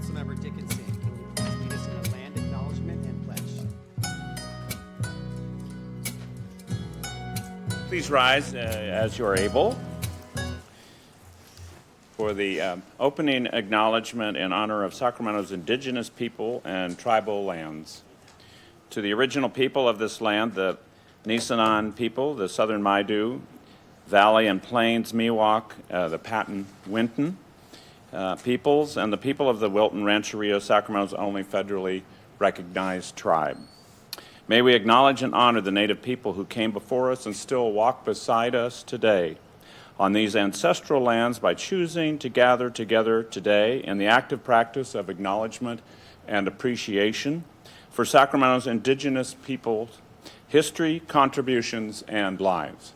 Councilmember Dickinson, can you please lead us in a land acknowledgement and pledge? Please rise as you are able for the opening acknowledgement in honor of Sacramento's indigenous people and tribal lands. To the original people of this land, the Nisenan people, the Southern Maidu, Valley and Plains Miwok, the Patton Winton peoples, and the people of the Wilton Rancheria, Sacramento's only federally recognized tribe. May we acknowledge and honor the Native people who came before us and still walk beside us today on these ancestral lands by choosing to gather together today in the active practice of acknowledgement and appreciation for Sacramento's indigenous people's history, contributions, and lives.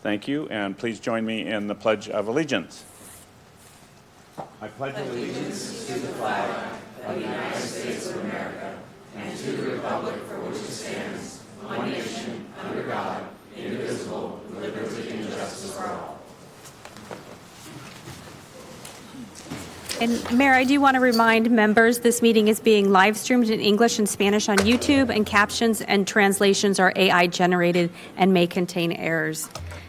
Thank you, and please join me in the Pledge of Allegiance. I pledge allegiance to the flag of the United States of America and to the republic for which it stands, one nation, under God, indivisible, with liberty and justice for all. And Mayor, I do want to remind members this meeting is being live streamed in English and Spanish on YouTube, and captions and translations are AI generated and may contain errors.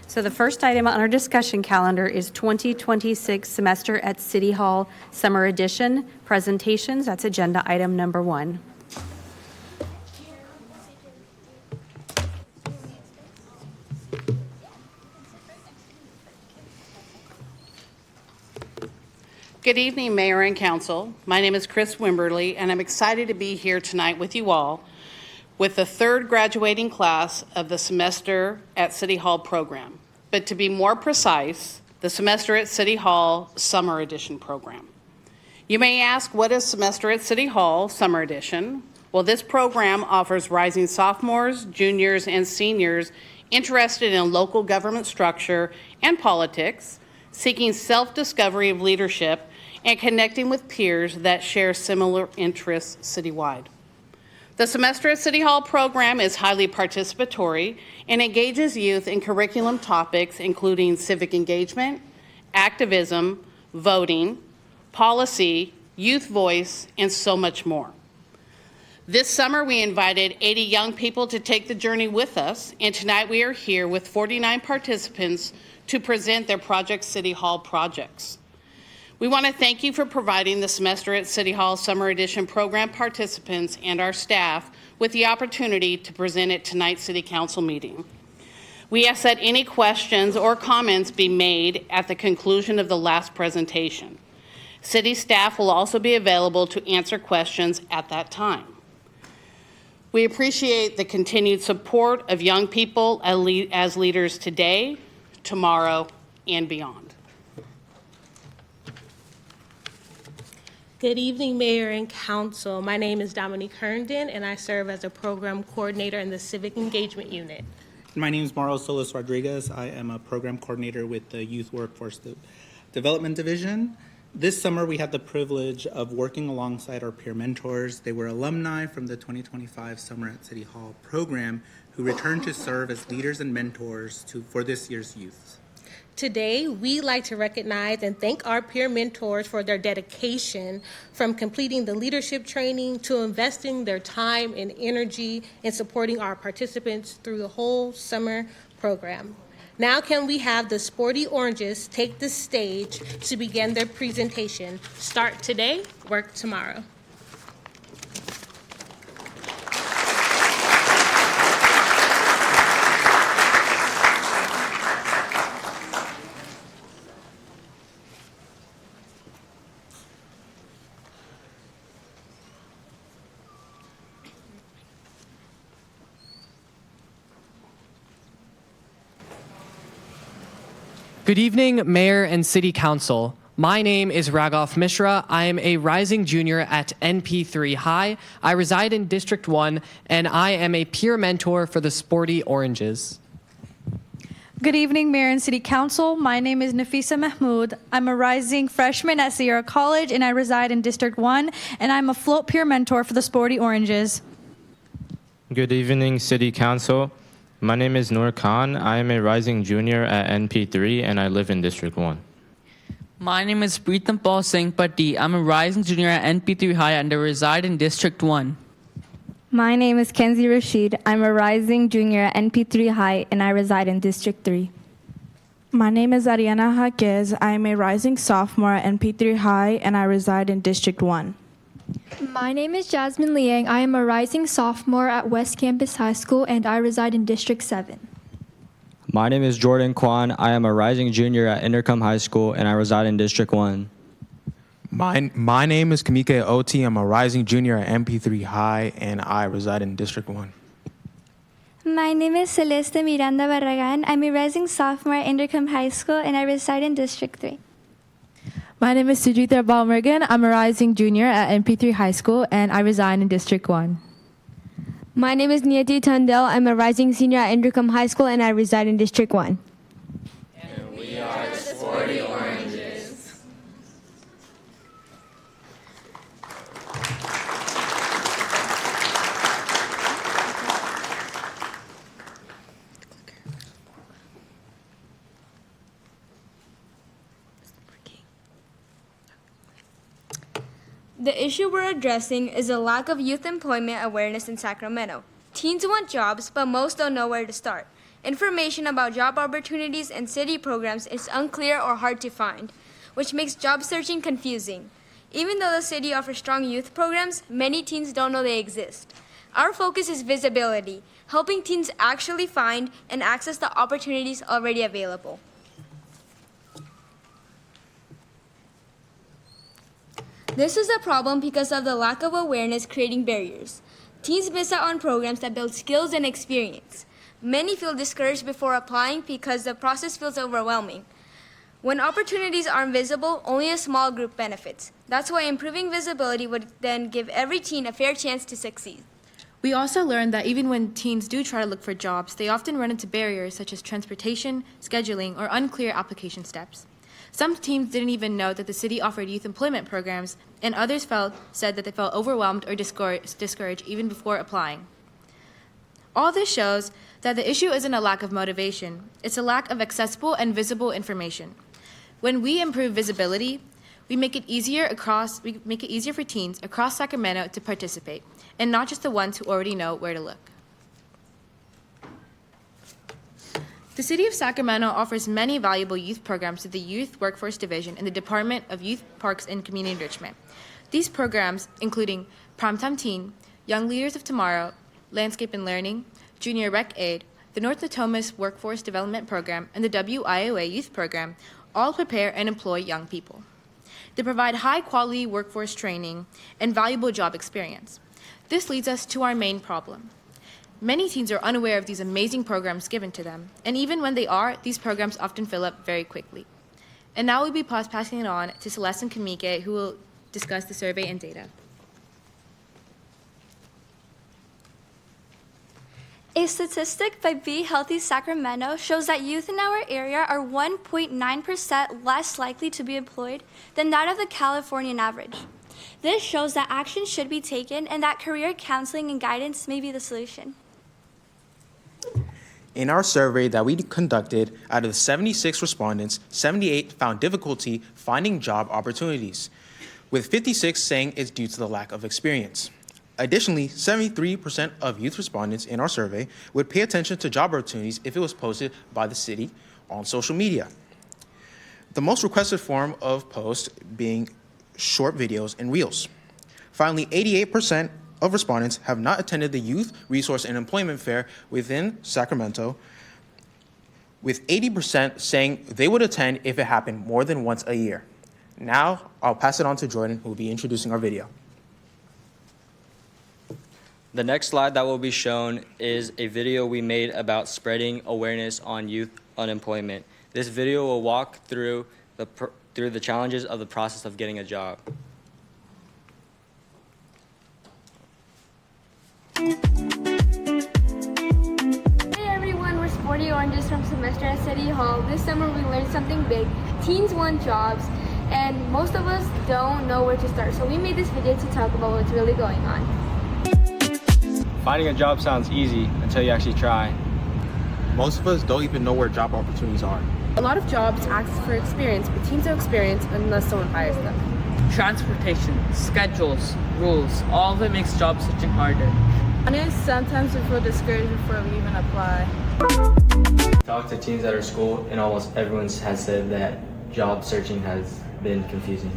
So the first item on our discussion calendar is 2026 Semester at City Hall Summer Edition presentations. That's agenda item number 1. Good evening, Mayor and Council. My name is Chris Wimberly, and I'm excited to be here tonight with you all with the third graduating class of the Semester at City Hall program. But to be more precise, the Semester at City Hall Summer Edition program. You may ask, what is Semester at City Hall Summer Edition? Well, this program offers rising sophomores, juniors, and seniors interested in local government structure and politics, seeking self-discovery of leadership, and connecting with peers that share similar interests citywide. The Semester at City Hall program is highly participatory and engages youth in curriculum topics including civic engagement, activism, voting, policy, youth voice, and so much more. This summer, we invited 80 young people to take the journey with us, and tonight we are here with 49 participants to present their Project City Hall projects. We want to thank you for providing the Semester at City Hall Summer Edition program participants and our staff with the opportunity to present at tonight's City Council meeting. We ask that any questions or comments be made at the conclusion of the last presentation. City staff will also be available to answer questions at that time. We appreciate the continued support of young people as leaders today, tomorrow, and beyond. Good evening, Mayor and Council. My name is Dominique Herndon, and I serve as a program coordinator in the Civic Engagement Unit. My name is Mauro Solis Rodriguez. I am a program coordinator with the Youth Workforce Development Division. This summer, we had the privilege of working alongside our peer mentors. They were alumni from the 2025 Summer at City Hall program who returned to serve as leaders and mentors for this year's youth. Today, we'd like to recognize and thank our peer mentors for their dedication from completing the leadership training to investing their time and energy in supporting our participants through the whole summer program. Now can we have the Sporty Oranges take the stage to begin their presentation? Start today, work tomorrow. Good evening, Mayor and City Council. My name is Raghav Mishra. I am a rising junior at NP3 High. I reside in District 1, and I am a peer mentor for the Sporty Oranges. Good evening, Mayor and City Council. My name is Nafisa Mahmood. I'm a rising freshman at Sierra College, and I reside in District 1, and I'm a float peer mentor for the Sporty Oranges. Good evening, City Council. My name is Noor Khan. I am a rising junior at NP3, and I live in District 1. My name is Preetham Paul Singh Patti. I'm a rising junior at NP3 High and I reside in District 1. My name is Kenzie Rashid. I'm a rising junior at NP3 High and I reside in District 3. My name is Ariana Jaquez. I'm a rising sophomore at NP3 High and I reside in District 1. My name is Jasmine Liang. I am a rising sophomore at West Campus High School and I reside in District 7. My name is Jordan Kwan. I am a rising junior at Intercom High School and I reside in District 1. My name is Kamike Oti. I'm a rising junior at MP3 High and I reside in District 1. My name is Celeste Miranda Barragan. I'm a rising sophomore at Intercom High School and I reside in District 3. My name is Sujita Balmergan. I'm a rising junior at NP3 High School and I reside in District 1. My name is Niyati Tandel. I'm a rising senior at Intercom High School and I reside in District 1. And we are the Sporty Oranges. The issue we're addressing is a lack of youth employment awareness in Sacramento. Teens want jobs, but most don't know where to start. Information about job opportunities and city programs is unclear or hard to find, which makes job searching confusing. Even though the city offers strong youth programs, many teens don't know they exist. Our focus is visibility, helping teens actually find and access the opportunities already available. This is a problem because of the lack of awareness creating barriers. Teens miss out on programs that build skills and experience. Many feel discouraged before applying because the process feels overwhelming. When opportunities aren't visible, only a small group benefits. That's why improving visibility would then give every teen a fair chance to succeed. We also learned that even when teens do try to look for jobs, they often run into barriers such as transportation, scheduling, or unclear application steps. Some teens didn't even know that the city offered youth employment programs, and others said that they felt overwhelmed or discouraged even before applying. All this shows that the issue isn't a lack of motivation, it's a lack of accessible and visible information. When we improve visibility, we make it easier for teens across Sacramento to participate, and not just the ones who already know where to look. The City of Sacramento offers many valuable youth programs to the Youth Workforce Division in the Department of Youth, Parks, and Community Enrichment. These programs, including Primetime Teen, Young Leaders of Tomorrow, Landscape and Learning, Junior Rec Aid, the North Natomas Workforce Development Program, and the WIOA Youth Program, all prepare and employ young people. They provide high-quality workforce training and valuable job experience. This leads us to our main problem. Many teens are unaware of these amazing programs given to them, and even when they are, these programs often fill up very quickly. And now we'll be passing it on to Celeste and Kamike, who will discuss the survey and data. A statistic by Be Healthy Sacramento shows that youth in our area are 1.9% less likely to be employed than that of the Californian average. This shows that action should be taken and that career counseling and guidance may be the solution. In our survey that we conducted, out of the 76 respondents, 78 found difficulty finding job opportunities, with 56 saying it's due to the lack of experience. Additionally, 73% of youth respondents in our survey would pay attention to job opportunities if it was posted by the city on social media. The most requested form of post being short videos and reels. Finally, 88% of respondents have not attended the Youth Resource and Employment Fair within Sacramento, with 80% saying they would attend if it happened more than once a year. Now, I'll pass it on to Jordan, who will be introducing our video. The next slide that will be shown is a video we made about spreading awareness on youth unemployment. This video will walk through the challenges of the process of getting a job. Hey everyone, we're Sporty Oranges from Semester at City Hall. This summer we learned something big. Teens want jobs, and most of us don't know where to start. So we made this video to talk about what's really going on. Finding a job sounds easy until you actually try. Most of us don't even know where job opportunities are. A lot of jobs ask for experience, but teens don't experience unless someone hires them. Transportation, schedules, rules, all of it makes job searching harder. Honest, sometimes we feel discouraged before we even apply. Talk to teens at our school, and almost everyone has said that job searching has been confusing.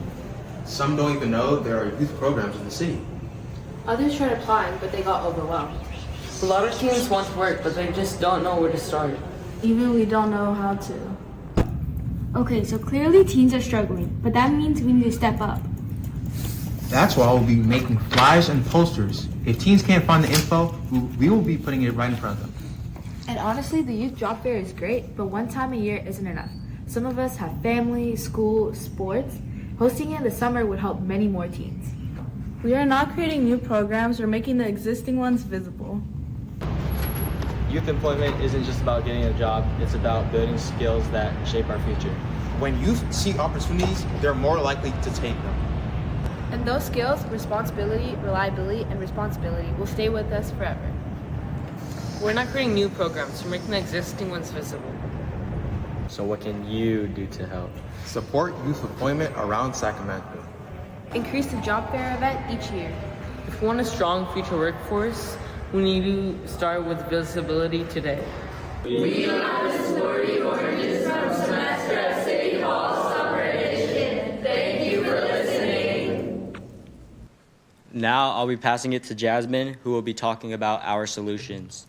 Some don't even know there are youth programs in the city. Others tried applying, but they got overwhelmed. A lot of teens want to work, but they just don't know where to start. Even we don't know how to. Okay, so clearly teens are struggling, but that means we need to step up. That's why we'll be making flyers and posters. If teens can't find the info, we will be putting it right in front of them. And honestly, the youth job fair is great, but one time a year isn't enough. Some of us have family, school, sports. Hosting it in the summer would help many more teens. We are not creating new programs, we're making the existing ones visible. Youth employment isn't just about getting a job, it's about building skills that shape our future. When youth seek opportunities, they're more likely to take them. And those skills, responsibility, reliability, and responsibility will stay with us forever. We're not creating new programs, we're making the existing ones visible. So what can you do to help? Support youth employment around Sacramento. Increase the job fair event each year. If we want a strong future workforce, we need to start with visibility today. We are the Sporty Oranges from semester at City Hall Summer Edition. Thank you for listening. Now I'll be passing it to Jasmine, who will be talking about our solutions.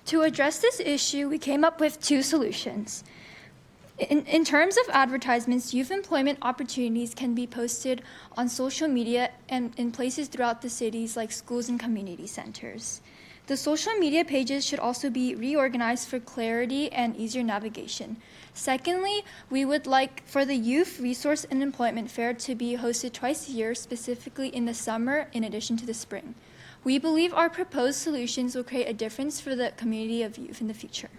To address this issue, we came up with two solutions. In terms of advertisements, youth employment opportunities can be posted on social media and in places throughout the cities like schools and community centers. The social media pages should also be reorganized for clarity and easier navigation. Secondly, we would like for the Youth Resource and Employment Fair to be hosted twice a year, specifically in the summer in addition to the spring. We believe our proposed solutions will create a difference for the community of youth in the future.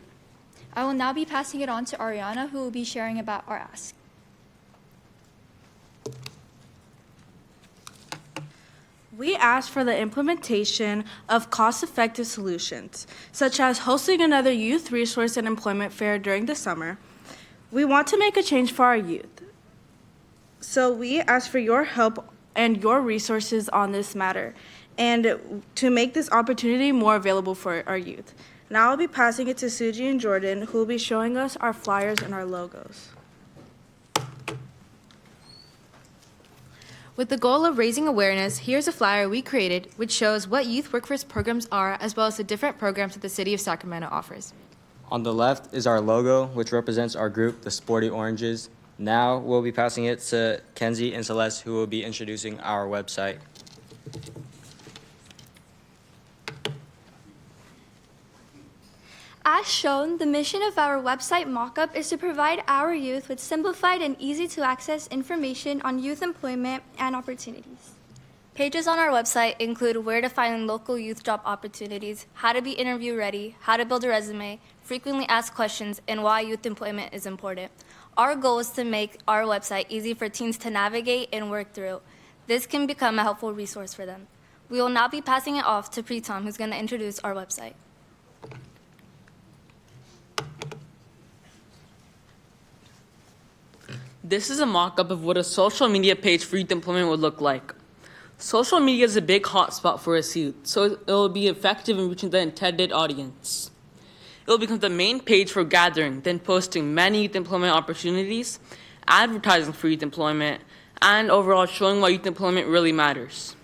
I will now be passing it on to Ariana, who will be sharing about our ask. We asked for the implementation of cost-effective solutions, such as hosting another youth resource and employment fair during the summer. We want to make a change for our youth. So we ask for your help and your resources on this matter, and to make this opportunity more available for our youth. Now I'll be passing it to Suji and Jordan, who will be showing us our flyers and our logos. With the goal of raising awareness, here's a flyer we created which shows what youth workforce programs are as well as the different programs that the City of Sacramento offers. On the left is our logo, which represents our group, the Sporty Oranges. Now we'll be passing it to Kenzie and Celeste, who will be introducing our website. As shown, the mission of our website mockup is to provide our youth with simplified and easy-to-access information on youth employment and opportunities. Pages on our website include where to find local youth job opportunities, how to be interview ready, how to build a resume, frequently asked questions, and why youth employment is important. Our goal is to make our website easy for teens to navigate and work through. This can become a helpful resource for them. We will now be passing it off to Pritam, who's going to introduce our website. This is a mock-up of what a social media page for youth employment would look like. Social media is a big hotspot for us youth, so it will be effective in reaching the intended audience. It will become the main page for gathering, then posting many youth employment opportunities, advertising for youth employment, and overall showing why youth employment really matters.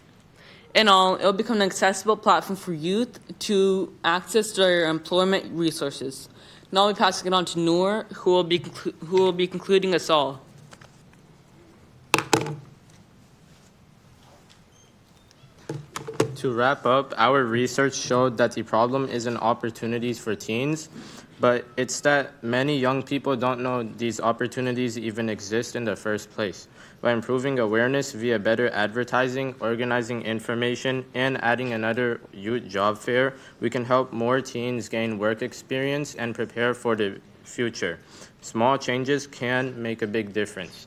In all, it will become an accessible platform for youth to access their employment resources. Now I'll be passing it on to Noor, who will be concluding us all. To wrap up, our research showed that the problem isn't opportunities for teens, but it's that many young people don't know these opportunities even exist in the first place. By improving awareness via better advertising, organizing information, and adding another youth job fair, we can help more teens gain work experience and prepare for the future. Small changes can make a big difference.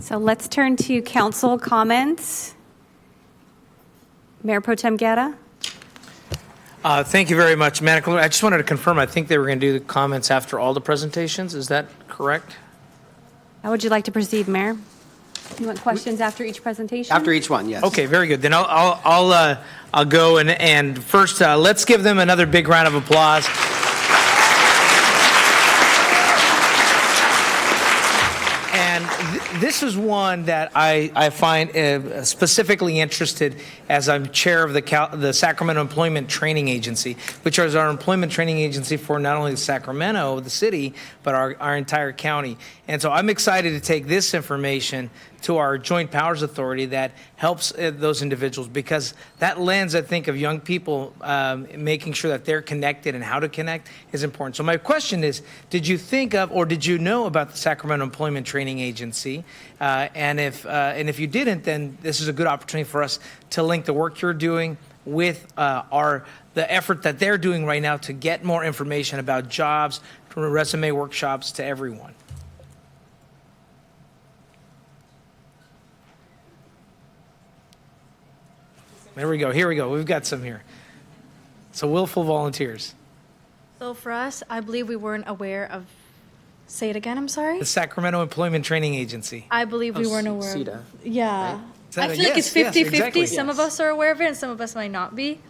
So let's turn to council comments. Mayor Pro Tem Guerra. Thank you very much, Madam Clerk. I just wanted to confirm, I think they were going to do the comments after all the presentations. Is that correct? How would you like to proceed, Mayor? You want questions after each presentation? After each one, yes. Okay, very good. Then I'll go and first let's give them another big round of applause. And this is one that I find specifically interested as I'm chair of the Sacramento Employment Training Agency, which is our employment training agency for not only Sacramento, the city, but our entire county. And so I'm excited to take this information to our Joint Powers Authority that helps those individuals, because that lens, I think, of young people making sure that they're connected and how to connect is important. So my question is, did you think of or did you know about the Sacramento Employment Training Agency? And if you didn't, then this is a good opportunity for us to link the work you're doing with the effort that they're doing right now to get more information about jobs, from resume workshops to everyone. There we go. Here we go. We've got some here. So willful volunteers. So for us, I believe we weren't aware of, say it again, I'm sorry? The Sacramento Employment Training Agency. I believe we weren't aware CETA. of. Yeah. Right? I feel like it's 50-50. Exactly. Some of us are aware of it and some of us might not be.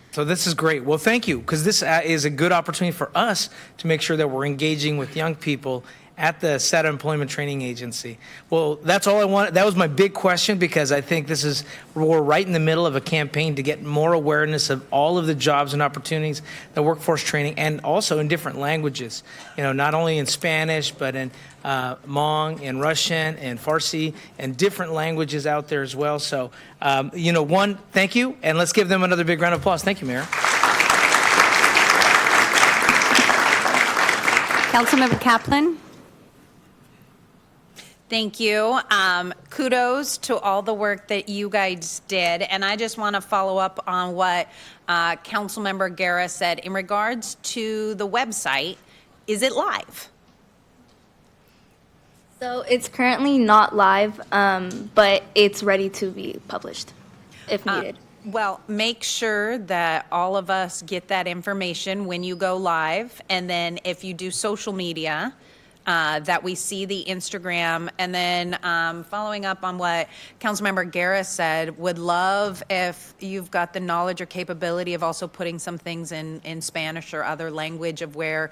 So this is great. Well, thank you, because this is a good opportunity for us to make sure that we're engaging with young people at the SETA Employment Training Agency. Well, that's all I wanted. That was my big question, because I think we're right in the middle of a campaign to get more awareness of all of the jobs and opportunities, the workforce training, and also in different languages. Not only in Spanish, but in Hmong, in Russian, and Farsi, and different languages out there as well. So, thank you, and let's give them another big round of applause. Thank you, Mayor. Councilmember Kaplan. Thank you. Kudos to all the work that you guys did. And I just want to follow up on what Councilmember Guerra said in regards to the website. Is it live? So it's currently not live, but it's ready to be published if needed. Well, make sure that all of us get that information when you go live. And then if you do social media, that we see the Instagram. And then following up on what Councilmember Guerra said, would love if you've got the knowledge or capability of also putting some things in Spanish or other language of where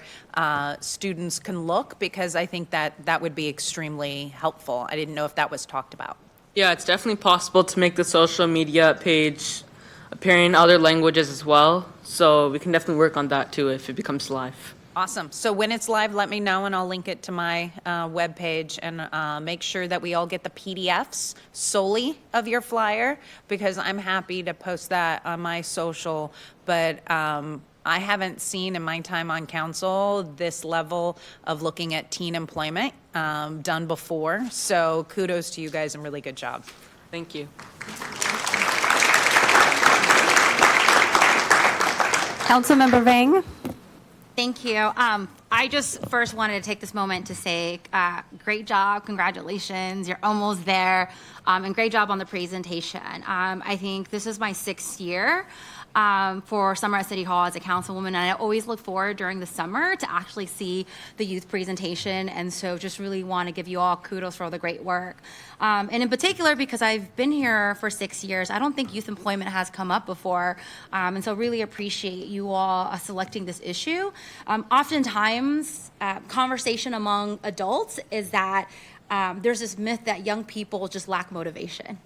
students can look, because I think that would be extremely helpful. I didn't know if that was talked about. Yeah, it's definitely possible to make the social media page appear in other languages as well. So we can definitely work on that too if it becomes live. Awesome. So when it's live, let me know and I'll link it to my webpage, and make sure that we all get the PDFs solely of your flyer, because I'm happy to post that on my social. But I haven't seen in my time on council this level of looking at teen employment done before. So kudos to you guys and really good job. Thank you. Councilmember Vang. Thank you. I just first wanted to take this moment to say great job, congratulations, you're almost there, and great job on the presentation. I think this is my 6th year for Summer at City Hall as a councilwoman, and I always look forward during the summer to actually see the youth presentation, and so just really want to give you all kudos for all the great work. And in particular, because I've been here for 6 years, I don't think youth employment has come up before, and so really appreciate you all selecting this issue. Oftentimes, conversation among adults is that there's this myth that young people just lack motivation.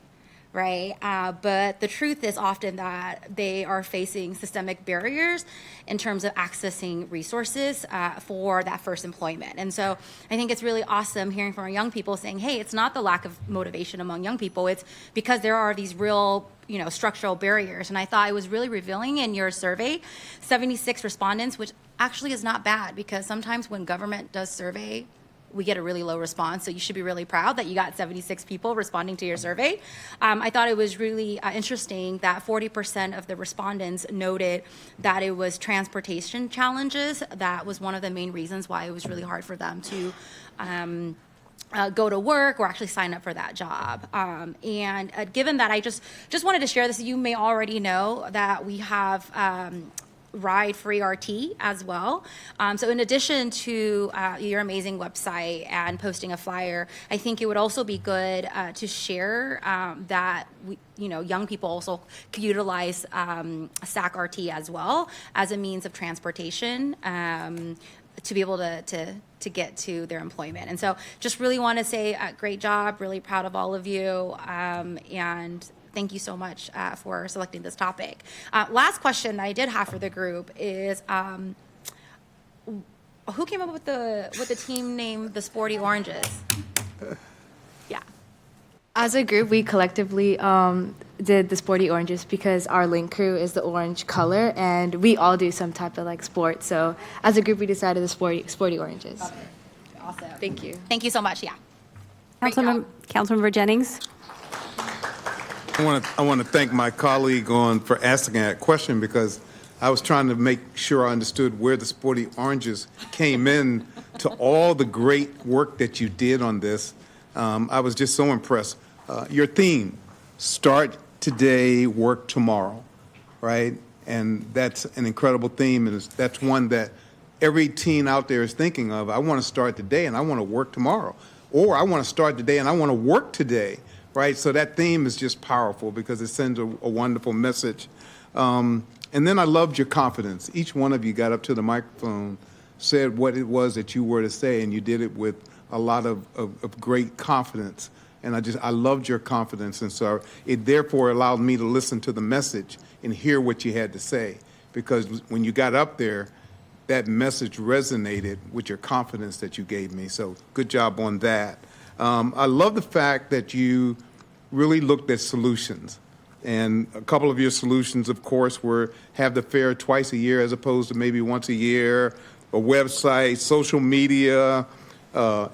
Right? But the truth is often that they are facing systemic barriers in terms of accessing resources for that first employment. And so I think it's really awesome hearing from our young people saying, hey, it's not the lack of motivation among young people, it's because there are these real structural barriers. And I thought it was really revealing in your survey, 76 respondents, which actually is not bad, because sometimes when government does survey, we get a really low response. So you should be really proud that you got 76 people responding to your survey. I thought it was really interesting that 40% of the respondents noted that it was transportation challenges. That was one of the main reasons why it was really hard for them to go to work or actually sign up for that job. And given that, I just wanted to share this. You may already know that we have Ride Free RT as well. So in addition to your amazing website and posting a flyer, I think it would also be good to share that young people also could utilize SAC RT as well as a means of transportation to be able to get to their employment. And so just really want to say great job, really proud of all of you, and thank you so much for selecting this topic. Last question that I did have for the group is, who came up with the team name the Sporty Oranges? Yeah. As a group, we collectively did the Sporty Oranges because our link crew is the orange color, and we all do some type of sport. So as a group, we decided the Sporty Oranges. Awesome. Thank you. Thank you so much. Yeah. Councilmember Jennings. I want to thank my colleague for asking that question, because I was trying to make sure I understood where the Sporty Oranges came in to all the great work that you did on this. I was just so impressed. Your theme, start today, work tomorrow, right? And that's an incredible theme, and that's one that every teen out there is thinking of. I want to start today and I want to work tomorrow. Or I want to start today and I want to work today, right? So that theme is just powerful because it sends a wonderful message. And then I loved your confidence. Each one of you got up to the microphone, said what it was that you were to say, and you did it with a lot of great confidence. And I loved your confidence. And so it therefore allowed me to listen to the message and hear what you had to say. Because when you got up there, that message resonated with your confidence that you gave me. So good job on that. I love the fact that you really looked at solutions. And a couple of your solutions, of course, were have the fair twice a year as opposed to maybe once a year, a website, social media,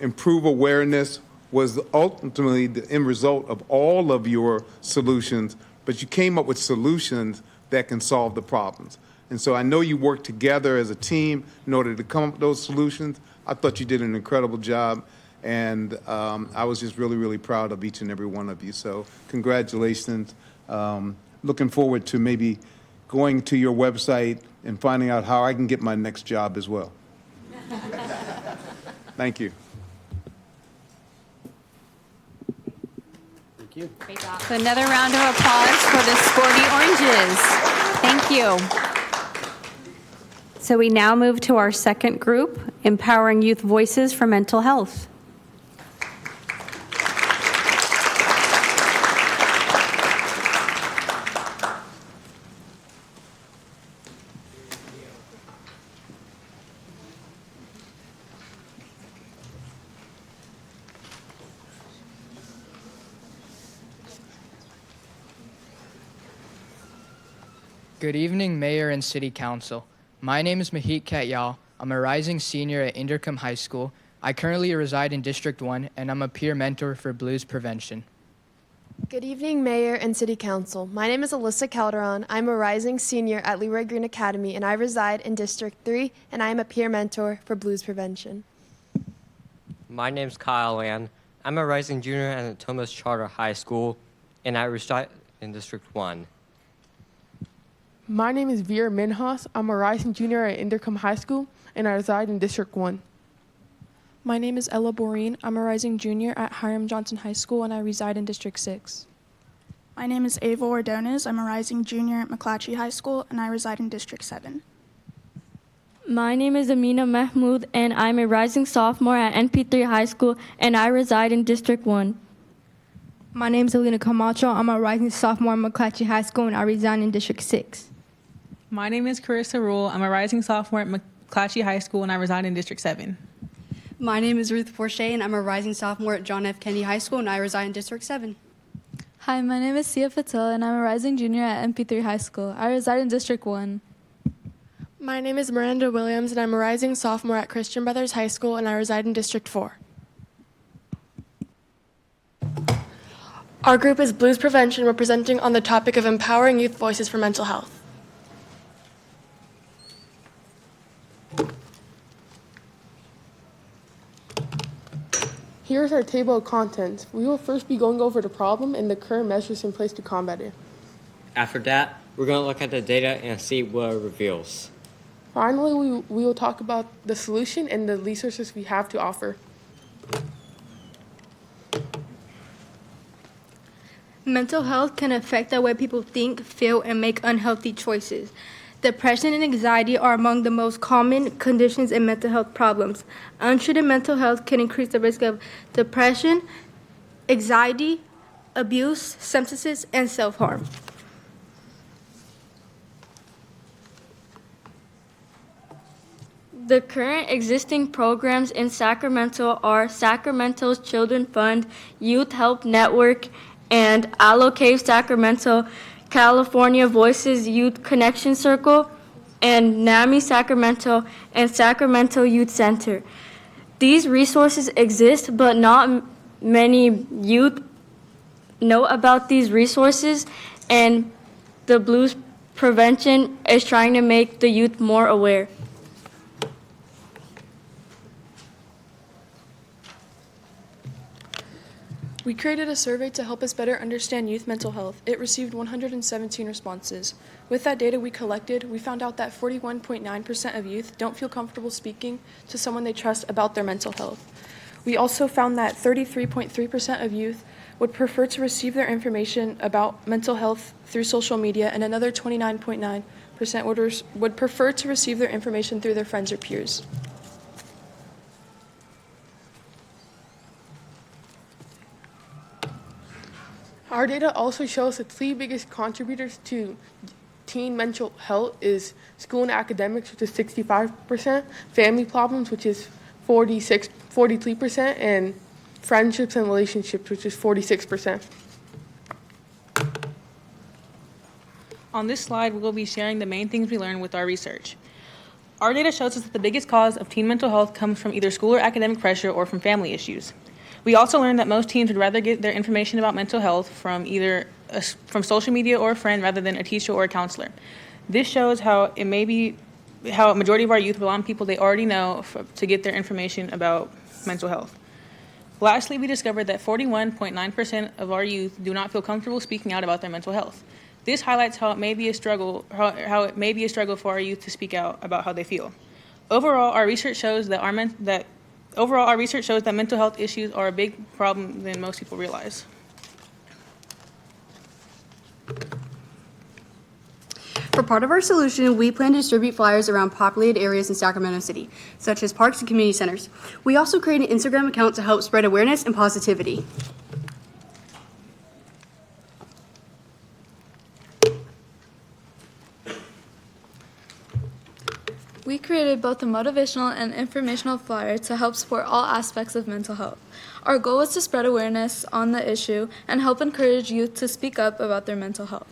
improve awareness was ultimately the end result of all of your solutions, but you came up with solutions that can solve the problems. And so I know you worked together as a team in order to come up with those solutions. I thought you did an incredible job, and I was just really, really proud of each and every one of you. So congratulations. Looking forward to maybe going to your website and finding out how I can get my next job as well. Thank you. Thank you. Great job. So another round of applause for the Sporty Oranges. Thank you. So we now move to our second group, Empowering Youth Voices for Mental Health. Good evening, Mayor and City Council. My name is Mahit Katyal. I'm a rising senior at Inderkum High School. I currently reside in District 1, and I'm a peer mentor for blues prevention. Good evening, Mayor and City Council. My name is Alyssa Calderon. I'm a rising senior at Leroy Green Academy, and I reside in District 3, and I am a peer mentor for blues prevention. My name's Kyle Land. I'm a rising junior at Thomas Charter High School, and I reside in District 1. My name is Vera Minhas. I'm a rising junior at Inderkum High School, and I reside in District 1. My name is Ella Boreen. I'm a rising junior at Hiram Johnson High School, and I reside in District 6. My name is Ava Ordonez. I'm a rising junior at McClatchy High School, and I reside in District 7. My name is Amina Mahmood, and I'm a rising sophomore at NP3 High School, and I reside in District 1. My name is Alina Camacho. I'm a rising sophomore at McClatchy High School, and I reside in District 6. My name is Carissa Rule. I'm a rising sophomore at McClatchy High School, and I reside in District 7. My name is Ruth Porche, and I'm a rising sophomore at John F. Kennedy High School, and I reside in District 7. Hi, my name is Sia Patel, and I'm a rising junior at MP3 High School. I reside in District 1. My name is Miranda Williams, and I'm a rising sophomore at Christian Brothers High School, and I reside in District 4. Our group is Blues Prevention, representing on the topic of empowering youth voices for mental health. Here's our table of contents. We will first be going over the problem and the current measures in place to combat it. After that, we're going to look at the data and see what it reveals. Finally, we will talk about the solution and the resources we have to offer. Mental health can affect the way people think, feel, and make unhealthy choices. Depression and anxiety are among the most common conditions in mental health problems. Untreated mental health can increase the risk of depression, anxiety, abuse, substances, and self-harm. The current existing programs in Sacramento are Sacramento's Children Fund, Youth Help Network, and Allocate Sacramento, California Voices Youth Connection Circle, and NAMI Sacramento and Sacramento Youth Center. These resources exist, but not many youth know about these resources, and the Blues Prevention is trying to make the youth more aware. We created a survey to help us better understand youth mental health. It received 117 responses. With that data we collected, we found out that 41.9% of youth don't feel comfortable speaking to someone they trust about their mental health. We also found that 33.3% of youth would prefer to receive their information about mental health through social media, and another 29.9% would prefer to receive their information through their friends or peers. Our data also shows the three biggest contributors to teen mental health is school and academics, which is 65%, family problems, which is 43%, and friendships and relationships, which is 46%. On this slide, we will be sharing the main things we learned with our research. Our data shows us that the biggest cause of teen mental health comes from either school or academic pressure or from family issues. We also learned that most teens would rather get their information about mental health from from social media or a friend rather than a teacher or a counselor. This shows how a majority of our youth rely on people they already know to get their information about mental health. Lastly, we discovered that 41.9% of our youth do not feel comfortable speaking out about their mental health. This highlights how it may be a struggle for our youth to speak out about how they feel. Overall, our research shows that mental health issues are a big problem than most people realize. For part of our solution, we plan to distribute flyers around populated areas in Sacramento City, such as parks and community centers. We also create an Instagram account to help spread awareness and positivity. We created both a motivational and informational flyer to help support all aspects of mental health. Our goal was to spread awareness on the issue and help encourage youth to speak up about their mental health.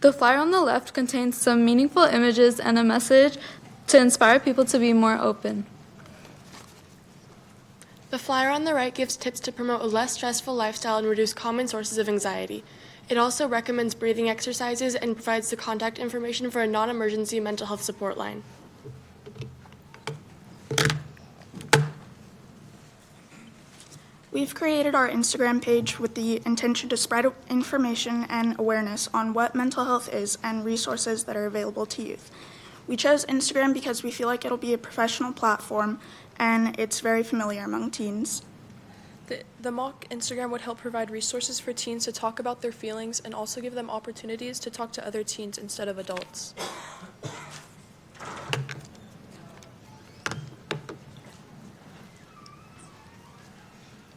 The flyer on the left contains some meaningful images and a message to inspire people to be more open. The flyer on the right gives tips to promote a less stressful lifestyle and reduce common sources of anxiety. It also recommends breathing exercises and provides the contact information for a non-emergency mental health support line. We've created our Instagram page with the intention to spread information and awareness on what mental health is and resources that are available to youth. We chose Instagram because we feel like it'll be a professional platform and it's very familiar among teens. The mock Instagram would help provide resources for teens to talk about their feelings and also give them opportunities to talk to other teens instead of adults.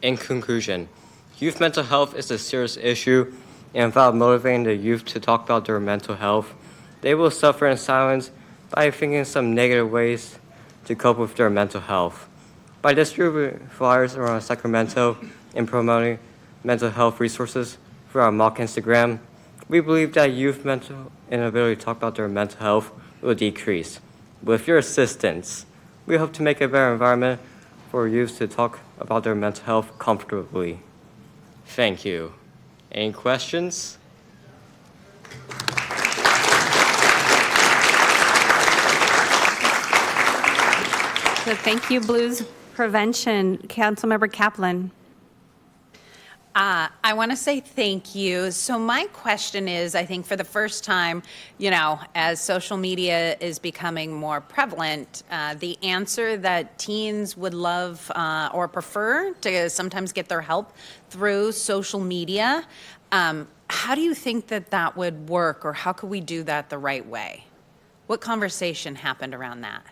In conclusion, youth mental health is a serious issue, and without motivating the youth to talk about their mental health, they will suffer in silence by thinking some negative ways to cope with their mental health. By distributing flyers around Sacramento and promoting mental health resources through our mock Instagram, we believe that youth mental inability to talk about their mental health will decrease. With your assistance, we hope to make a better environment for youth to talk about their mental health comfortably. Thank you. Any questions? So thank you, Blues Prevention, Councilmember Kaplan. I want to say thank you. So my question is, I think for the first time, as social media is becoming more prevalent, the answer that teens would love or prefer to sometimes get their help through social media, how do you think that would work, or how could we do that the right way? What conversation happened around that?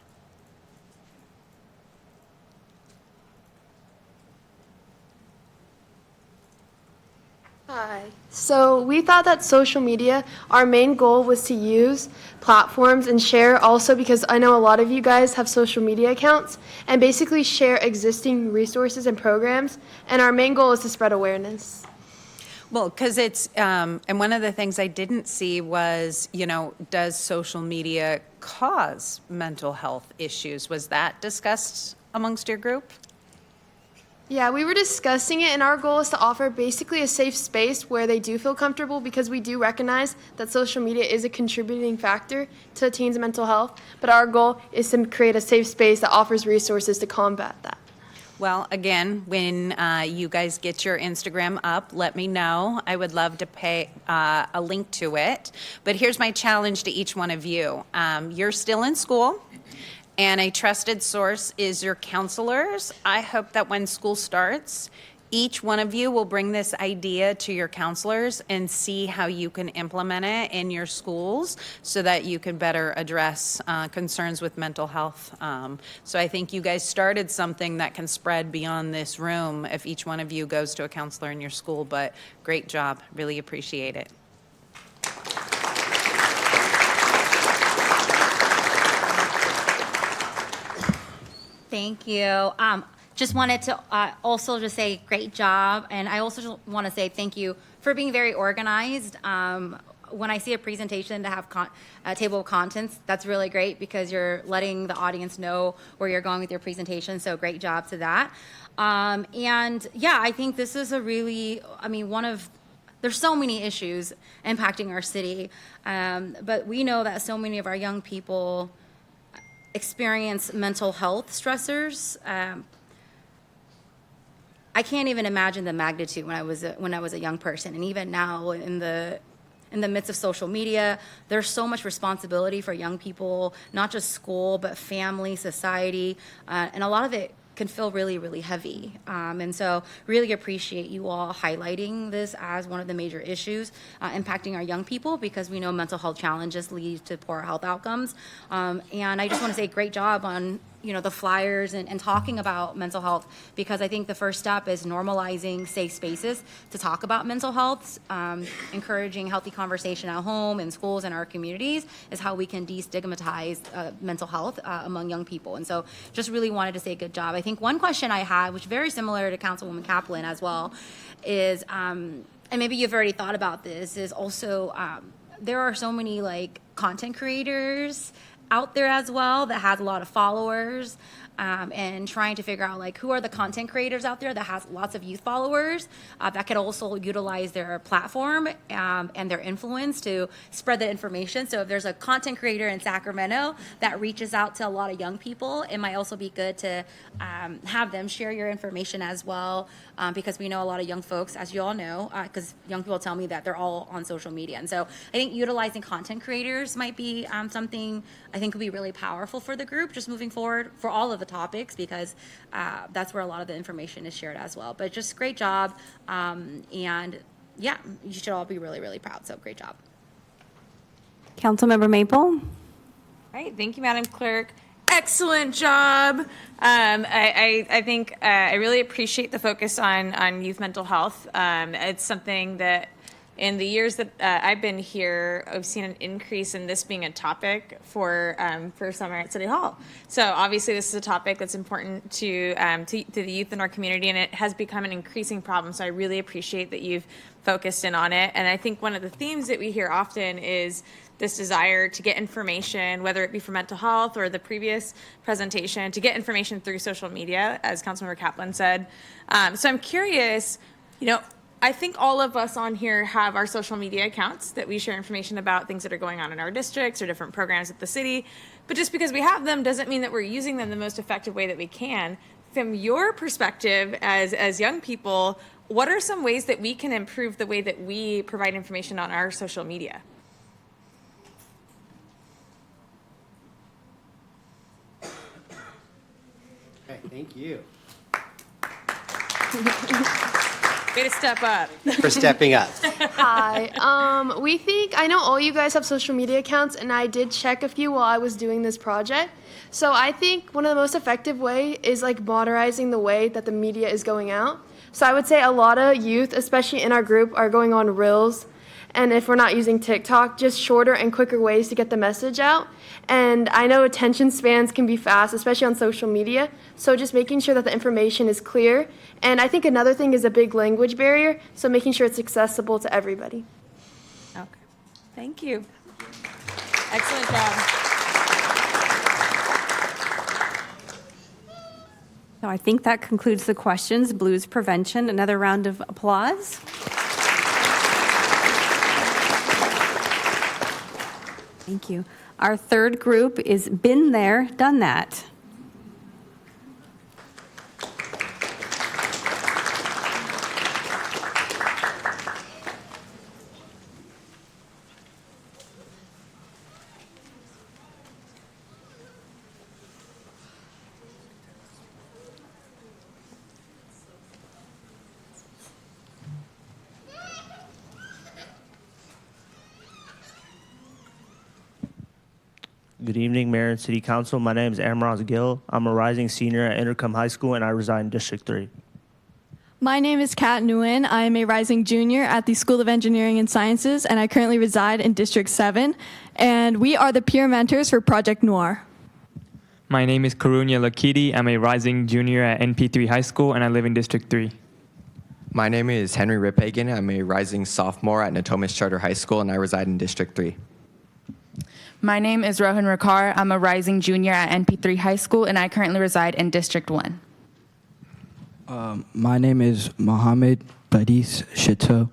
Hi. So we thought that social media, our main goal was to use platforms and share also, because I know a lot of you guys have social media accounts, and basically share existing resources and programs. And our main goal is to spread awareness. Well, because it's, and one of the things I didn't see was, does social media cause mental health issues? Was that discussed amongst your group? Yeah, we were discussing it, and our goal is to offer basically a safe space where they do feel comfortable, because we do recognize that social media is a contributing factor to teens' mental health, but our goal is to create a safe space that offers resources to combat that. Well, again, when you guys get your Instagram up, let me know. I would love to pay a link to it. But here's my challenge to each one of you. You're still in school, and a trusted source is your counselors. I hope that when school starts, each one of you will bring this idea to your counselors and see how you can implement it in your schools so that you can better address concerns with mental health. So I think you guys started something that can spread beyond this room if each one of you goes to a counselor in your school. But great job. Really appreciate it. Thank you. Just wanted to also just say great job. And I also just want to say thank you for being very organized. When I see a presentation to have a table of contents, that's really great, because you're letting the audience know where you're going with your presentation. So great job to that. And yeah, I think this is a really, there's so many issues impacting our city. But we know that so many of our young people experience mental health stressors. I can't even imagine the magnitude when I was a young person, and even now in the midst of social media, there's so much responsibility for young people, not just school, but family, society, and a lot of it can feel really, really heavy. And so really appreciate you all highlighting this as one of the major issues impacting our young people, because we know mental health challenges lead to poor health outcomes. And I just want to say great job on the flyers and talking about mental health, because I think the first step is normalizing safe spaces to talk about mental health. Encouraging healthy conversation at home, in schools, and our communities is how we can destigmatize mental health among young people. And so just really wanted to say good job. I think one question I had, which is very similar to Councilwoman Kaplan as well, is, and maybe you've already thought about this, is also there are so many content creators out there as well that has a lot of followers, and trying to figure out who are the content creators out there that has lots of youth followers that could also utilize their platform and their influence to spread the information. So if there's a content creator in Sacramento that reaches out to a lot of young people, it might also be good to have them share your information as well, because we know a lot of young folks, as you all know, because young people tell me that they're all on social media. And so I think utilizing content creators might be something I think would be really powerful for the group just moving forward for all of the topics, because that's where a lot of the information is shared as well. But just great job. And yeah, you should all be really, really proud. So great job. Councilmember Maple. All right, thank you, Madam Clerk. Excellent job. I think I really appreciate the focus on youth mental health. It's something that in the years that I've been here, I've seen an increase in this being a topic for summer at City Hall. So obviously this is a topic that's important to the youth in our community, and it has become an increasing problem. So I really appreciate that you've focused in on it. And I think one of the themes that we hear often is this desire to get information, whether it be for mental health or the previous presentation, to get information through social media, as Councilmember Kaplan said. So I'm curious, I think all of us on here have our social media accounts that we share information about things that are going on in our districts or different programs at the city. But just because we have them doesn't mean that we're using them the most effective way that we can. from your perspective as young people, what are some ways that we can improve the way that we provide information on our social media? Okay, thank you. Way to step up. For stepping up. Hi. I know all you guys have social media accounts, and I did check a few while I was doing this project. So I think one of the most effective way is like modernizing the way that the media is going out. So I would say a lot of youth, especially in our group, are going on Reels. And if we're not using TikTok, just shorter and quicker ways to get the message out. And I know attention spans can be fast, especially on social media. So just making sure that the information is clear. And I think another thing is a big language barrier. So making sure it's accessible to everybody. Okay. Thank you. Excellent job. So I think that concludes the questions. Blues prevention. Another round of applause. Thank you. Our third group is Been There, Done That. Good evening, Mayor and City Council. My name is Amroz Gill. I'm a rising senior at Intercom High School, and I reside in District 3. My name is Kat Nguyen. I am a rising junior at the School of Engineering and Sciences, and I currently reside in District 7. And we are the peer mentors for Project Noir. My name is Karunya Lakiti. I'm a rising junior at NP3 High School, and I live in District 3. My name is Henry Riphagen. I'm a rising sophomore at Natomas Charter High School, and I reside in District 3. My name is Rohan Rakar. I'm a rising junior at NP3 High School, and I currently reside in District 1. My name is Mohammed Badis Chateau,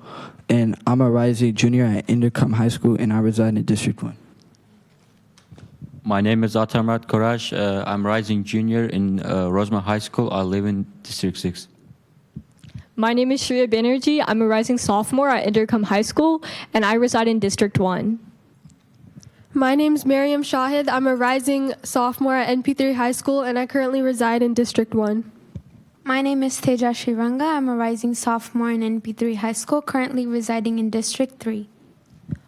and I'm a rising junior at Intercom High School, and I reside in District 1. My name is Atamrat Korash. I'm rising junior in Rosemont High School. I live in District 6. My name is Shreya Banerjee. I'm a rising sophomore at Intercom High School, and I reside in District 1. My name is Miriam Shahid. I'm a rising sophomore at NP3 High School, and I currently reside in District 1. My name is Teja Shiranga. I'm a rising sophomore in NP3 High School, currently residing in District 3.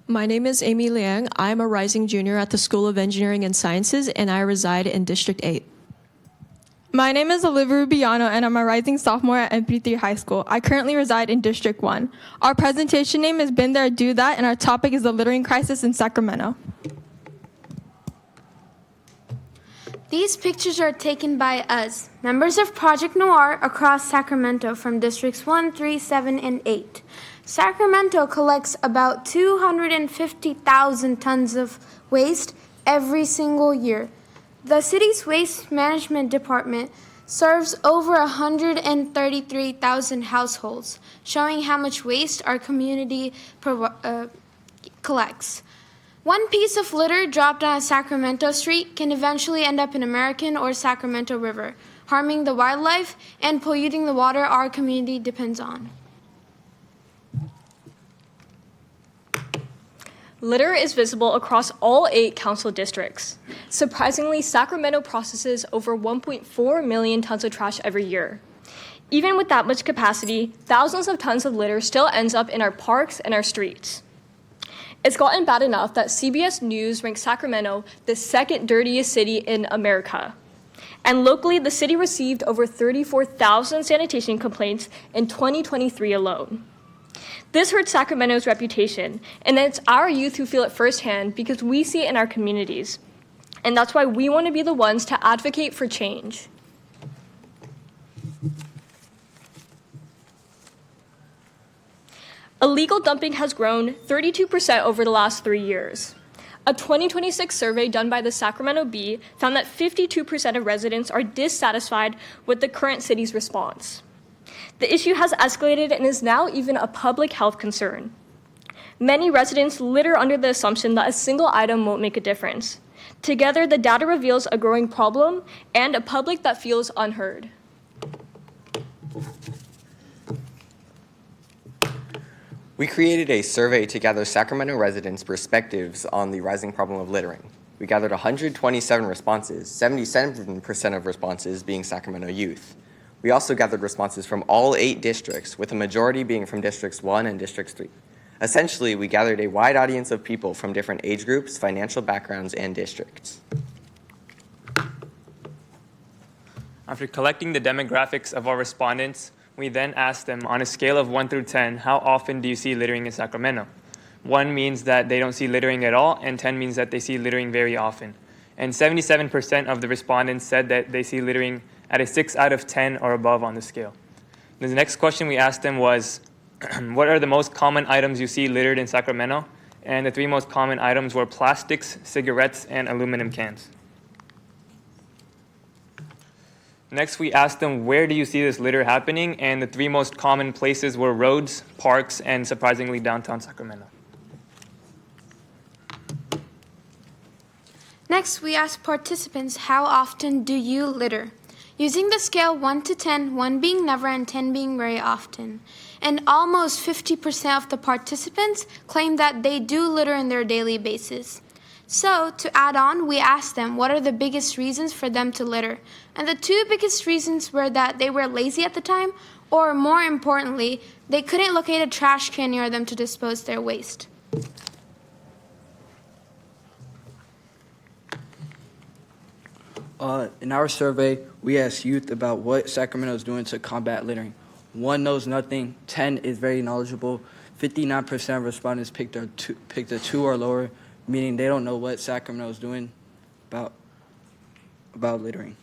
My name is Amy Liang. I'm a rising junior at the School of Engineering and Sciences, and I reside in District 8. My name is Olivia Rubiano, and I'm a rising sophomore at NP3 High School. I currently reside in District 1. Our presentation name is Been There, Do That, and our topic is the littering crisis in Sacramento. These pictures are taken by us, members of Project Noir across Sacramento from Districts 1, 3, 7, and 8. Sacramento collects about 250,000 tons of waste every single year. The city's waste management department serves over 133,000 households, showing how much waste our community collects. One piece of litter dropped on a Sacramento street can eventually end up in American or Sacramento River, harming the wildlife and polluting the water our community depends on. Litter is visible across all 8 council districts. Surprisingly, Sacramento processes over 1.4 million tons of trash every year. Even with that much capacity, thousands of tons of litter still ends up in our parks and our streets. It's gotten bad enough that CBS News ranks Sacramento the second dirtiest city in America. And locally, the city received over 34,000 sanitation complaints in 2023 alone. This hurts Sacramento's reputation, and it's our youth who feel it firsthand because we see it in our communities. And that's why we want to be the ones to advocate for change. Illegal dumping has grown 32% over the last 3 years. A 2026 survey done by the Sacramento Bee found that 52% of residents are dissatisfied with the current city's response. The issue has escalated and is now even a public health concern. Many residents litter under the assumption that a single item won't make a difference. Together, the data reveals a growing problem and a public that feels unheard. We created a survey to gather Sacramento residents' perspectives on the rising problem of littering. We gathered 127 responses, 77% of responses being Sacramento youth. We also gathered responses from all 8 districts, with a majority being from Districts 1 and Districts 3. Essentially, we gathered a wide audience of people from different age groups, financial backgrounds, and districts. After collecting the demographics of our respondents, we then asked them, on a scale of 1 through 10, how often do you see littering in Sacramento? 1 means that they don't see littering at all, and 10 means that they see littering very often. And 77% of the respondents said that they see littering at a 6 out of 10 or above on the scale. The next question we asked them was, what are the most common items you see littered in Sacramento? And the 3 most common items were plastics, cigarettes, and aluminum cans. Next, we asked them, where do you see this litter happening? And the 3 most common places were roads, parks, and surprisingly, downtown Sacramento. Next, we asked participants, how often do you litter? Using the scale 1 to 10, 1 being never and 10 being very often. And almost 50% of the participants claim that they do litter on their daily basis. So, to add on, we asked them what are the biggest reasons for them to litter. And the 2 biggest reasons were that they were lazy at the time, or more importantly, they couldn't locate a trash can near them to dispose their waste. In our survey, we asked youth about what Sacramento is doing to combat littering. 1 knows nothing, 10 is very knowledgeable, 59% of respondents picked a 2 or lower, meaning they don't know what Sacramento is doing about littering.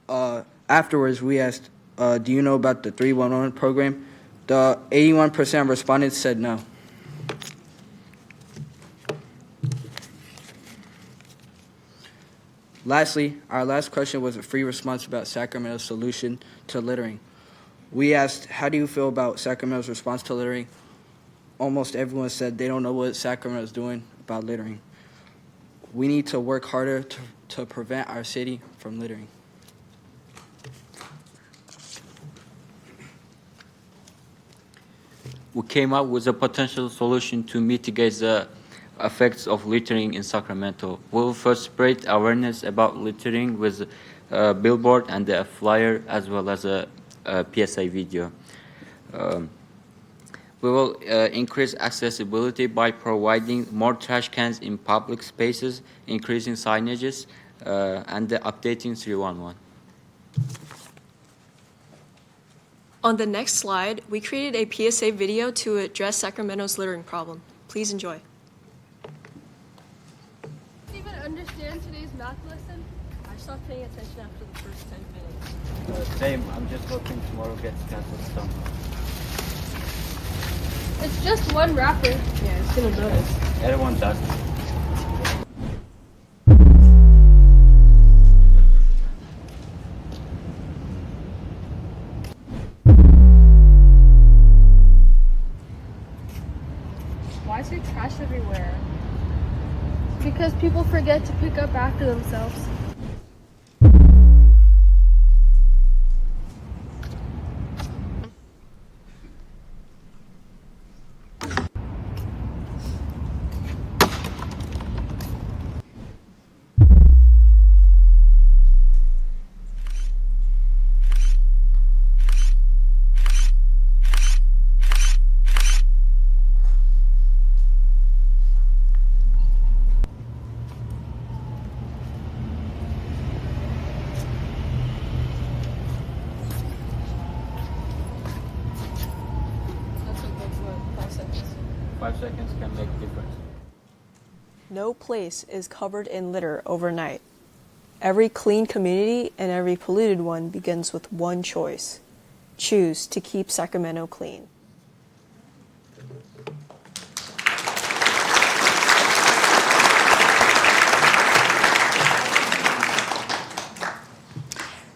Afterwards, we asked, do you know about the 311 program? The 81% of respondents said no. Lastly, our last question was a free response about Sacramento's solution to littering. We asked, how do you feel about Sacramento's response to littering? Almost everyone said they don't know what Sacramento is doing about littering. We need to work harder to prevent our city from littering. We came up with a potential solution to mitigate the effects of littering in Sacramento. We will first spread awareness about littering with a billboard and a flyer, as well as a PSA video. We will increase accessibility by providing more trash cans in public spaces, increasing signages, and updating 311. On the next slide, we created a PSA video to address Sacramento's littering problem. Please enjoy. Even understand today's math lesson? I stopped paying attention after the first 10 minutes. Same, I'm just hoping tomorrow gets canceled somehow. It's just one wrapper. Yeah, it's gonna notice. Everyone does. Why is there trash everywhere? Because people forget to pick up after themselves. Can make a difference. No place is covered in litter overnight. Every clean community and every polluted one begins with one choice. Choose to keep Sacramento clean.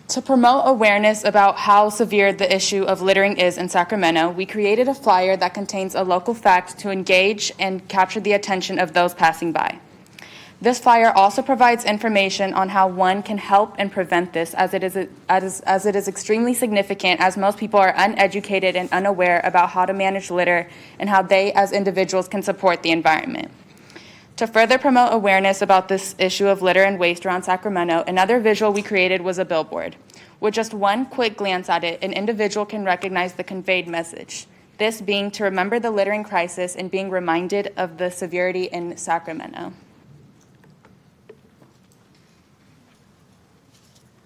To promote awareness about how severe the issue of littering is in Sacramento, we created a flyer that contains a local fact to engage and capture the attention of those passing by. This flyer also provides information on how one can help and prevent this, as it is extremely significant, as most people are uneducated and unaware about how to manage litter and how they as individuals can support the environment. To further promote awareness about this issue of litter and waste around Sacramento, another visual we created was a billboard. With just one quick glance at it, an individual can recognize the conveyed message, this being to remember the littering crisis and being reminded of the severity in Sacramento.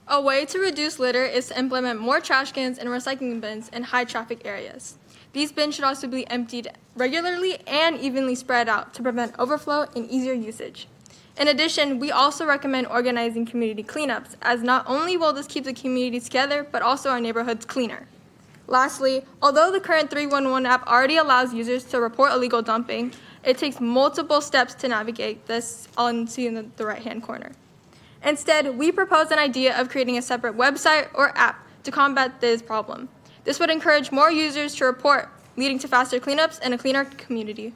A way to reduce litter is to implement more trash cans and recycling bins in high traffic areas. These bins should also be emptied regularly and evenly spread out to prevent overflow and easier usage. In addition, we also recommend organizing community cleanups, as not only will this keep the community together, but also our neighborhoods cleaner. Lastly, although the current 311 app already allows users to report illegal dumping, it takes multiple steps to navigate this, on seeing the right-hand corner. Instead, we propose an idea of creating a separate website or app to combat this problem. This would encourage more users to report, leading to faster cleanups and a cleaner community.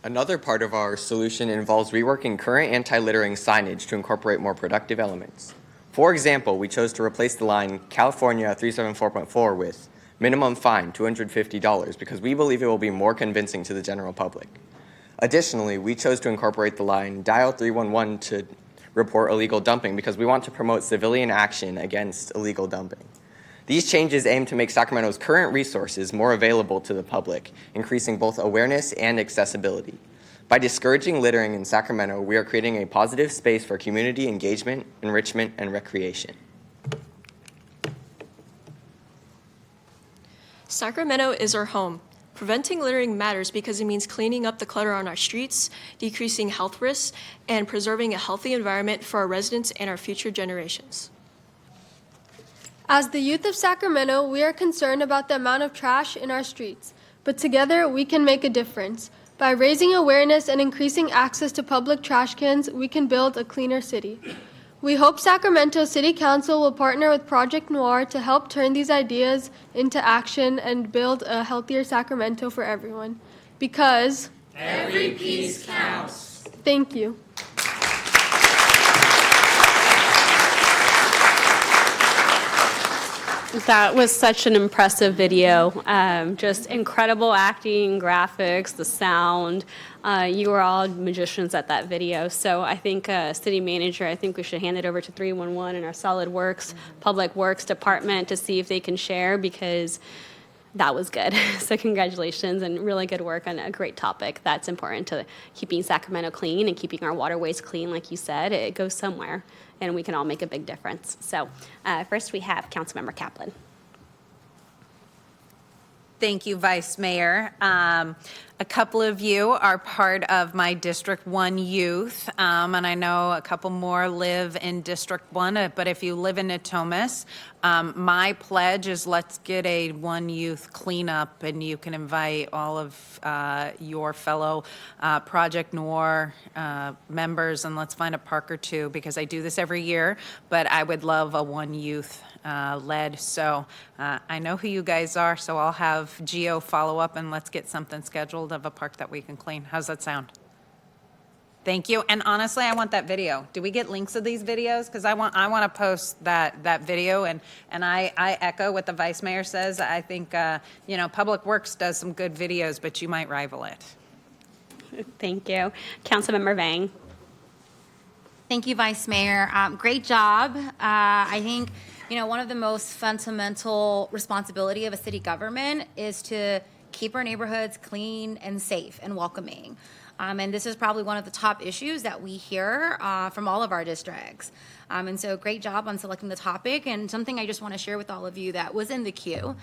Another part of our solution involves reworking current anti-littering signage to incorporate more productive elements. For example, we chose to replace the line California 374.4 with minimum fine $250 because we believe it will be more convincing to the general public. Additionally, we chose to incorporate the line dial 311 to report illegal dumping because we want to promote civilian action against illegal dumping. These changes aim to make Sacramento's current resources more available to the public, increasing both awareness and accessibility. By discouraging littering in Sacramento, we are creating a positive space for community engagement, enrichment, and recreation. Sacramento is our home. Preventing littering matters because it means cleaning up the clutter on our streets, decreasing health risks, and preserving a healthy environment for our residents and our future generations. As the youth of Sacramento, we are concerned about the amount of trash in our streets, but together we can make a difference. By raising awareness and increasing access to public trash cans, we can build a cleaner city. We hope Sacramento City Council will partner with Project Noir to help turn these ideas into action and build a healthier Sacramento for everyone. Because every piece counts. Thank you. That was such an impressive video. Just incredible acting, graphics, the sound. You were all magicians at that video. So I think city manager, I think we should hand it over to 311 and our Solid Works, Public Works Department to see if they can share, because that was good. So congratulations and really good work on a great topic. That's important to keeping Sacramento clean and keeping our waterways clean. Like you said, it goes somewhere and we can all make a big difference. So first we have Councilmember Kaplan. Thank you, Vice Mayor. A couple of you are part of my District 1 youth, and I know a couple more live in District 1, but if you live in Natomas, my pledge is let's get a one youth cleanup, and you can invite all of your fellow Project Noir members, and let's find a park or two, because I do this every year, but I would love a one youth led. So I know who you guys are, so I'll have Gio follow up and let's get something scheduled of a park that we can clean. How's that sound? Thank you. And honestly, I want that video. Do we get links of these videos? Because I want to post that video, and I echo what the Vice Mayor says. I think Public Works does some good videos, but you might rival it. Thank you. Councilmember Vang. Thank you, Vice Mayor. Great job. I think one of the most fundamental responsibility of a city government is to keep our neighborhoods clean and safe and welcoming. And this is probably one of the top issues that we hear from all of our districts. And so great job on selecting the topic. And something I just want to share with all of you that was in the queue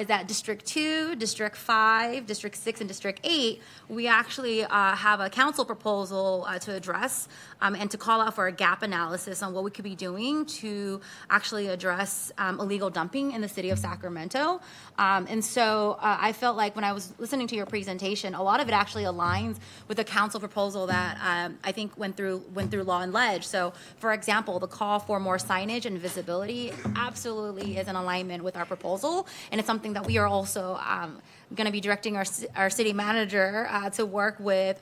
is that District 2, District 5, District 6, and District 8, we actually have a council proposal to address and to call out for a gap analysis on what we could be doing to actually address illegal dumping in the city of Sacramento. And so I felt like when I was listening to your presentation, a lot of it actually aligns with the council proposal that I think went through Law and Ledge. So, for example, the call for more signage and visibility absolutely is in alignment with our proposal, and it's something that we are also going to be directing our city manager to work with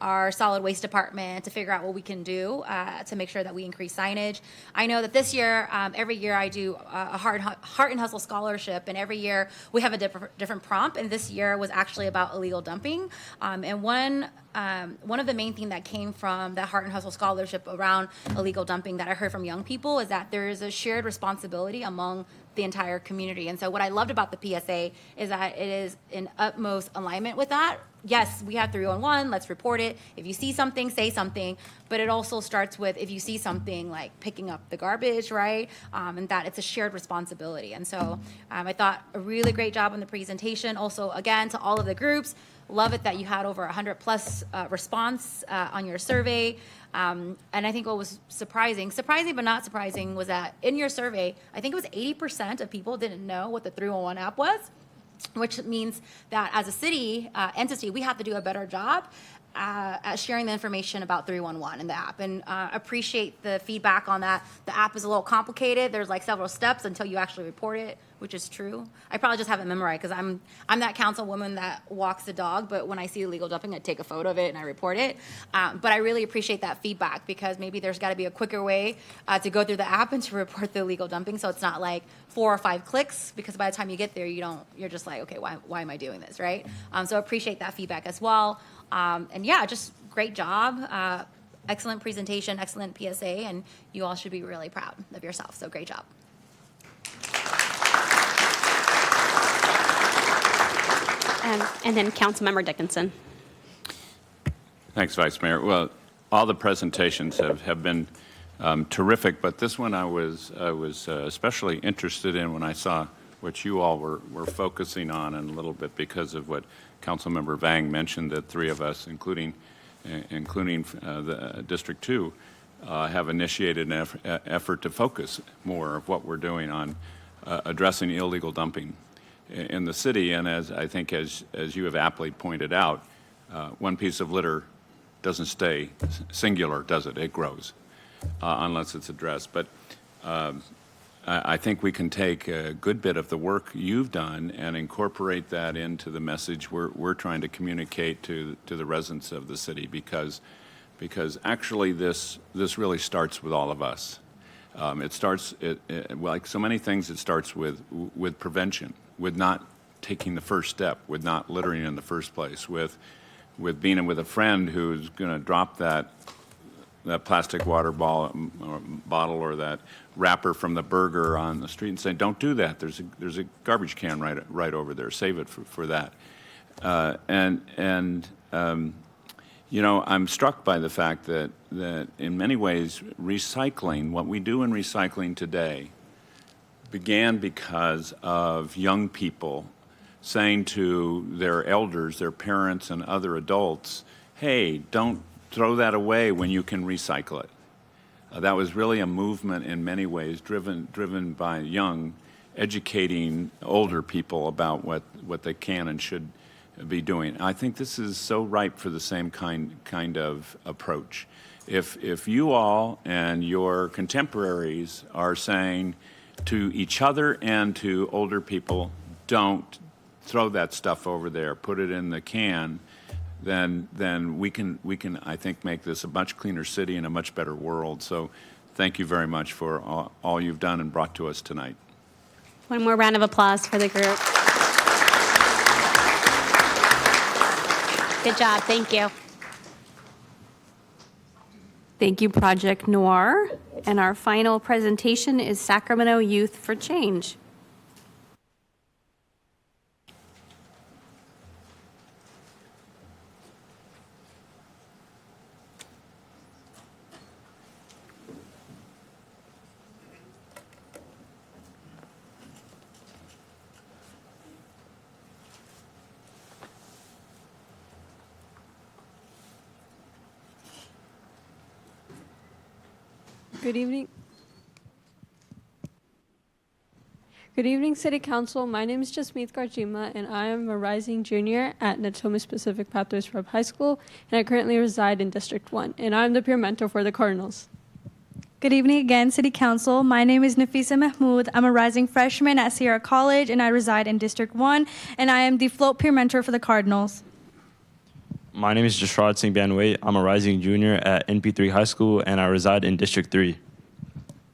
our solid waste department to figure out what we can do to make sure that we increase signage. I know that this year, every year I do a Heart and Hustle scholarship, and every year we have a different prompt, and this year was actually about illegal dumping. And one of the main things that came from the Heart and Hustle scholarship around illegal dumping that I heard from young people is that there is a shared responsibility among the entire community. And so what I loved about the PSA is that it is in utmost alignment with that. Yes, we have 311, let's report it. If you see something, say something. But it also starts with if you see something like picking up the garbage, right? And that it's a shared responsibility. And so I thought a really great job on the presentation. Also, again, to all of the groups, love it that you had over 100 plus response on your survey. And I think what was surprising but not surprising, was that in your survey, I think it was 80% of people didn't know what the 311 app was, which means that as a city entity, we have to do a better job at sharing the information about 311 and the app, and appreciate the feedback on that. The app is a little complicated. There's like several steps until you actually report it, which is true. I probably just haven't memorized because I'm that councilwoman that walks the dog, but when I see illegal dumping, I take a photo of it and I report it. But I really appreciate that feedback, because maybe there's got to be a quicker way to go through the app and to report the illegal dumping, so it's not like 4 or 5 clicks, because by the time you get there, you're just like, okay, why am I doing this, right? So appreciate that feedback as well. And yeah, just great job. Excellent presentation, excellent PSA, and you all should be really proud of yourself. So great job. And then Councilmember Dickinson. Thanks, Vice Mayor. Well, all the presentations have been terrific, but this one I was especially interested in when I saw what you all were focusing on, and a little bit because of what Councilmember Vang mentioned, that 3 of us, including the District 2, have initiated an effort to focus more of what we're doing on addressing illegal dumping in the city. And as I think, as you have aptly pointed out, one piece of litter doesn't stay singular, does it? It grows unless it's addressed. But I think we can take a good bit of the work you've done and incorporate that into the message we're trying to communicate to the residents of the city, because actually this really starts with all of us. It starts, like so many things, it starts with prevention, with not taking the first step, with not littering in the first place, with being with a friend who's going to drop that plastic water bottle or that wrapper from the burger on the street and say, don't do that. There's a garbage can right over there. Save it for that. You know, I'm struck by the fact that in many ways, recycling, what we do in recycling today, began because of young people saying to their elders, their parents and other adults, hey, don't throw that away when you can recycle it. That was really a movement in many ways driven by young, educating older people about what they can and should be doing. I think this is so ripe for the same kind of approach. If you all and your contemporaries are saying to each other and to older people, don't throw that stuff over there, put it in the can, then we can I think make this a much cleaner city and a much better world. So thank you very much for all you've done and brought to us tonight. One more round of applause for the group. Good job. Thank you. Thank you, Project Noir. And our final presentation is Sacramento Youth for Change. Good evening. Good evening, City Council. My name is Jasmeet Garjima, and I am a rising junior at Natomas Pacific Pathways Prep High School, and I currently reside in District 1, and I'm the peer mentor for the Cardinals. Good evening again, City Council. My name is Nafisa Mahmood. I'm a rising freshman at Sierra College, and I reside in District 1, and I am the float peer mentor for the Cardinals. My name is Jashrad Singh Banwait. I'm a rising junior at NP3 High School, and I reside in District 3.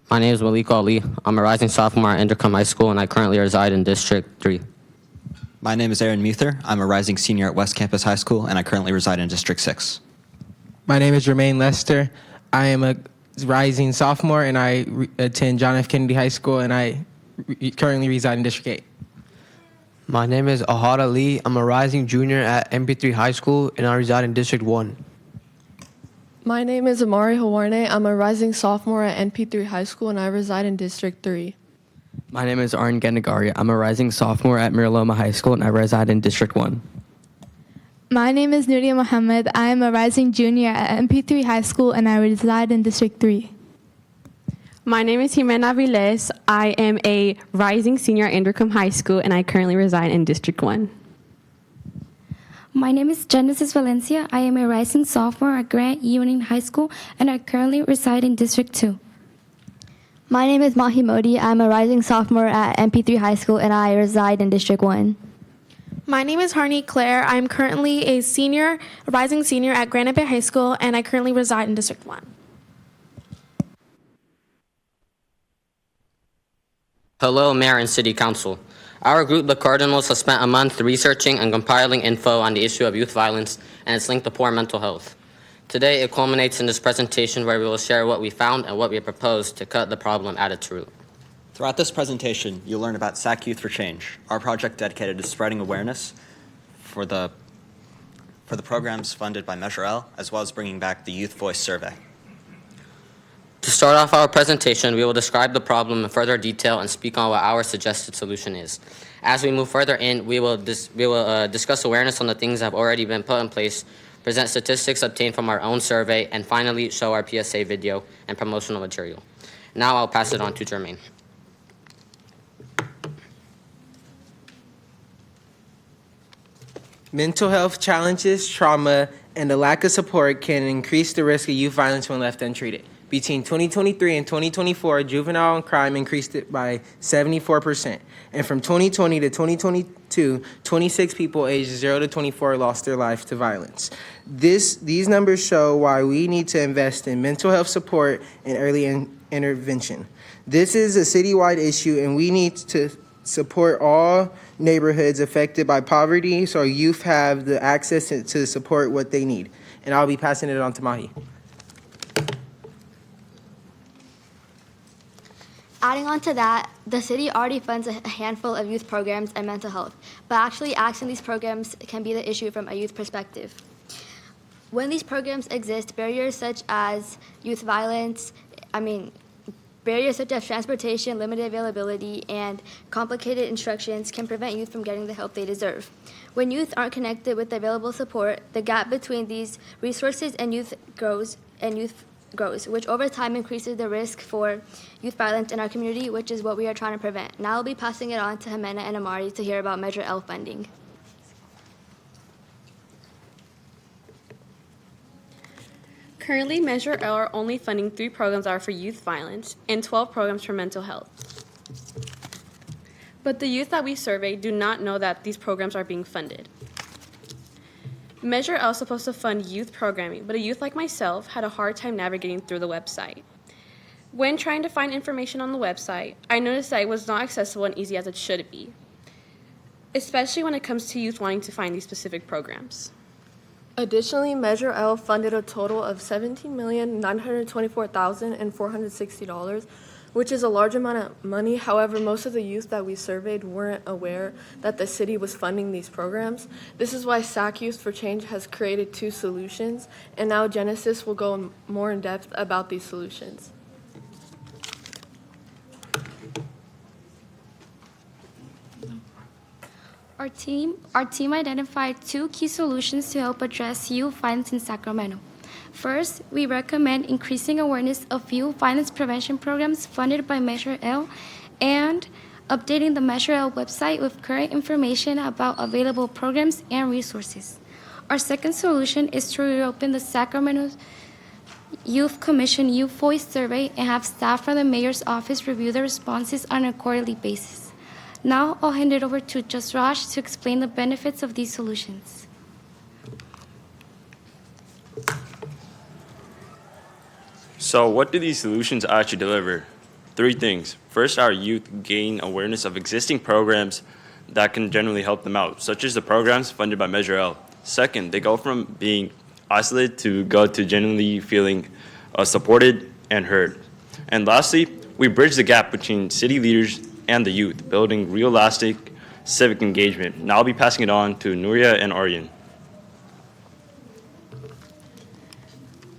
My name is Malik Ali. I'm a rising sophomore at Indercom High School, and I currently reside in District 3. My name is Aaron Muther. I'm a rising senior at West Campus High School, and I currently reside in District 6. My name is Jermaine Lester. I am a rising sophomore, and I attend John F. Kennedy High School, and I currently reside in District 8. My name is Ahad Ali. I'm a rising junior at MP3 High School, and I reside in District 1. My name is Amari Hawarne. I'm a rising sophomore at NP3 High School, and I reside in District 3. My name is Arn Ganagari. I'm a rising sophomore at Miraloma High School, and I reside in District 1. My name is Nuria Mohammed. I am a rising junior at MP3 High School, and I reside in District 3. My name is Jimena Viles. I am a rising senior at Indercom High School, and I currently reside in District 1. My name is Genesis Valencia. I am a rising sophomore at Grant Union High School, and I currently reside in District 2. My name is Mahi Modi. I'm a rising sophomore at MP3 High School, and I reside in District 1. My name is Harney Claire. I'm currently a rising senior at Granite Bay High School, and I currently reside in District 1. Hello, Mayor and City Council. Our group, the Cardinals, has spent a month researching and compiling info on the issue of youth violence and its link to poor mental health. Today, it culminates in this presentation where we will share what we found and what we propose to cut the problem at its root. Throughout this presentation, you'll learn about SAC Youth for Change, our project dedicated to spreading awareness for the programs funded by Measure L, as well as bringing back the Youth Voice Survey. To start off our presentation, we will describe the problem in further detail and speak on what our suggested solution is. As we move further in, we will discuss awareness on the things that have already been put in place, present statistics obtained from our own survey, and finally show our PSA video and promotional material. Now I'll pass it on to Jermaine. Mental health challenges, trauma, and the lack of support can increase the risk of youth violence when left untreated. Between 2023 and 2024, juvenile crime increased it by 74%. And from 2020 to 2022, 26 people aged 0 to 24 lost their life to violence. These numbers show why we need to invest in mental health support and early intervention. This is a citywide issue, and we need to support all neighborhoods affected by poverty so our youth have the access to support what they need. And I'll be passing it on to Mahi. Adding on to that, the city already funds a handful of youth programs and mental health, but actually accessing these programs can be the issue from a youth perspective. When these programs exist, barriers such as youth violence, barriers such as transportation, limited availability, and complicated instructions can prevent youth from getting the help they deserve. When youth aren't connected with available support, the gap between these resources and youth grows, which over time increases the risk for youth violence in our community, which is what we are trying to prevent. Now I'll be passing it on to Jimena and Amari to hear about Measure L funding. Currently, Measure L are only funding 3 programs that are for youth violence and 12 programs for mental health. But the youth that we survey do not know that these programs are being funded. Measure L is supposed to fund youth programming, but a youth like myself had a hard time navigating through the website. When trying to find information on the website, I noticed that it was not accessible and easy as it should be, especially when it comes to youth wanting to find these specific programs. Additionally, Measure L funded a total of $17,924,460, which is a large amount of money. However, most of the youth that we surveyed weren't aware that the city was funding these programs. This is why SAC Youth for Change has created 2 solutions, and now Genesis will go more in depth about these solutions. Our team identified 2 key solutions to help address youth violence in Sacramento. First, we recommend increasing awareness of youth violence prevention programs funded by Measure L and updating the Measure L website with current information about available programs and resources. Our second solution is to reopen the Sacramento Youth Commission Youth Voice Survey and have staff from the Mayor's Office review the responses on a quarterly basis. Now I'll hand it over to Just Raj to explain the benefits of these solutions. So what do these solutions actually deliver? 3 things. First, our youth gain awareness of existing programs that can generally help them out, such as the programs funded by Measure L. Second, they go from being isolated to genuinely feeling supported and heard. And lastly, we bridge the gap between city leaders and the youth, building real lasting civic engagement. Now I'll be passing it on to Nuria and Aryan.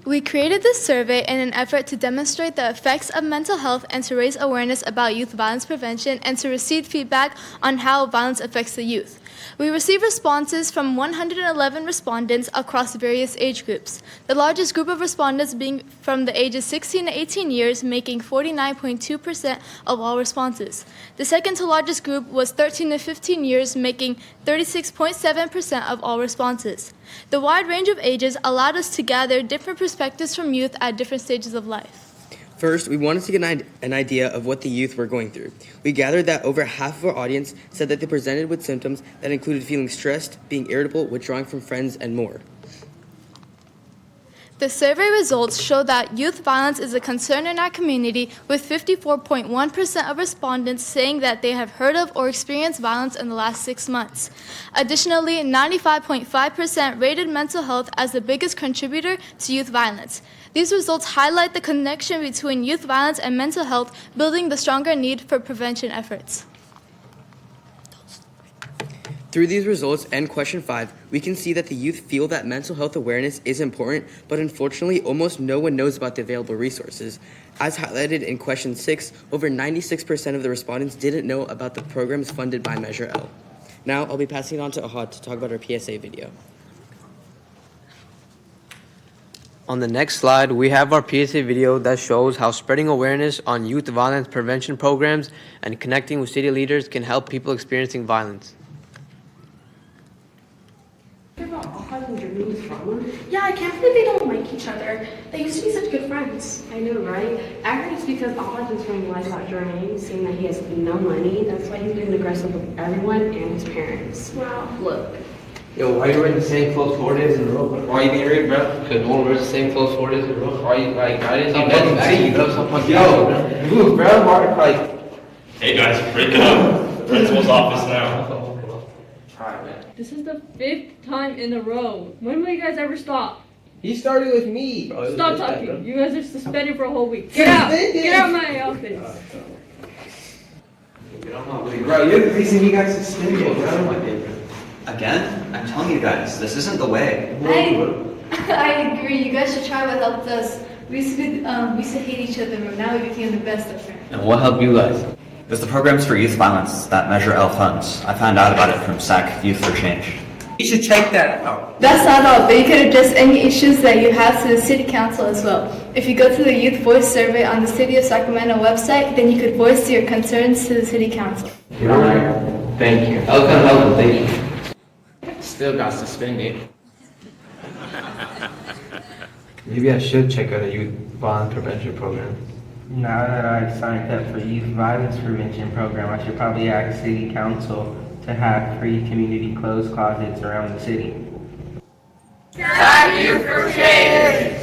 We created this survey in an effort to demonstrate the effects of mental health and to raise awareness about youth violence prevention and to receive feedback on how violence affects the youth. We received responses from 111 respondents across various age groups, the largest group of respondents being from the ages 16 to 18 years, making 49.2% of all responses. The second to largest group was 13 to 15 years, making 36.7% of all responses. The wide range of ages allowed us to gather different perspectives from youth at different stages of life. First, we wanted to get an idea of what the youth were going through. We gathered that over half of our audience said that they presented with symptoms that included feeling stressed, being irritable, withdrawing from friends, and more. The survey results show that youth violence is a concern in our community, with 54.1% of respondents saying that they have heard of or experienced violence in the last 6 months. Additionally, 95.5% rated mental health as the biggest contributor to youth violence. These results highlight the connection between youth violence and mental health, building the stronger need for prevention efforts. Through these results and question 5, we can see that the youth feel that mental health awareness is important, but unfortunately, almost no one knows about the available resources. As highlighted in question 6, over 96% of the respondents didn't know about the programs funded by Measure L. Now, I'll be passing it on to Ahad to talk about our PSA video. On the next slide, we have our PSA video that shows how spreading awareness on youth violence prevention programs and connecting with city leaders can help people experiencing violence. Yeah, I can't believe they don't like each other. They used to be such good friends. I know, right? I heard it's because Ahad is from Lies Out Journey, saying that he has no money. That's why he's getting aggressive with everyone and his parents. Wow. Look. Yo, why are you wearing the same clothes 4 days in a row? Why are you being rude, bro? Because no one wears the same clothes 4 days in a row. Why are you, like, I didn't even see you, bro. Stop punching me, move, bro. Mark, like. Hey guys, break it up. Principal's office now. Alright, man. This is the 5th time in a row. When will you guys ever stop? He started with me, bro. Stop talking. Bad, you guys are suspended for a whole week. Get out. Get out of my office. Bro, you're the reason you got suspended, bro. Again? I'm telling you guys, this isn't the way. I agree. You guys should try what helped us. We used to hate each other, but now we became the best of friends. And what helped you guys? It was the programs for youth violence that Measure L funds. I found out about it from SAC Youth for Change. You should check that out. That's not all, but you could address any issues that you have to the City Council as well. If you go to the Youth Voice Survey on the City of Sacramento website, then you could voice your concerns to the City Council. Alright, thank you. I was gonna help him, thank you. Still got suspended. Maybe I should check out a youth violence prevention program. Now that I signed up for youth violence prevention program, I should probably ask City Council to have free community clothes closets around the city. Thank you for change.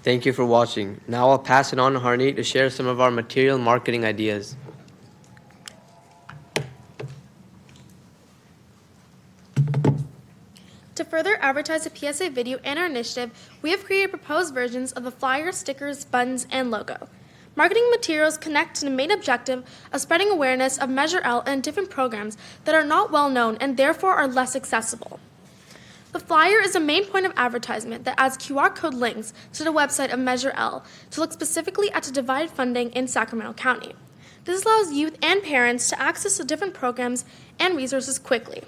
Thank you for watching. Now I'll pass it on to Harneet to share some of our material marketing ideas. To further advertise the PSA video and our initiative, we have created proposed versions of the flyer, stickers, buttons, and logo. Marketing materials connect to the main objective of spreading awareness of Measure L and different programs that are not well known and therefore are less accessible. The flyer is a main point of advertisement that adds QR code links to the website of Measure L to look specifically at the divided funding in Sacramento County. This allows youth and parents to access the different programs and resources quickly.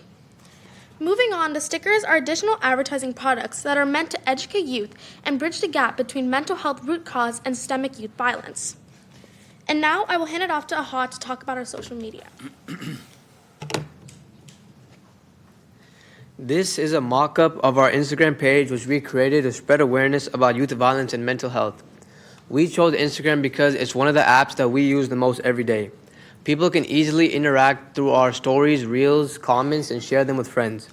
Moving on, the stickers are additional advertising products that are meant to educate youth and bridge the gap between mental health root cause and systemic youth violence. And now I will hand it off to Ahad to talk about our social media. This is a mock-up of our Instagram page, which we created to spread awareness about youth violence and mental health. We chose Instagram because it's one of the apps that we use the most every day. People can easily interact through our stories, reels, comments, and share them with friends.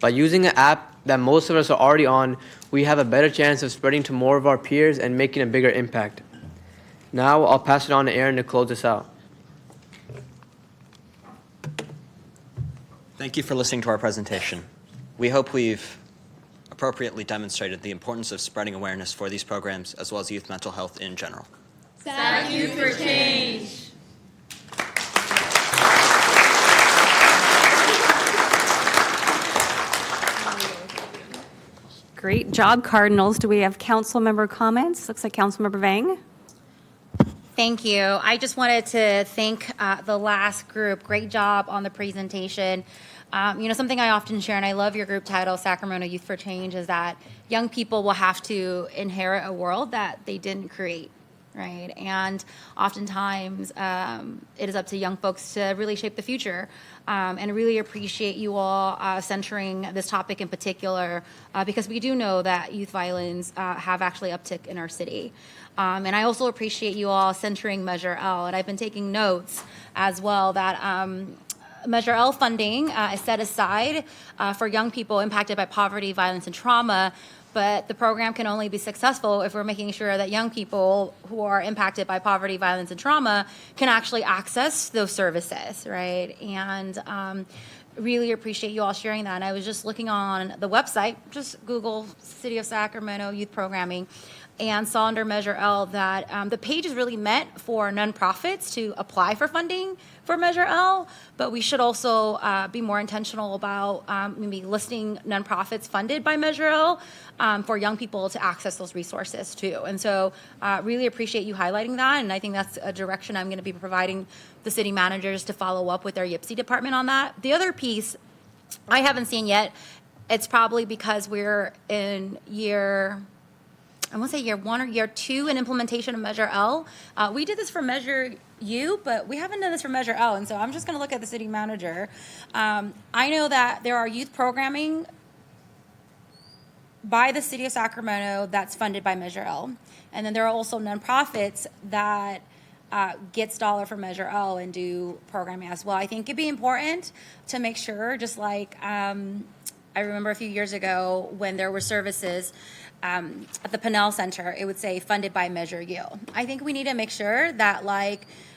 By using an app that most of us are already on, we have a better chance of spreading to more of our peers and making a bigger impact. Now, I'll pass it on to Aaron to close us out. Thank you for listening to our presentation. We hope we've appropriately demonstrated the importance of spreading awareness for these programs as well as youth mental health in general. SAC Youth for Change. Great job, Cardinals. Do we have council member comments? Looks like Councilmember Vang. Thank you. I just wanted to thank the last group. Great job on the presentation. Something I often share, and I love your group title, Sacramento Youth for Change, is that young people will have to inherit a world that they didn't create, right? And oftentimes, it is up to young folks to really shape the future. And really appreciate you all centering this topic in particular, because we do know that youth violence have actually uptick in our city. And I also appreciate you all centering Measure L. And I've been taking notes as well that Measure L funding is set aside for young people impacted by poverty, violence, and trauma. But the program can only be successful if we're making sure that young people who are impacted by poverty, violence, and trauma can actually access those services, right? And really appreciate you all sharing that. And I was just looking on the website, just Google City of Sacramento Youth Programming, and saw under Measure L that the page is really meant for nonprofits to apply for funding for Measure L, but we should also be more intentional about maybe listing nonprofits funded by Measure L for young people to access those resources too. And so really appreciate you highlighting that, and I think that's a direction I'm going to be providing the city managers to follow up with their YPC department on that. The other piece I haven't seen yet, it's probably because we're in year 1 or year 2 in implementation of Measure L. We did this for Measure U, but we haven't done this for Measure L, and so I'm just going to look at the city manager. I know that there are youth programming by the City of Sacramento that's funded by Measure L, and then there are also nonprofits that gets dollar for Measure L and do programming as well. I think it'd be important to make sure, just like I remember a few years ago when there were services at the Pinnell Center, it would say funded by Measure U. I think we need to make sure that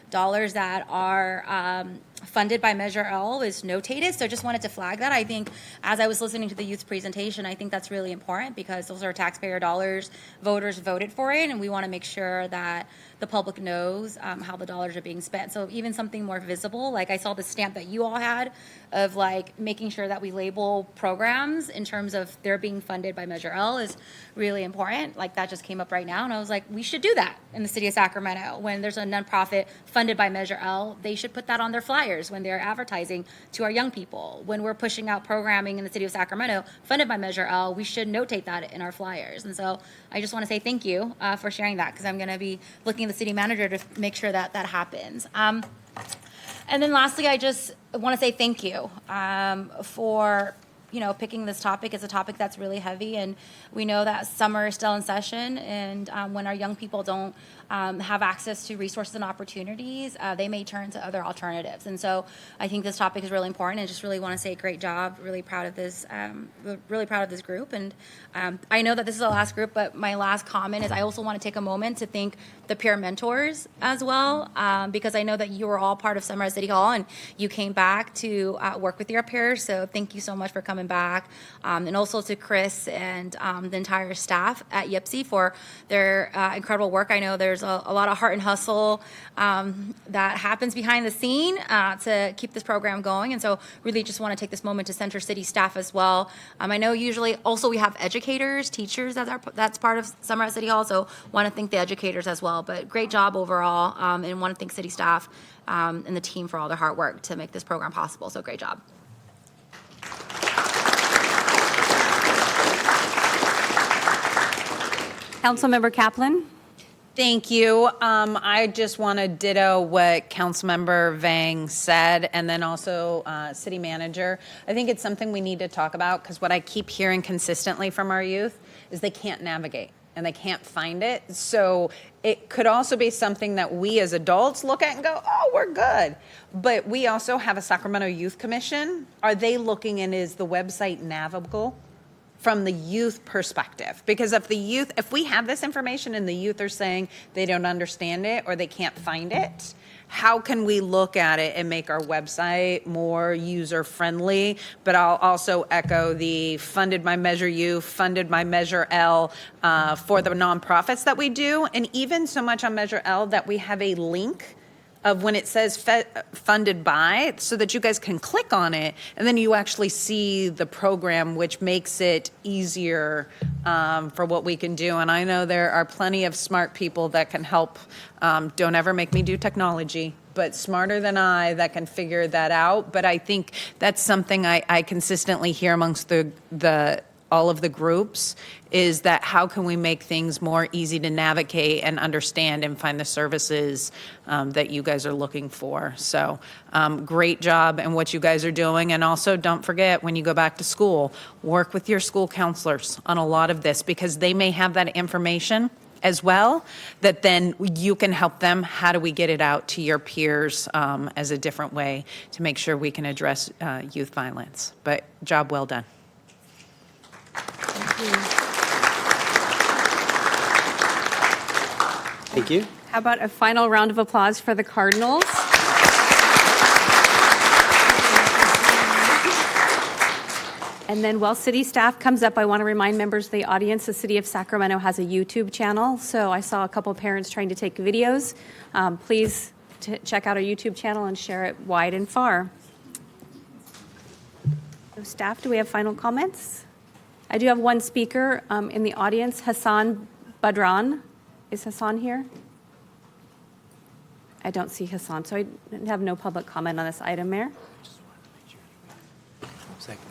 dollars that are funded by Measure L is notated. So just wanted to flag that. I think as I was listening to the youth presentation, I think that's really important because those are taxpayer dollars. Voters voted for it, and we want to make sure that the public knows how the dollars are being spent. So even something more visible, like I saw the stamp that you all had of making sure that we label programs in terms of they're being funded by Measure L is really important. That just came up right now, and I was like, we should do that in the city of Sacramento. When there's a nonprofit funded by Measure L, they should put that on their flyers when they're advertising to our young people. When we're pushing out programming in the city of Sacramento funded by Measure L, we should notate that in our flyers. And so I just want to say thank you for sharing that, because I'm going to be looking at the city manager to make sure that that happens. And then lastly, I just want to say thank you for picking this topic. It's a topic that's really heavy, and we know that summer is still in session, and when our young people don't have access to resources and opportunities, they may turn to other alternatives. And so I think this topic is really important, and just really want to say great job. Really proud of this group. And I know that this is the last group, but my last comment is I also want to take a moment to thank the peer mentors as well, because I know that you were all part of Summer at City Hall, and you came back to work with your peers. So thank you so much for coming back. And also to Chris and the entire staff at YPC for their incredible work. I know there's a lot of heart and hustle that happens behind the scene to keep this program going. And so really just want to take this moment to center city staff as well. I know usually also we have educators, teachers that's part of Summer at City Hall. So want to thank the educators as well. But great job overall, and want to thank city staff and the team for all their hard work to make this program possible. So great job. Councilmember Kaplan. Thank you. I just want to ditto what Councilmember Vang said, and then also City Manager. I think it's something we need to talk about, because what I keep hearing consistently from our youth is they can't navigate and they can't find it. So it could also be something that we as adults look at and go, oh, we're good. But we also have a Sacramento Youth Commission. Are they looking, and is the website navigable from the youth perspective? Because if we have this information and the youth are saying they don't understand it or they can't find it, how can we look at it and make our website more user friendly? But I'll also echo the funded by Measure U, funded by Measure L for the nonprofits that we do. And even so much on Measure L that we have a link of when it says funded by, so that you guys can click on it and then you actually see the program, which makes it easier for what we can do. And I know there are plenty of smart people that can help. Don't ever make me do technology, but smarter than I that can figure that out. But I think that's something I consistently hear amongst all of the groups, is that how can we make things more easy to navigate and understand and find the services that you guys are looking for. So great job in what you guys are doing. And also don't forget, when you go back to school, work with your school counselors on a lot of this, because they may have that information as well, that then you can help them. How do we get it out to your peers as a different way to make sure we can address youth violence? But job well done. Thank you. How about a final round of applause for the Cardinals? And then while city staff comes up, I want to remind members of the audience, the City of Sacramento has a YouTube channel. So I saw a couple parents trying to take videos. Please check out our YouTube channel and share it wide and far. So staff, do we have final comments? I do have one speaker in the audience, Hassan Badran. Is Hassan here? I don't see Hassan, so I have no public comment on this item, Mayor.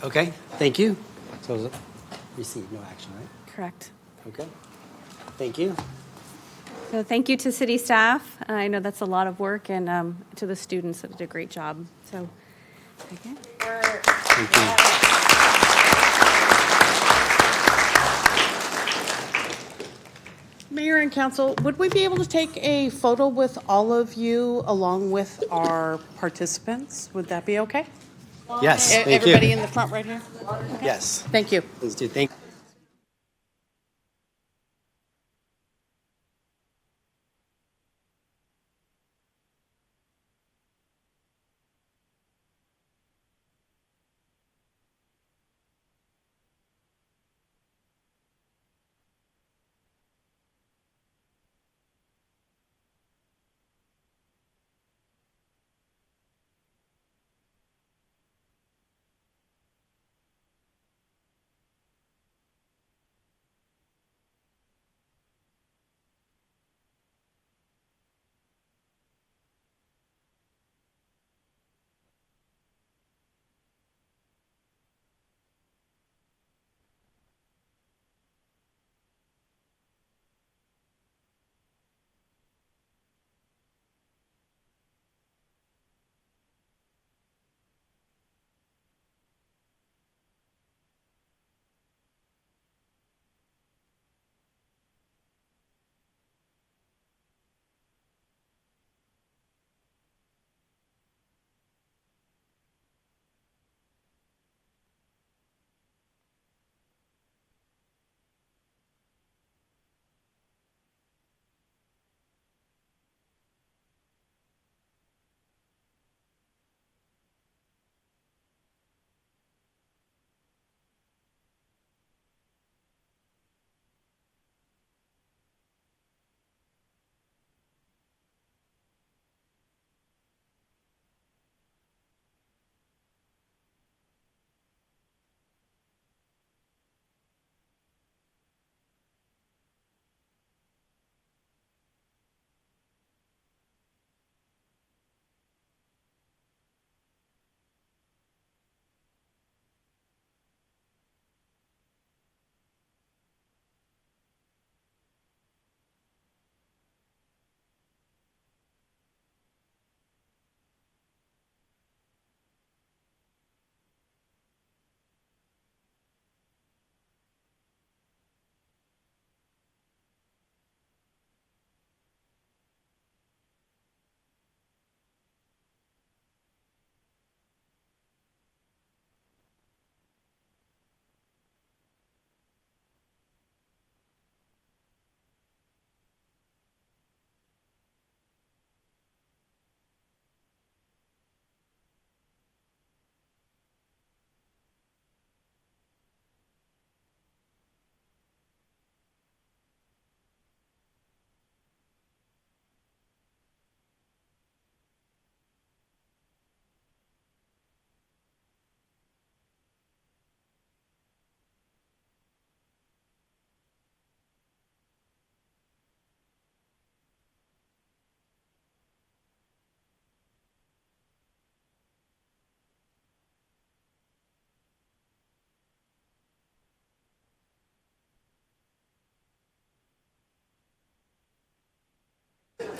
Okay, thank you. So receive no action, right? Correct. Okay, thank you. So thank you to city staff. I know that's a lot of work, and to the students that did a great job. So, okay. Thank you. Mayor and council, would we be able to take a photo with all of you along with our participants? Would that be okay? Yes, thank you. Everybody in the front right here? Okay. Yes. Thank you. Please do. Thank you.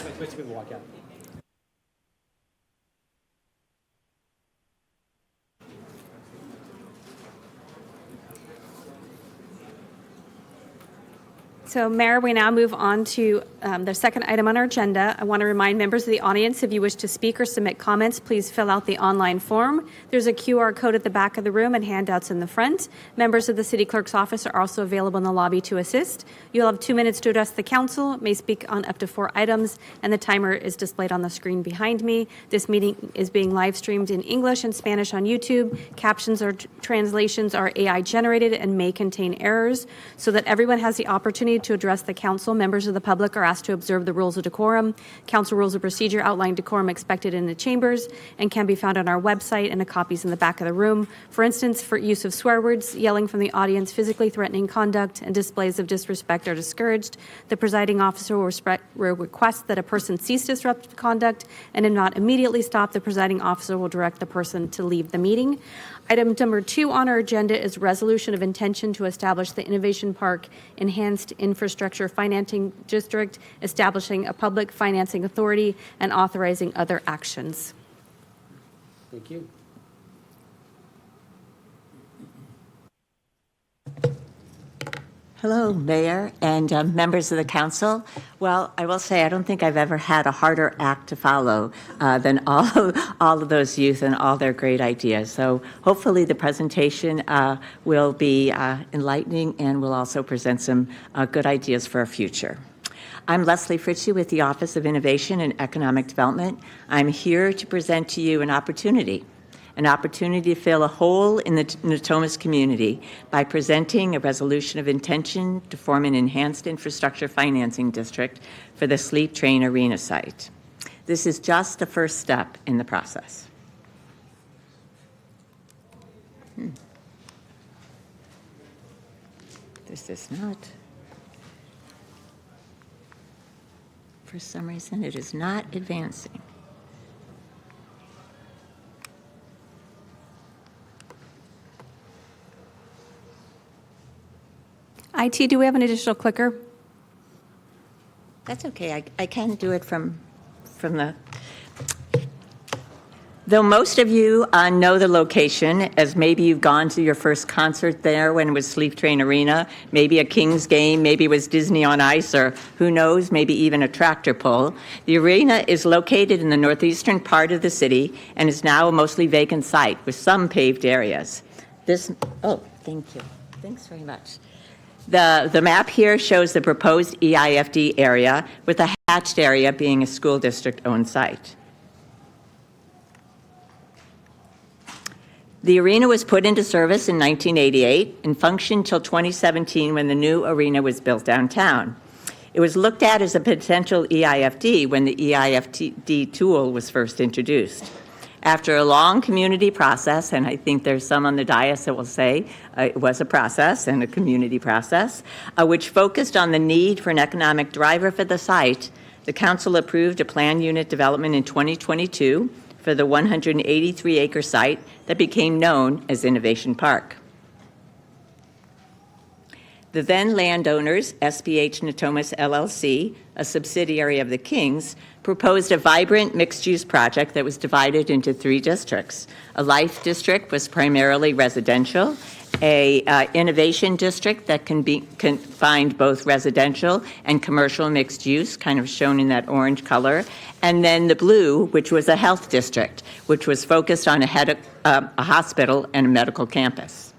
Wait till people walk out. So, Mayor, we now move on to the second item on our agenda. I want to remind members of the audience, if you wish to speak or submit comments, please fill out the online form. There's a QR code at the back of the room and handouts in the front. Members of the City Clerk's office are also available in the lobby to assist. You'll have 2 minutes to address the council, may speak on up to 4 items, and the timer is displayed on the screen behind me. This meeting is being live streamed in English and Spanish on YouTube. Captions or translations are AI generated and may contain errors. So that everyone has the opportunity to address the council, members of the public are asked to observe the rules of decorum. Council rules of procedure outline decorum expected in the chambers and can be found on our website, and the copies in the back of the room. For instance, for use of swear words, yelling from the audience, physically threatening conduct, and displays of disrespect are discouraged. The presiding officer will request that a person cease disruptive conduct, and if not immediately stopped, the presiding officer will direct the person to leave the meeting. Item number 2 on our agenda is resolution of intention to establish the Innovation Park Enhanced Infrastructure Financing District, establishing a public financing authority, and authorizing other actions. Thank you. Hello, Mayor and members of the council. Well, I will say I don't think I've ever had a harder act to follow than all of those youth and all their great ideas. So hopefully the presentation will be enlightening and will also present some good ideas for our future. I'm Leslie Fritchie with the Office of Innovation and Economic Development. I'm here to present to you an opportunity to fill a hole in the Natomas community by presenting a resolution of intention to form an enhanced infrastructure financing district for the Sleep Train Arena site. This is just the first step in the process. This is not, for some reason, it is not advancing. IT, do we have an additional clicker? That's okay. I can do it from the... Though most of you know the location, as maybe you've gone to your first concert there when it was Sleep Train Arena, maybe a Kings game, maybe it was Disney on Ice, or who knows, maybe even a tractor pull. The arena is located in the northeastern part of the city and is now a mostly vacant site with some paved areas. Oh, thank you. Thanks very much. The map here shows the proposed EIFD area, with the hatched area being a school district-owned site. The arena was put into service in 1988 and functioned till 2017 when the new arena was built downtown. It was looked at as a potential EIFD when the EIFD tool was first introduced. After a long community process, and I think there's some on the dais that will say it was a process and a community process, which focused on the need for an economic driver for the site, the council approved a planned unit development in 2022 for the 183-acre site that became known as Innovation Park. The then landowners, SBH Natomas LLC, a subsidiary of the Kings, proposed a vibrant mixed-use project that was divided into 3 districts. A life district was primarily residential, a innovation district that combined both residential and commercial mixed use, kind of shown in that orange color, and then the blue, which was a health district, which was focused on a hospital and a medical campus.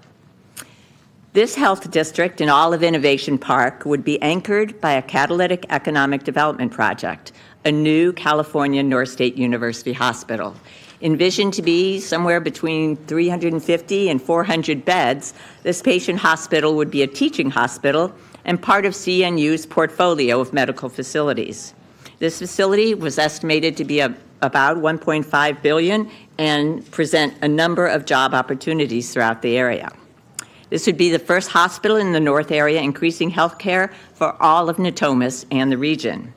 This health district and all of Innovation Park would be anchored by a catalytic economic development project, a new California North State University hospital. Envisioned to be somewhere between 350 and 400 beds, this patient hospital would be a teaching hospital and part of CNU's portfolio of medical facilities. This facility was estimated to be about $1.5 billion and present a number of job opportunities throughout the area. This would be the first hospital in the North area increasing health care for all of Natomas and the region.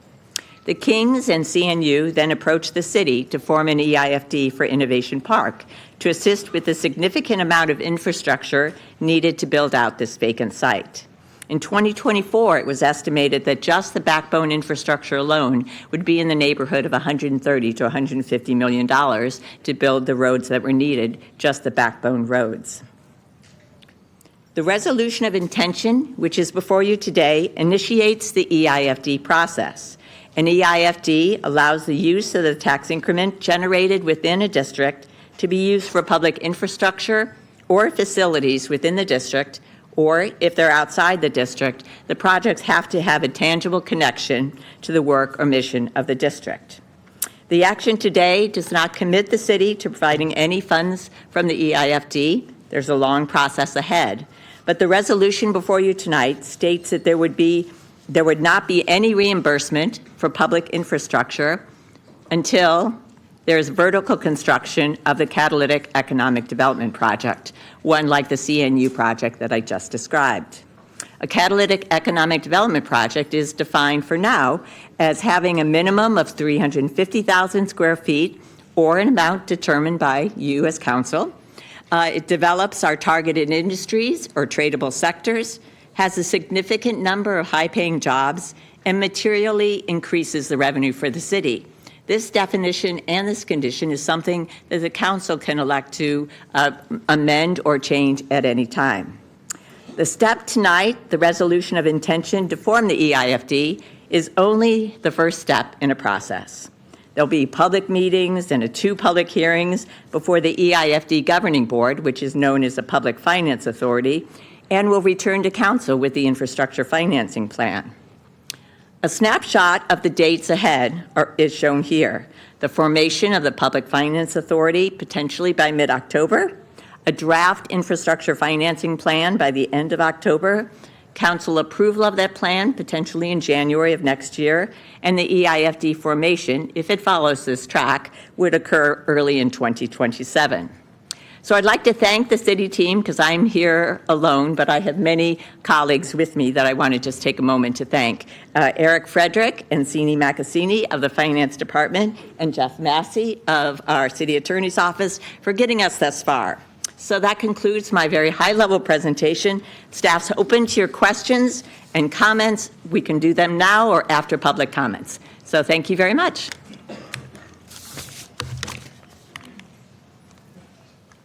The Kings and CNU then approached the city to form an EIFD for Innovation Park to assist with the significant amount of infrastructure needed to build out this vacant site. In 2024, it was estimated that just the backbone infrastructure alone would be in the neighborhood of $130 to $150 million to build the roads that were needed, just the backbone roads. The resolution of intention, which is before you today, initiates the EIFD process. An EIFD allows the use of the tax increment generated within a district to be used for public infrastructure or facilities within the district, or if they're outside the district, the projects have to have a tangible connection to the work or mission of the district. The action today does not commit the city to providing any funds from the EIFD. There's a long process ahead. But the resolution before you tonight states that there would not be any reimbursement for public infrastructure until there's vertical construction of the Catalytic Economic Development Project, one like the CNU project that I just described. A Catalytic Economic Development Project is defined for now as having a minimum of 350,000 square feet or an amount determined by you as council. It develops our targeted industries or tradable sectors, has a significant number of high-paying jobs, and materially increases the revenue for the city. This definition and this condition is something that the council can elect to amend or change at any time. The step tonight, the resolution of intention to form the EIFD, is only the first step in a process. There'll be public meetings and 2 public hearings before the EIFD Governing Board, which is known as the Public Finance Authority, and will return to council with the infrastructure financing plan. A snapshot of the dates ahead is shown here. The formation of the Public Finance Authority, potentially by mid-October, a draft infrastructure financing plan by the end of October, council approval of that plan, potentially in January of next year, and the EIFD formation, if it follows this track, would occur early in 2027. So I'd like to thank the city team, because I'm here alone, but I have many colleagues with me that I want to just take a moment to thank. Eric Frederick and Sini Maccassini of the Finance Department, and Jeff Massey of our City Attorney's Office for getting us thus far. So that concludes my very high-level presentation. Staff's open to your questions and comments. We can do them now or after public comments. So thank you very much.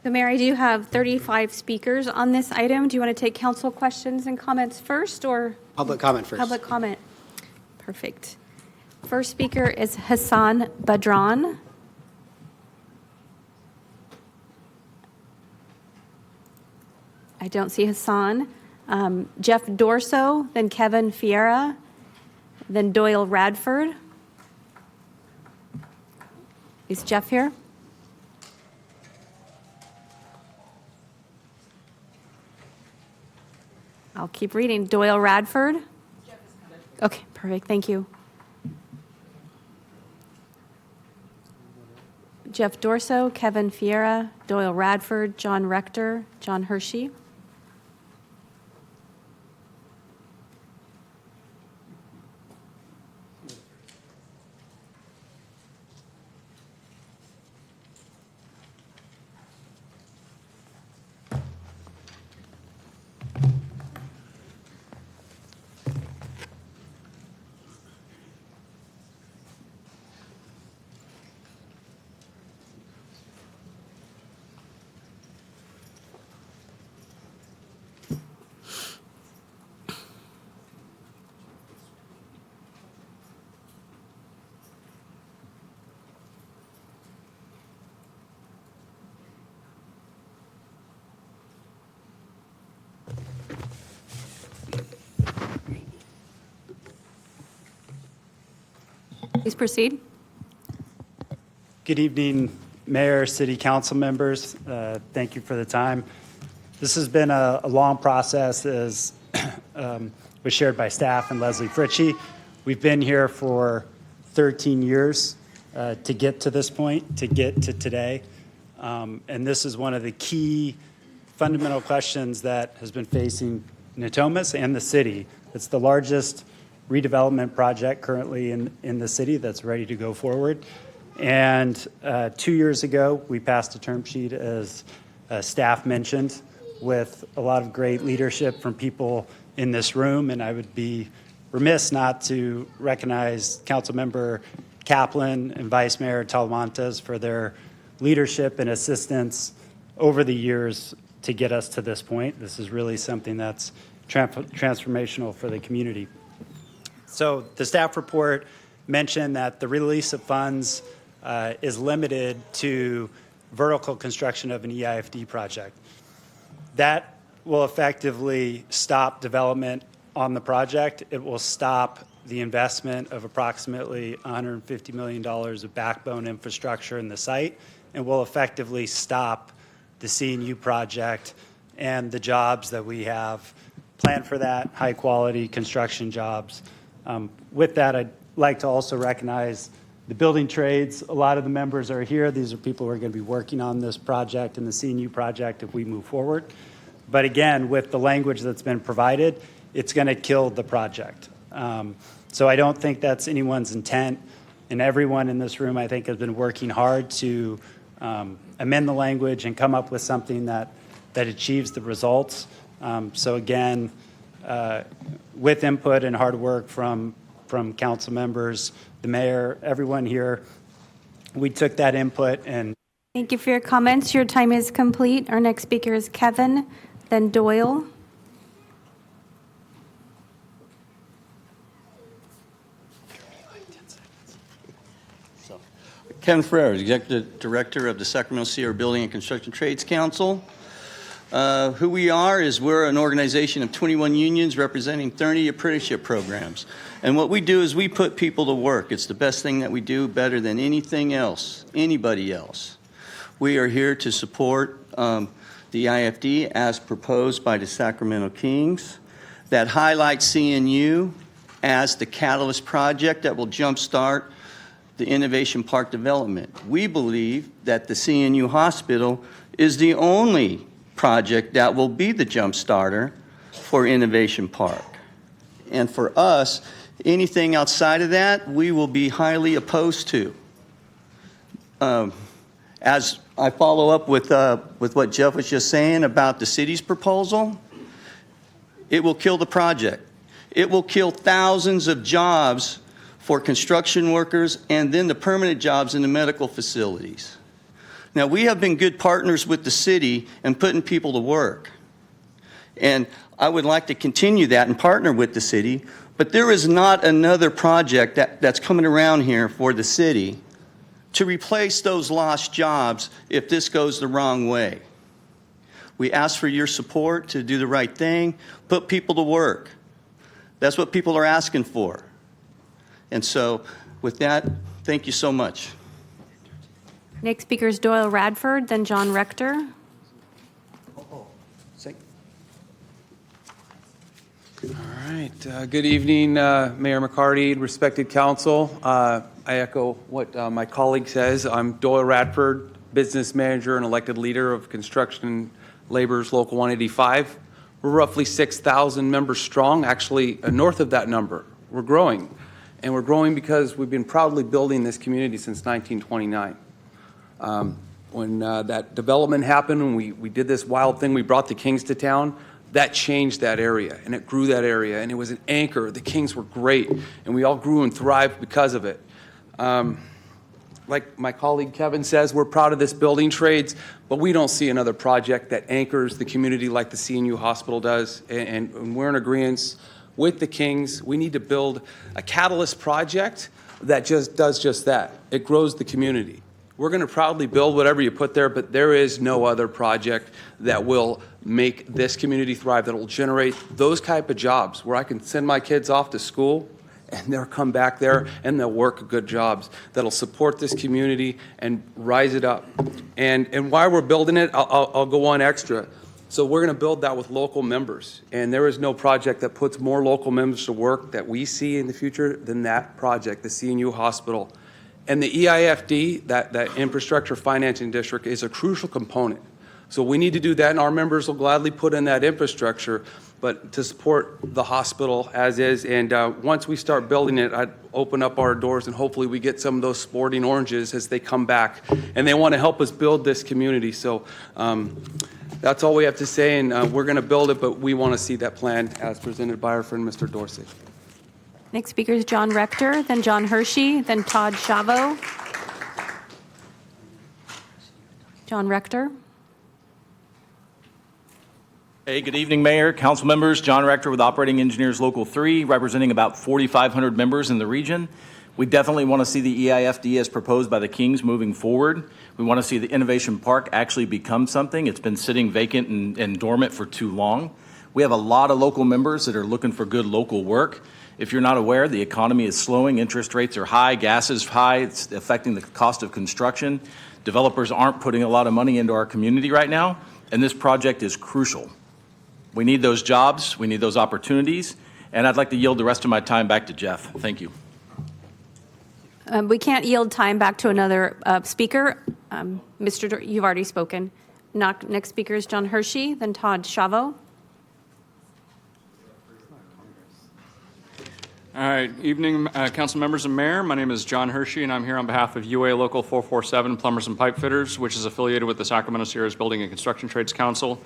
So Mayor, I do have 35 speakers on this item. Do you want to take council questions and comments first, or? Public comment first. Public comment. Perfect. First speaker is Hassan Badran. I don't see Hassan. Jeff Dorso, then Kevin Fiera, then Doyle Radford. Is Jeff here? I'll keep reading. Doyle Radford. Okay, perfect. Thank you. Jeff Dorso, Kevin Fiera, Doyle Radford, John Rector, John Hershey. Please proceed. Good evening, Mayor, City Council members. Thank you for the time. This has been a long process, as was shared by staff and Leslie Fritchie. We've been here for 13 years to get to this point, to get to today. And this is one of the key fundamental questions that has been facing Natomas and the city. It's the largest redevelopment project currently in the city that's ready to go forward. And 2 years ago, we passed a term sheet, as staff mentioned. with a lot of great leadership from people in this room, and I would be remiss not to recognize Councilmember Kaplan and Vice Mayor Talamantes for their leadership and assistance over the years to get us to this point. This is really something that's transformational for the community. So the staff report mentioned that the release of funds is limited to vertical construction of an EIFD project. That will effectively stop development on the project. It will stop the investment of approximately $150 million of backbone infrastructure in the site, and will effectively stop the CNU project and the jobs that we have planned for that, high-quality construction jobs. With that, I'd like to also recognize the building trades. A lot of the members are here. These are people who are going to be working on this project and the CNU project if we move forward. But again, with the language that's been provided, it's going to kill the project. So I don't think that's anyone's intent. And everyone in this room, I think, has been working hard to amend the language and come up with something that achieves the results. So again, with input and hard work from council members, the mayor, everyone here, we took that input and. Thank you for your comments. Your time is complete. Our next speaker is Kevin, then Doyle. Kevin Ferrer, Executive Director of the Sacramento Sierra Building and Construction Trades Council. Who we are is we're an organization of 21 unions representing 30 apprenticeship programs. And what we do is we put people to work. It's the best thing that we do, better than anything else, anybody else. We are here to support the IFD as proposed by the Sacramento Kings that highlights CNU as the catalyst project that will jumpstart the Innovation Park development. We believe that the CNU Hospital is the only project that will be the jump starter for Innovation Park. And for us, anything outside of that, we will be highly opposed to. As I follow up with what Jeff was just saying about the city's proposal, it will kill the project. It will kill thousands of jobs for construction workers and then the permanent jobs in the medical facilities. Now, we have been good partners with the city and putting people to work. And I would like to continue that and partner with the city, but there is not another project that's coming around here for the city to replace those lost jobs if this goes the wrong way. We ask for your support to do the right thing, put people to work. That's what people are asking for. And so with that, thank you so much. Next speaker is Doyle Radford, then John Rector. All right. Good evening, Mayor McCarty, respected council. I echo what my colleague says. I'm Doyle Radford, business manager and elected leader of Construction Labor's Local 185. We're roughly 6,000 members strong, actually north of that number. We're growing. And we're growing because we've been proudly building this community since 1929. When that development happened, when we did this wild thing, we brought the Kings to town, that changed that area, and it grew that area, and it was an anchor. The Kings were great, and we all grew and thrived because of it. Like my colleague Kevin says, we're proud of this building trades, but we don't see another project that anchors the community like the CNU Hospital does, and we're in agreement with the Kings. We need to build a catalyst project that just does just that. It grows the community. We're going to proudly build whatever you put there, but there is no other project that will make this community thrive, that will generate those type of jobs where I can send my kids off to school and they'll come back there and they'll work good jobs that'll support this community and rise it up. And while we're building it, I'll go on extra. So we're going to build that with local members. And there is no project that puts more local members to work that we see in the future than that project, the CNU Hospital. And the EIFD, that Infrastructure Financing District, is a crucial component. So we need to do that, and our members will gladly put in that infrastructure, but to support the hospital as is. And once we start building it, I'd open up our doors, and hopefully we get some of those sporting oranges as they come back. And they want to help us build this community. So That's all we have to say, and we're going to build it, but we want to see that plan as presented by our friend, Mr. Dorsey. Next speaker is John Rector, then John Hershey, then Todd Chavo. John Rector. Hey, good evening, Mayor, council members. John Rector with Operating Engineers Local 3, representing about 4,500 members in the region. We definitely want to see the EIFD as proposed by the Kings moving forward. We want to see the Innovation Park actually become something. It's been sitting vacant and dormant for too long. We have a lot of local members that are looking for good local work. If you're not aware, the economy is slowing, interest rates are high, gas is high, it's affecting the cost of construction. Developers aren't putting a lot of money into our community right now, and this project is crucial. We need those jobs, we need those opportunities, and I'd like to yield the rest of my time back to Jeff. Thank you. We can't yield time back to another speaker. You've already spoken. Next speaker is John Hershey, then Todd Chavo. All right, evening, council members and mayor. My name is John Hershey, and I'm here on behalf of UA Local 447 Plumbers and Pipe Fitters, which is affiliated with the Sacramento Sierras Building and Construction Trades Council.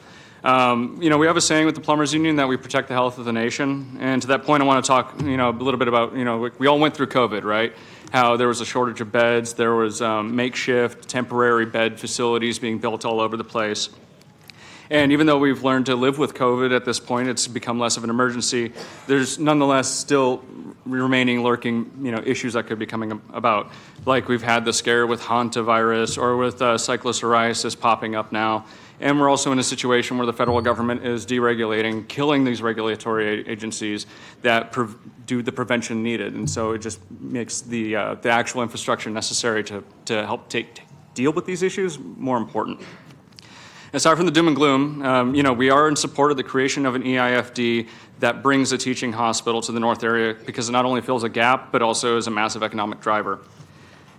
We have a saying with the Plumbers Union that we protect the health of the nation. And to that point, I want to talk, a little bit about, we all went through COVID, right? How there was a shortage of beds, there was makeshift, temporary bed facilities being built all over the place. And even though we've learned to live with COVID at this point, it's become less of an emergency, there's nonetheless still remaining lurking, issues that could be coming about. Like we've had the scare with hantavirus or with cyclopsoriasis popping up now. And we're also in a situation where the federal government is deregulating, killing these regulatory agencies that do the prevention needed. And so it just makes the actual infrastructure necessary to help deal with these issues more important. Aside from the doom and gloom, we are in support of the creation of an EIFD that brings a teaching hospital to the North area because it not only fills a gap, but also is a massive economic driver.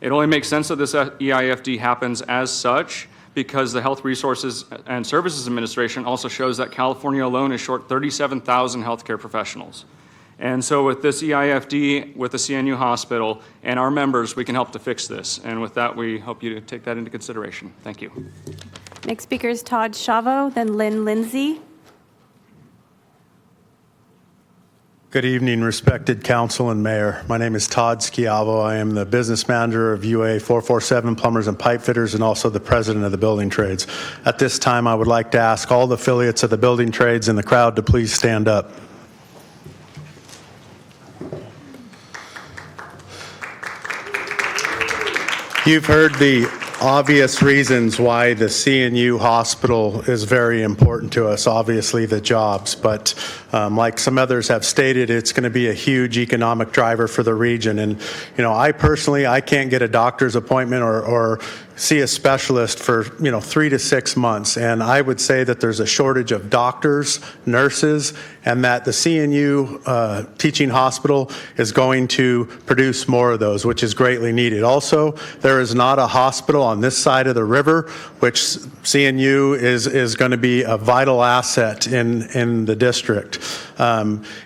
It only makes sense that this EIFD happens as such because the Health Resources and Services Administration also shows that California alone is short 37,000 healthcare professionals. And so with this EIFD, with the CNU hospital, and our members, we can help to fix this. And with that, we hope you to take that into consideration. Thank you. Next speaker is Todd Chavo, then Lynn Lindsay. Good evening, respected council and mayor. My name is Todd Schiavo. I am the business manager of UA 447 Plumbers and Pipe Fitters and also the president of the building trades. At this time, I would like to ask all the affiliates of the building trades in the crowd to please stand up. You've heard the obvious reasons why the CNU hospital is very important to us, obviously the jobs, but like some others have stated, it's going to be a huge economic driver for the region. And, I personally can't get a doctor's appointment or see a specialist for 3 to 6 months, and I would say that there's a shortage of doctors, nurses, and that the CNU teaching hospital is going to produce more of those, which is greatly needed. Also, there is not a hospital on this side of the river, which CNU is going to be a vital asset in the district.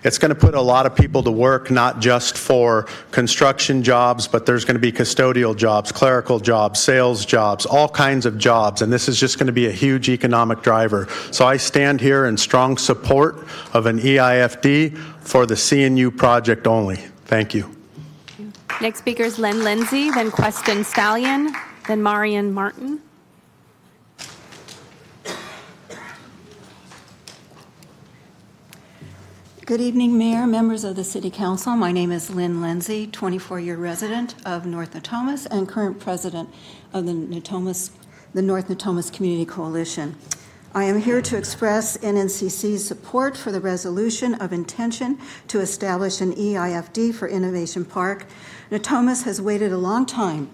It's going to put a lot of people to work, not just for construction jobs, but there's going to be custodial jobs, clerical jobs, sales jobs, all kinds of jobs, and this is just going to be a huge economic driver. So I stand here in strong support of an EIFD for the CNU project only. Thank you. Next speaker is Len Lindsay, then Queston Stallion, then Marion Martin. Good evening, Mayor, members of the City Council. My name is Lynn Lindsay, 24-year resident of North Natomas and current president of the North Natomas Community Coalition. I am here to express NNCC's support for the resolution of intention to establish an EIFD for Innovation Park. Natomas has waited a long time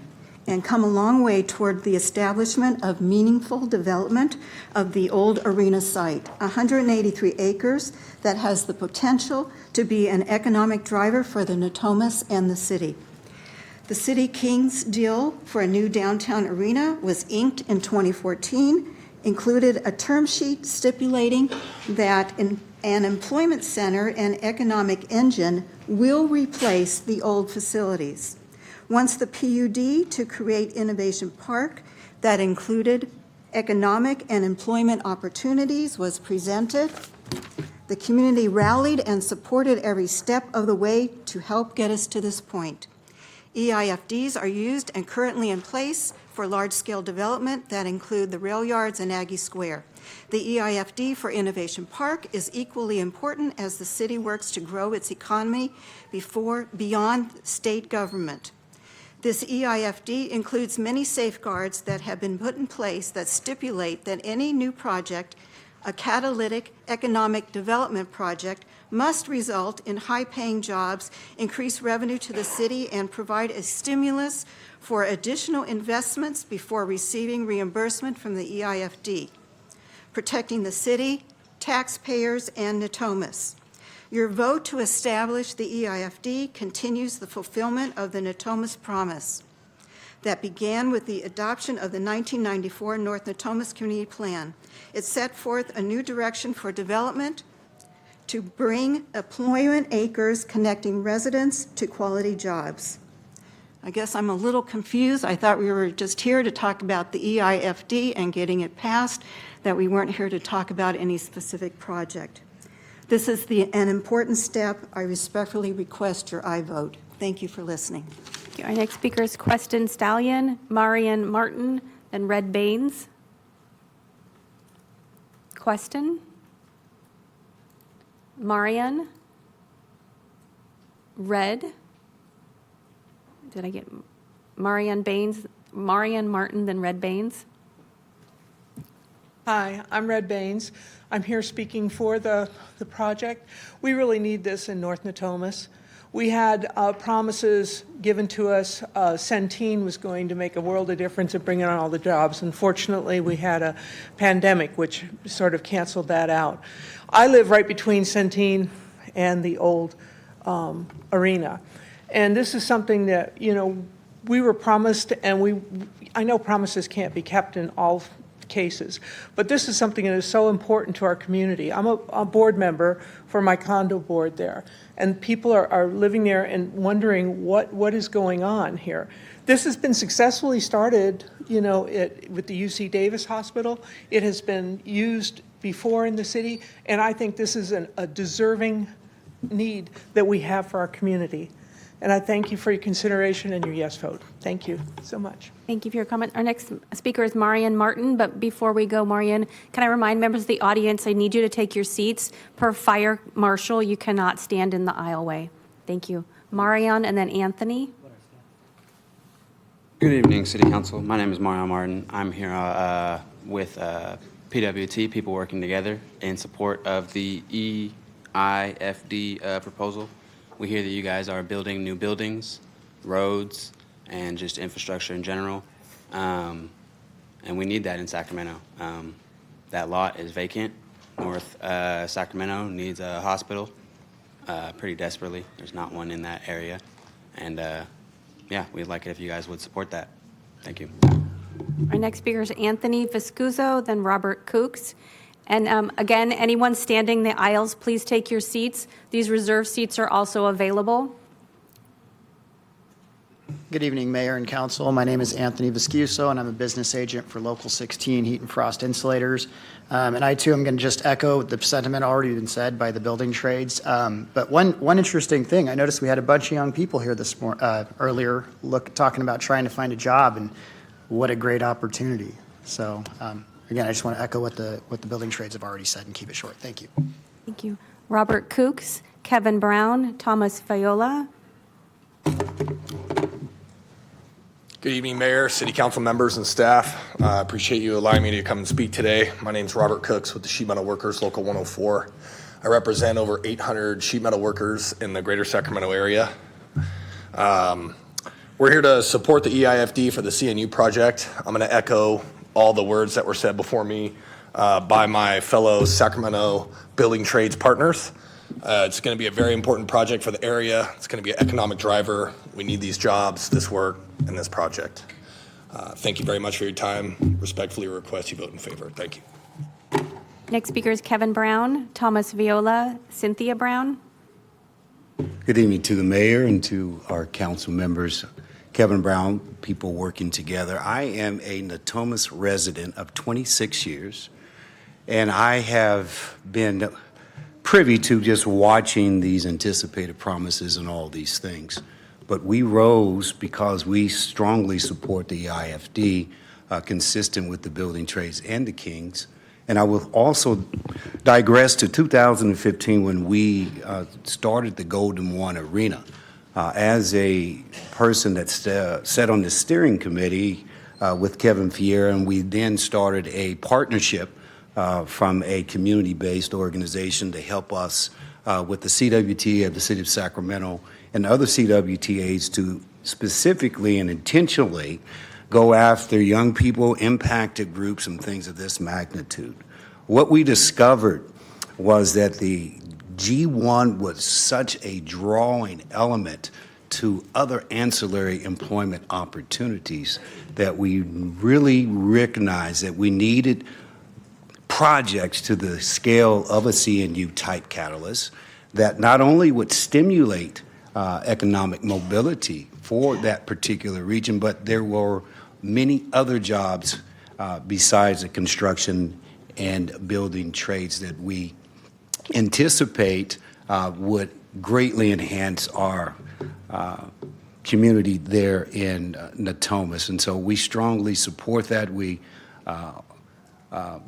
and come a long way toward the establishment of meaningful development of the old arena site, 183 acres that has the potential to be an economic driver for the Natomas and the city. The City Kings deal for a new downtown arena was inked in 2014, included a term sheet stipulating that an employment center and economic engine will replace the old facilities. Once the PUD to create Innovation Park that included Economic and employment opportunities was presented. The community rallied and supported every step of the way to help get us to this point. EIFDs are used and currently in place for large-scale development that include the rail yards and Aggie Square. The EIFD for Innovation Park is equally important as the city works to grow its economy beyond state government. This EIFD includes many safeguards that have been put in place that stipulate that any new project, a catalytic economic development project, must result in high-paying jobs, increase revenue to the city, and provide a stimulus for additional investments before receiving reimbursement from the EIFD, protecting the city, taxpayers, and Natomas. Your vote to establish the EIFD continues the fulfillment of the Natomas Promise that began with the adoption of the 1994 North Natomas Community Plan. It set forth a new direction for development to bring employment acres connecting residents to quality jobs. I guess I'm a little confused. I thought we were just here to talk about the EIFD and getting it passed, that we weren't here to talk about any specific project. This is an important step. I respectfully request your aye vote. Thank you for listening. Our next speaker is Queston Stallion, Marian Martin, then Red Baines. Queston? Marian? Red? Did I get Marian Baines? Marian Martin, then Red Baines? Hi, I'm Red Baines. I'm here speaking for the project. We really need this in North Natomas. We had promises given to us. Centene was going to make a world of difference at bringing on all the jobs. Unfortunately, we had a pandemic, which sort of canceled that out. I live right between Centene and the old arena. And this is something that, we were promised, and I know promises can't be kept in all cases, but this is something that is so important to our community. I'm a board member for my condo board there, and people are living there and wondering what is going on here. This has been successfully started, with the UC Davis Hospital. It has been used before in the city, and I think this is a deserving need that we have for our community. And I thank you for your consideration and your yes vote. Thank you so much. Thank you for your comment. Our next speaker is Marian Martin, but before we go, Marian, can I remind members of the audience, I need you to take your seats. Per fire marshal, you cannot stand in the aisleway. Thank you. Marian and then Anthony. Good evening, City Council. My name is Marian Martin. I'm here with PWT, People Working Together, in support of the EIFD proposal. We hear that you guys are building new buildings, roads, and just infrastructure in general. And we need that in Sacramento. That lot is vacant. North Sacramento needs a hospital pretty desperately. There's not one in that area. And we'd like it if you guys would support that. Thank you. Our next speaker is Anthony Viscuso, then Robert Kooks. And again, anyone standing in the aisles, please take your seats. These reserved seats are also available. Good evening, Mayor and Council. My name is Anthony Viscuso, and I'm a business agent for Local 16 Heat and Frost Insulators. And I, too, am going to just echo the sentiment already been said by the building trades. But one interesting thing, I noticed we had a bunch of young people here this earlier talking about trying to find a job, and what a great opportunity. So, again, I just want to echo what the building trades have already said and keep it short. Thank you. Thank you. Robert Kooks, Kevin Brown, Thomas Viola. Good evening, Mayor, City Council members, and staff. I appreciate you allowing me to come and speak today. My name is Robert Cooks with the Sheet Metal Workers, Local 104. I represent over 800 sheet metal workers in the greater Sacramento area. We're here to support the EIFD for the CNU project. I'm going to echo all the words that were said before me by my fellow Sacramento building trades partners. It's going to be a very important project for the area. It's going to be an economic driver. We need these jobs, this work, and this project. Thank you very much for your time. Respectfully request you vote in favor. Thank you. Next speaker is Kevin Brown, Thomas Viola, Cynthia Brown. Good evening to the mayor and to our council members. Kevin Brown, people working together. I am a Natomas resident of 26 years, and I have been privy to just watching these anticipated promises and all these things. But we rose because we strongly support the EIFD, consistent with the building trades and the Kings. And I will also digress to 2015 when we started the Golden One Arena. As a person that sat on the steering committee with Kevin Fiera, and we then started a partnership from a community-based organization to help us with the CWTA of the City of Sacramento and other CWTAs to specifically and intentionally go after young people, impacted groups, and things of this magnitude. What we discovered was that the G1 was such a drawing element to other ancillary employment opportunities that we really recognized that we needed projects to the scale of a CNU type catalyst that not only would stimulate economic mobility for that particular region, but there were many other jobs besides the construction and building trades that we anticipate would greatly enhance our community there in Natomas. And so we strongly support that. We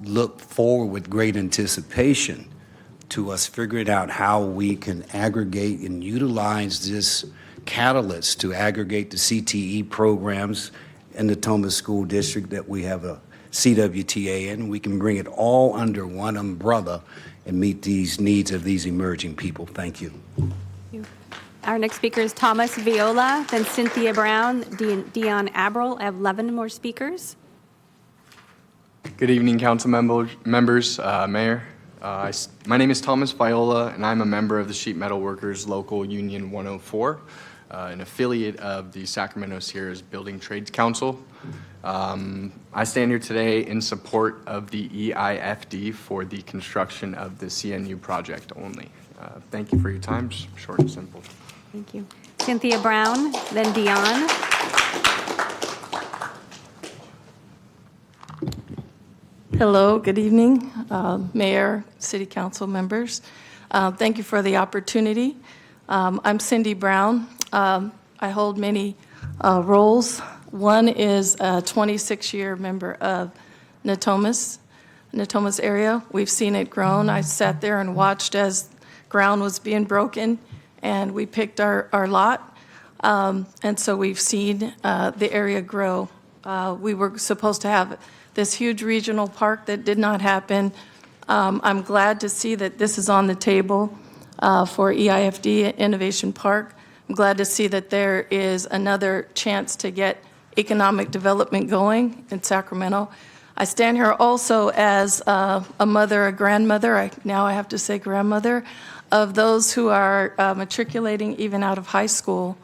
look forward with great anticipation to us figuring out how we can aggregate and utilize this catalyst to aggregate the CTE programs in the Natomas School District that we have a CWTA in. We can bring it all under one umbrella and meet these needs of these emerging people. Thank you. Our next speaker is Thomas Viola, then Cynthia Brown, Dion Abril. I have 11 more speakers. Good evening, council members, mayor. My name is Thomas Viola, and I'm a member of the Sheet Metal Workers Local Union 104, an affiliate of the Sacramento Sierras Building Trades Council. I stand here today in support of the EIFD for the construction of the CNU project only. Thank you for your time, short and simple. Thank you. Cynthia Brown, then Dion. Hello, good evening, Mayor, City Council members. Thank you for the opportunity. I'm Cindy Brown. I hold many roles. One is a 26-year member of Natomas area. We've seen it grown. I sat there and watched as ground was being broken, and we picked our lot. And so we've seen the area grow. We were supposed to have this huge regional park that did not happen. I'm glad to see that this is on the table for EIFD Innovation Park. I'm glad to see that there is another chance to get economic development going in Sacramento. I stand here also as a mother, a grandmother, now I have to say grandmother, of those who are matriculating even out of high school.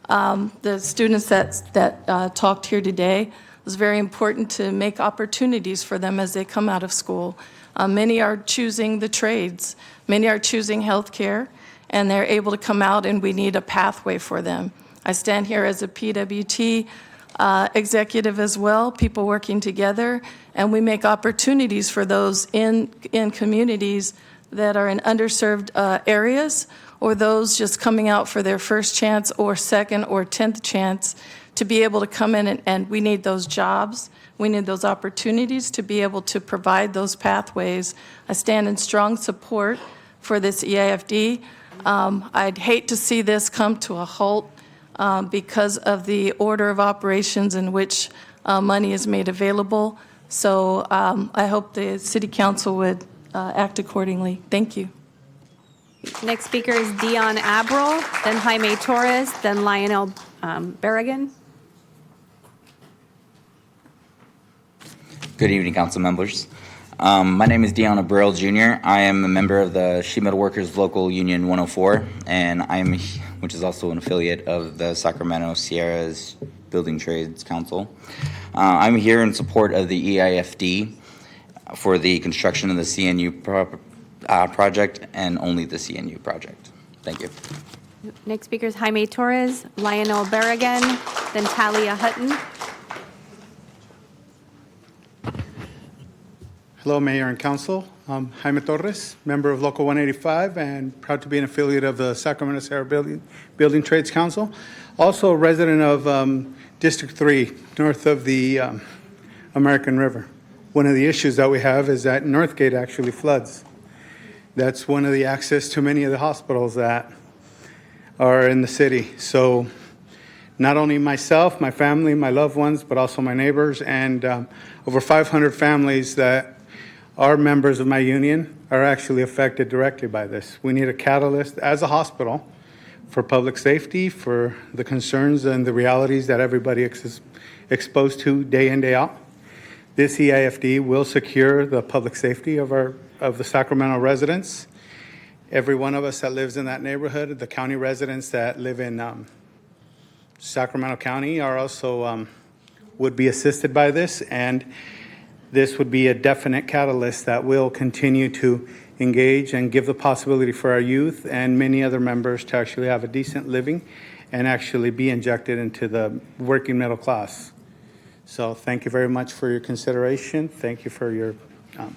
The students that talked here today, it was very important to make opportunities for them as they come out of school. Many are choosing the trades, many are choosing healthcare, and they're able to come out, and we need a pathway for them. I stand here as a PWT executive as well, people working together, and we make opportunities for those in communities that are in underserved areas, or those just coming out for their first chance or second or 10th chance to be able to come in, and we need those jobs. We need those opportunities to be able to provide those pathways. I stand in strong support for this EIFD. I'd hate to see this come to a halt because of the order of operations in which money is made available. So I hope the City Council would act accordingly. Thank you. Next speaker is Dion Abril, then Jaime Torres, then Lionel Berrigan. Good evening, council members. My name is Dion Abril Jr. I am a member of the Sheet Metal Workers Local Union 104, and which is also an affiliate of the Sacramento Sierras Building Trades Council. I'm here in support of the EIFD for the construction of the CNU project and only the CNU project. Thank you. Next speaker is Jaime Torres, Lionel Berrigan, then Talia Hutton. Hello, Mayor and Council. I'm Jaime Torres, member of Local 185, and proud to be an affiliate of the Sacramento Sierra Building Trades Council. Also a resident of District 3, north of the American River. One of the issues that we have is that Northgate actually floods. That's one of the access to many of the hospitals that are in the city. So not only myself, my family, my loved ones, but also my neighbors, and over 500 families that are members of my union are actually affected directly by this. We need a catalyst as a hospital for public safety, for the concerns and the realities that everybody is exposed to day in, day out. This EIFD will secure the public safety of the Sacramento residents. Every one of us that lives in that neighborhood, the county residents that live in Sacramento County are also would be assisted by this, and this would be a definite catalyst that will continue to engage and give the possibility for our youth and many other members to actually have a decent living and actually be injected into the working middle class. So thank you very much for your consideration. Thank you for your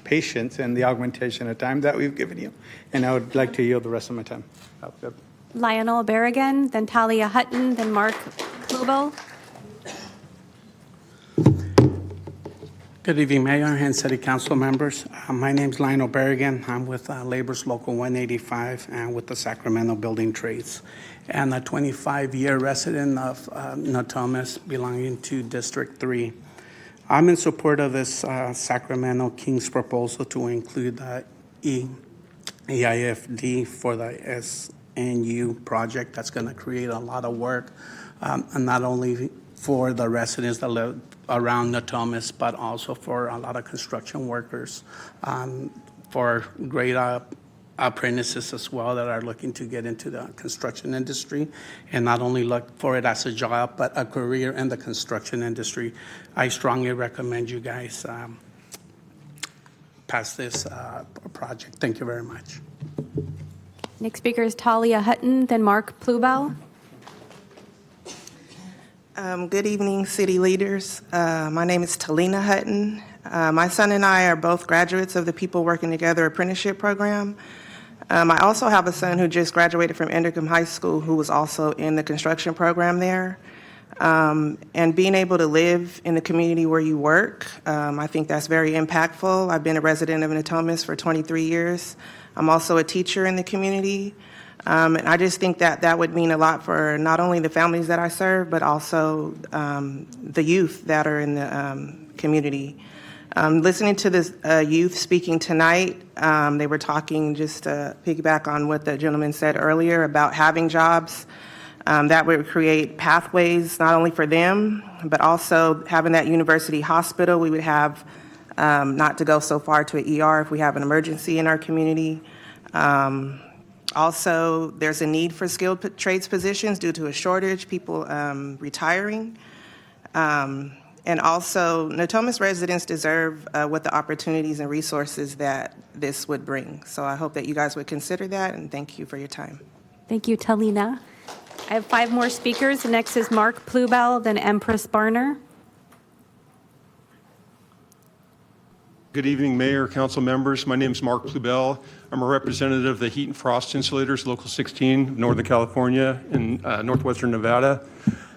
patience and the augmentation of time that we've given you. And I would like to yield the rest of my time. Lionel Berrigan, then Talia Hutton, then Mark Klubel. Good evening, Mayor and City Council members. My name is Lionel Berrigan. I'm with Labor's Local 185 and with the Sacramento Building Trades, and a 25-year resident of Natomas belonging to District 3. I'm in support of this Sacramento Kings proposal to include EIFD for the SNU project. That's going to create a lot of work, and not only for the residents that live around Natomas, but also for a lot of construction workers, for great apprentices as well that are looking to get into the construction industry, and not only look for it as a job, but a career in the construction industry. I strongly recommend you guys pass this project. Thank you very much. Next speaker is Talia Hutton, then Mark Plubel. Good evening, city leaders. My name is Talina Hutton. My son and I are both graduates of the People Working Together apprenticeship program. I also have a son who just graduated from Endercombe High School who was also in the construction program there. And being able to live in the community where you work, I think that's very impactful. I've been a resident of Natomas for 23 years. I'm also a teacher in the community. And I just think that that would mean a lot for not only the families that I serve, but also the youth that are in the community. Listening to this youth speaking tonight, they were talking, just to piggyback on what the gentleman said earlier about having jobs. That would create pathways not only for them, but also having that university hospital. We would have not to go so far to an ER if we have an emergency in our community. Also, there's a need for skilled trades positions due to a shortage, people retiring. And also, Natomas residents deserve what the opportunities and resources that this would bring. So I hope that you guys would consider that, and thank you for your time. Thank you, Talina. I have 5 more speakers. The next is Mark Plubel, then Empress Barner. Good evening, Mayor, Council members. My name is Mark Plubel. I'm a representative of the Heat and Frost Insulators, Local 16, Northern California and Northwestern Nevada.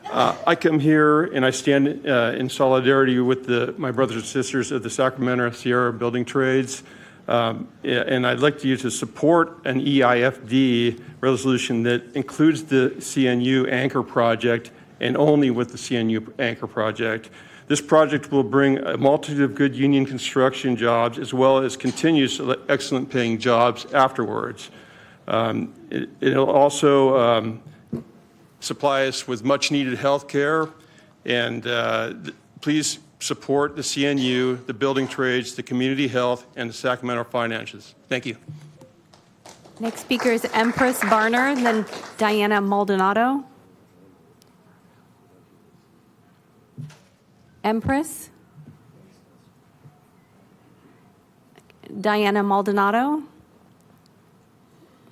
I come here and I stand in solidarity with my brothers and sisters of the Sacramento Sierra Building Trades. And I'd like you to support an EIFD resolution that includes the CNU anchor project and only with the CNU anchor project. This project will bring a multitude of good union construction jobs as well as continuous excellent paying jobs afterwards. It'll also supply us with much needed health care, and please support the CNU, the building trades, the community health, and the Sacramento finances. Thank you. Next speaker is Empress Barner, then Diana Maldonado. Empress. Diana Maldonado.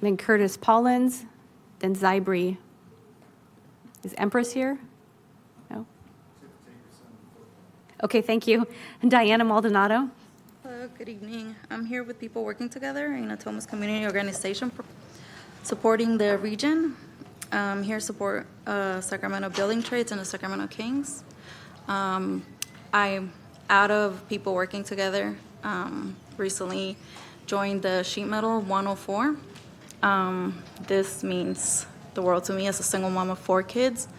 Then Curtis Paulins. Then Zybri. Is Empress here? No. Okay, thank you. Diana Maldonado. Hello, good evening. I'm here with People Working Together, a Natomas community organization supporting the region. I'm here to support Sacramento Building Trades and the Sacramento Kings. I'm out of People Working Together. Recently joined the Sheet Metal 104. This means the world to me as a single mom of 4 kids.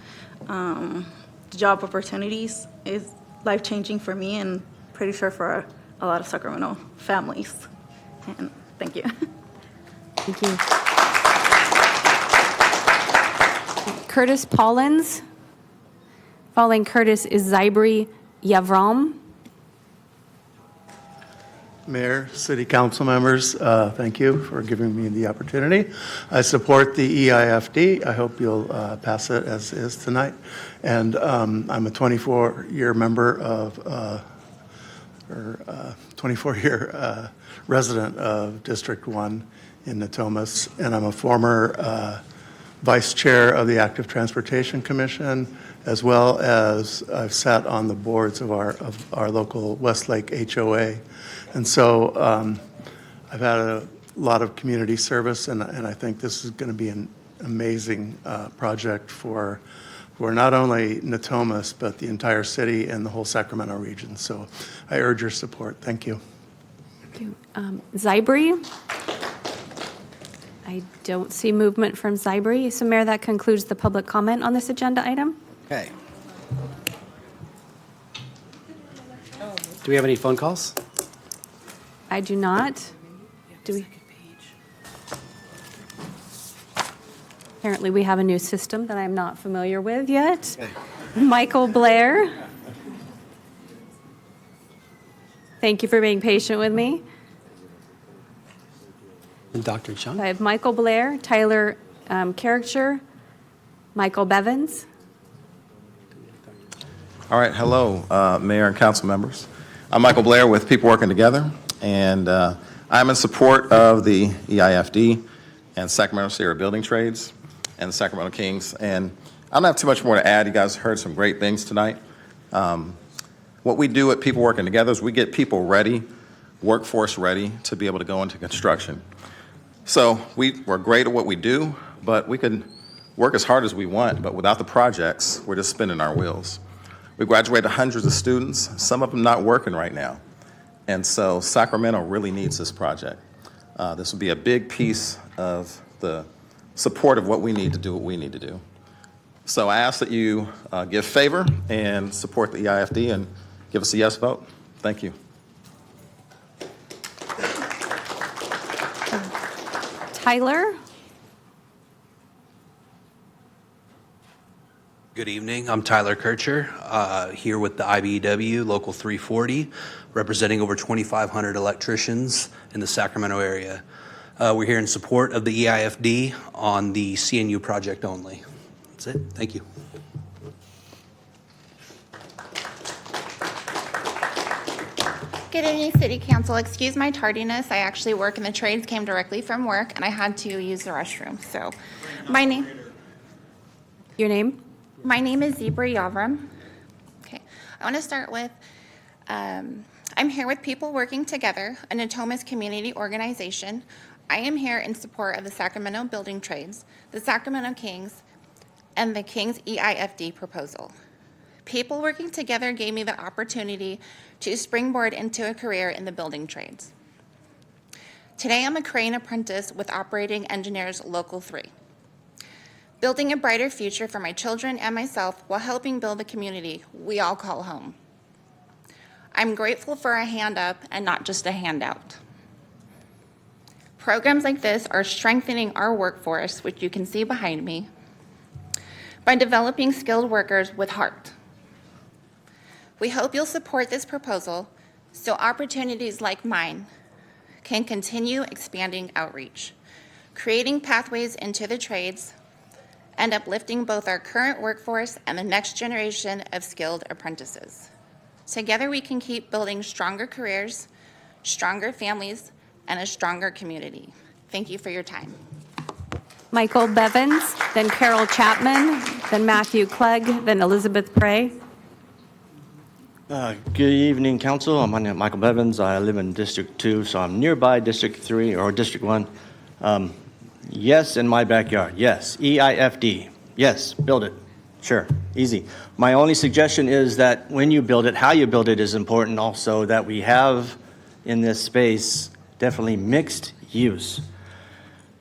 Job opportunities is life-changing for me and pretty sure for a lot of Sacramento families. And thank you. Thank you. Curtis Paulins. Following Curtis is Zybri Yavram. Mayor, City Council members, thank you for giving me the opportunity. I support the EIFD. I hope you'll pass it as is tonight. And I'm a 24-year member of, 24-year resident of District 1 in Natomas, and I'm a former vice chair of the Active Transportation Commission, as well as I've sat on the boards of our local Westlake HOA. And so I've had a lot of community service, and I think this is going to be an amazing project for not only Natomas, but the entire city and the whole Sacramento region. So I urge your support. Thank you. Thank you. Zybri. I don't see movement from Zybri. So, Mayor, that concludes the public comment on this agenda item. Okay. Do we have any phone calls? I do not. Do we? Apparently, we have a new system that I'm not familiar with yet. Okay. Michael Blair. Thank you for being patient with me. And Dr. Chung? I have Michael Blair, Tyler Caricature, Michael Bevins. All right, hello, Mayor and council members. I'm Michael Blair with People Working Together, and I'm in support of the EIFD and Sacramento Sierra Building Trades and the Sacramento Kings. And I don't have too much more to add. You guys heard some great things tonight. What we do at People Working Together is we get people ready, workforce ready, to be able to go into construction. So we're great at what we do, but we can work as hard as we want, but without the projects, we're just spinning our wheels. We graduated hundreds of students, some of them not working right now. And so Sacramento really needs this project. This will be a big piece of the support of what we need to do what we need to do. So I ask that you give favor and support the EIFD and give us a yes vote. Thank you. Tyler. Good evening. I'm Tyler Kircher, here with the IBEW Local 340, representing over 2,500 electricians in the Sacramento area. We're here in support of the EIFD on the CNU project only. That's it. Thank you. Good evening, City Council. Excuse my tardiness. I actually work in the trades, came directly from work, and I had to use the restroom. So, my name. Your name? My name is Zebra Yavram. Okay. I want to start with, I'm here with People Working Together, a Natomas community organization. I am here in support of the Sacramento Building Trades, the Sacramento Kings, and the Kings EIFD proposal. People Working Together gave me the opportunity to springboard into a career in the building trades. Today, I'm a crane apprentice with Operating Engineers Local 3, building a brighter future for my children and myself while helping build the community we all call home. I'm grateful for a hand up and not just a handout. Programs like this are strengthening our workforce, which you can see behind me, by developing skilled workers with heart. We hope you'll support this proposal so opportunities like mine can continue expanding outreach, creating pathways into the trades, and uplifting both our current workforce and the next generation of skilled apprentices. Together we can keep building stronger careers, stronger families, and a stronger community. Thank you for your time. Michael Bevins, then Carol Chapman, then Matthew Clegg, then Elizabeth Prey. Good evening, Council. My name is Michael Bevins. I live in District 2, so I'm nearby District 3 or District 1. Yes, in my backyard. Yes. EIFD. Yes, build it. Sure, easy. My only suggestion is that when you build it, how you build it is important also, that we have in this space definitely mixed use.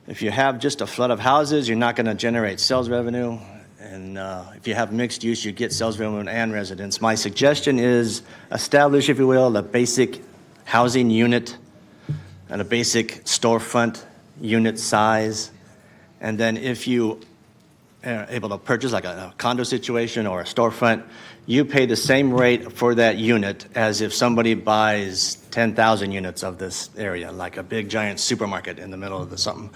If you have just a flood of houses, you're not going to generate sales revenue. And if you have mixed use, you get sales revenue and residents. My suggestion is establish, if you will, a basic housing unit and a basic storefront unit size. And then if you are able to purchase like a condo situation or a storefront, you pay the same rate for that unit as if somebody buys 10,000 units of this area, like a big giant supermarket in the middle of something.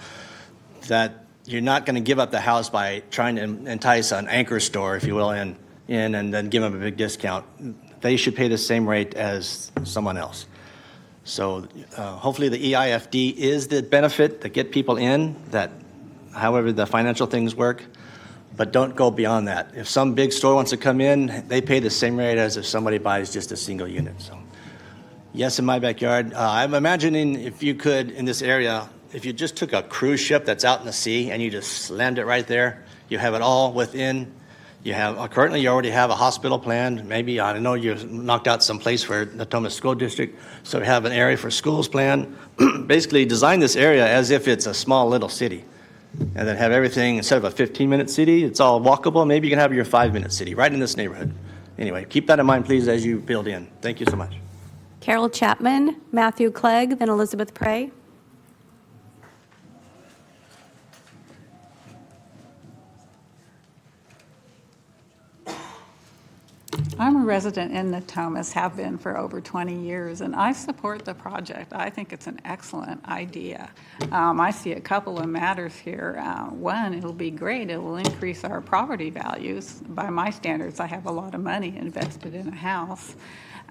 That you're not going to give up the house by trying to entice an anchor store, if you will, in and then give them a big discount. They should pay the same rate as someone else. So hopefully the EIFD is the benefit to get people in, that however the financial things work, but don't go beyond that. If some big store wants to come in, they pay the same rate as if somebody buys just a single unit. So yes, in my backyard. I'm imagining if you could, in this area, if you just took a cruise ship that's out in the sea and you just slammed it right there, you have it all within. You have currently you already have a hospital plan. Maybe I know you knocked out some place for Natomas School District, so we have an area for schools plan. Basically, design this area as if it's a small little city, and then have everything instead of a 15-minute city, it's all walkable. Maybe you can have your 5-minute city right in this neighborhood. Anyway, keep that in mind, please, as you build in. Thank you so much. Carol Chapman, Matthew Clegg, then Elizabeth Prey. I'm a resident in Natomas, have been for over 20 years, and I support the project. I think it's an excellent idea. I see a couple of matters here. One, it'll be great. It will increase our property values. By my standards, I have a lot of money invested in a house.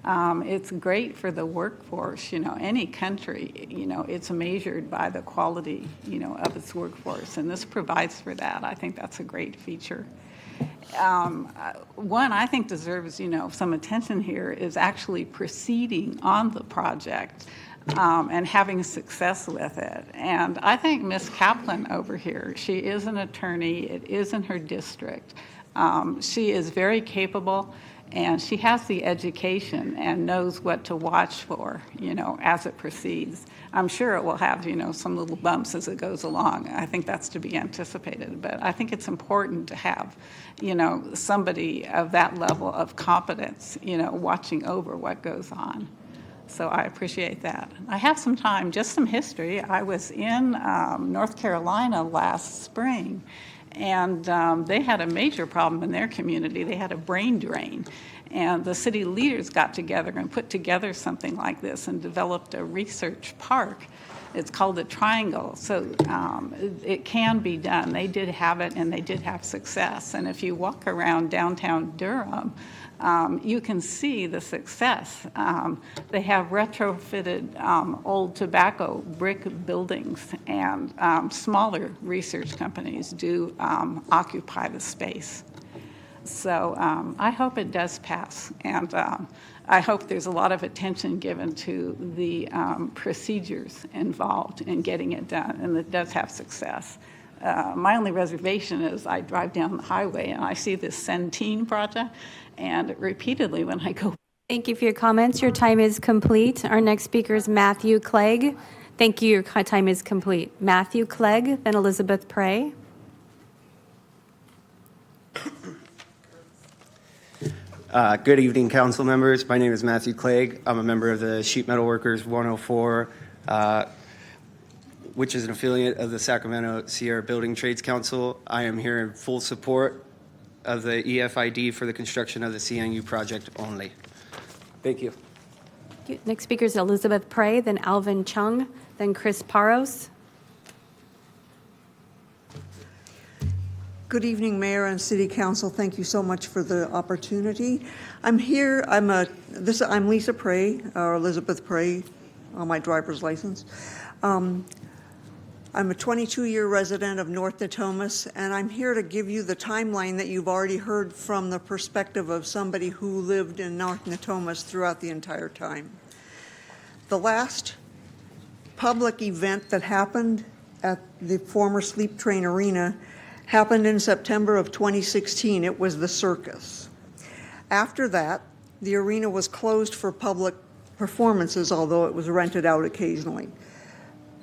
It's great for the workforce. You know, any country, you know, it's measured by the quality, you know, of its workforce, and this provides for that. I think that's a great feature. One I think deserves, you know, some attention here is actually proceeding on the project and having success with it. And I think Ms. Kaplan over here, she is an attorney. It is in her district. She is very capable, and she has the education and knows what to watch for, you know, as it proceeds. I'm sure it will have, you know, some little bumps as it goes along. I think that's to be anticipated. But I think it's important to have, you know, somebody of that level of competence, you know, watching over what goes on. So I appreciate that. I have some time, just some history. I was in North Carolina last spring, and they had a major problem in their community. They had a brain drain. And the city leaders got together and put together something like this and developed a research park. It's called the Triangle. So it can be done. They did have it, and they did have success. And if you walk around downtown Durham, you can see the success. They have retrofitted old tobacco brick buildings, and smaller research companies do occupy the space. So I hope it does pass, and I hope there's a lot of attention given to the procedures involved in getting it done, and it does have success. My only reservation is I drive down the highway and I see this Centene project, and repeatedly when I go. Thank you for your comments. Your time is complete. Our next speaker is Matthew Clegg. Thank you. Your time is complete. Matthew Clegg, then Elizabeth Prey. Good evening, council members. My name is Matthew Clegg. I'm a member of the Sheet Metal Workers 104, which is an affiliate of the Sacramento Sierra Building Trades Council. I am here in full support of the EFID for the construction of the CNU project only. Thank you. Next speaker is Elizabeth Prey, then Alvin Chung, then Chris Paros. Good evening, Mayor and City Council. Thank you so much for the opportunity. I'm here. I'm Lisa Prey, or Elizabeth Prey, on my driver's license. I'm a 22-year resident of North Natomas, and I'm here to give you the timeline that you've already heard from the perspective of somebody who lived in North Natomas throughout the entire time. The last public event that happened at the former Sleep Train Arena happened in September of 2016. It was the circus. After that, the arena was closed for public performances, although it was rented out occasionally.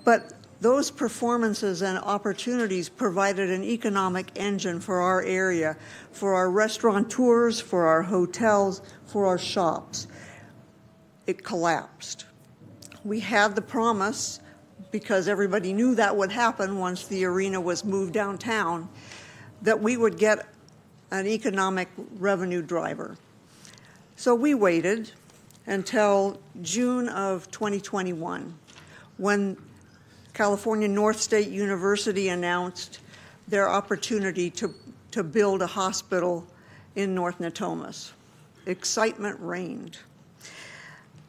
But those performances and opportunities provided an economic engine for our area, for our restaurateurs, for our hotels, for our shops. It collapsed. We had the promise, because everybody knew that would happen once the arena was moved downtown, that we would get an economic revenue driver. So we waited until June of 2021, when California North State University announced their opportunity to build a hospital in North Natomas. Excitement reigned.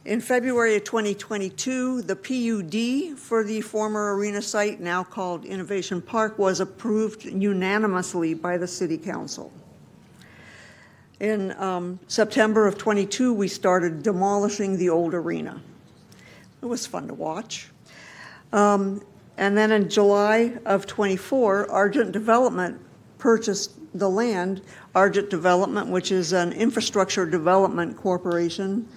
In February of 2022, the PUD for the former arena site, now called Innovation Park, was approved unanimously by the City Council. In September of 22, we started demolishing the old arena. It was fun to watch. And then in July of 24, Argent Development purchased the land. Argent Development, which is an infrastructure development corporation,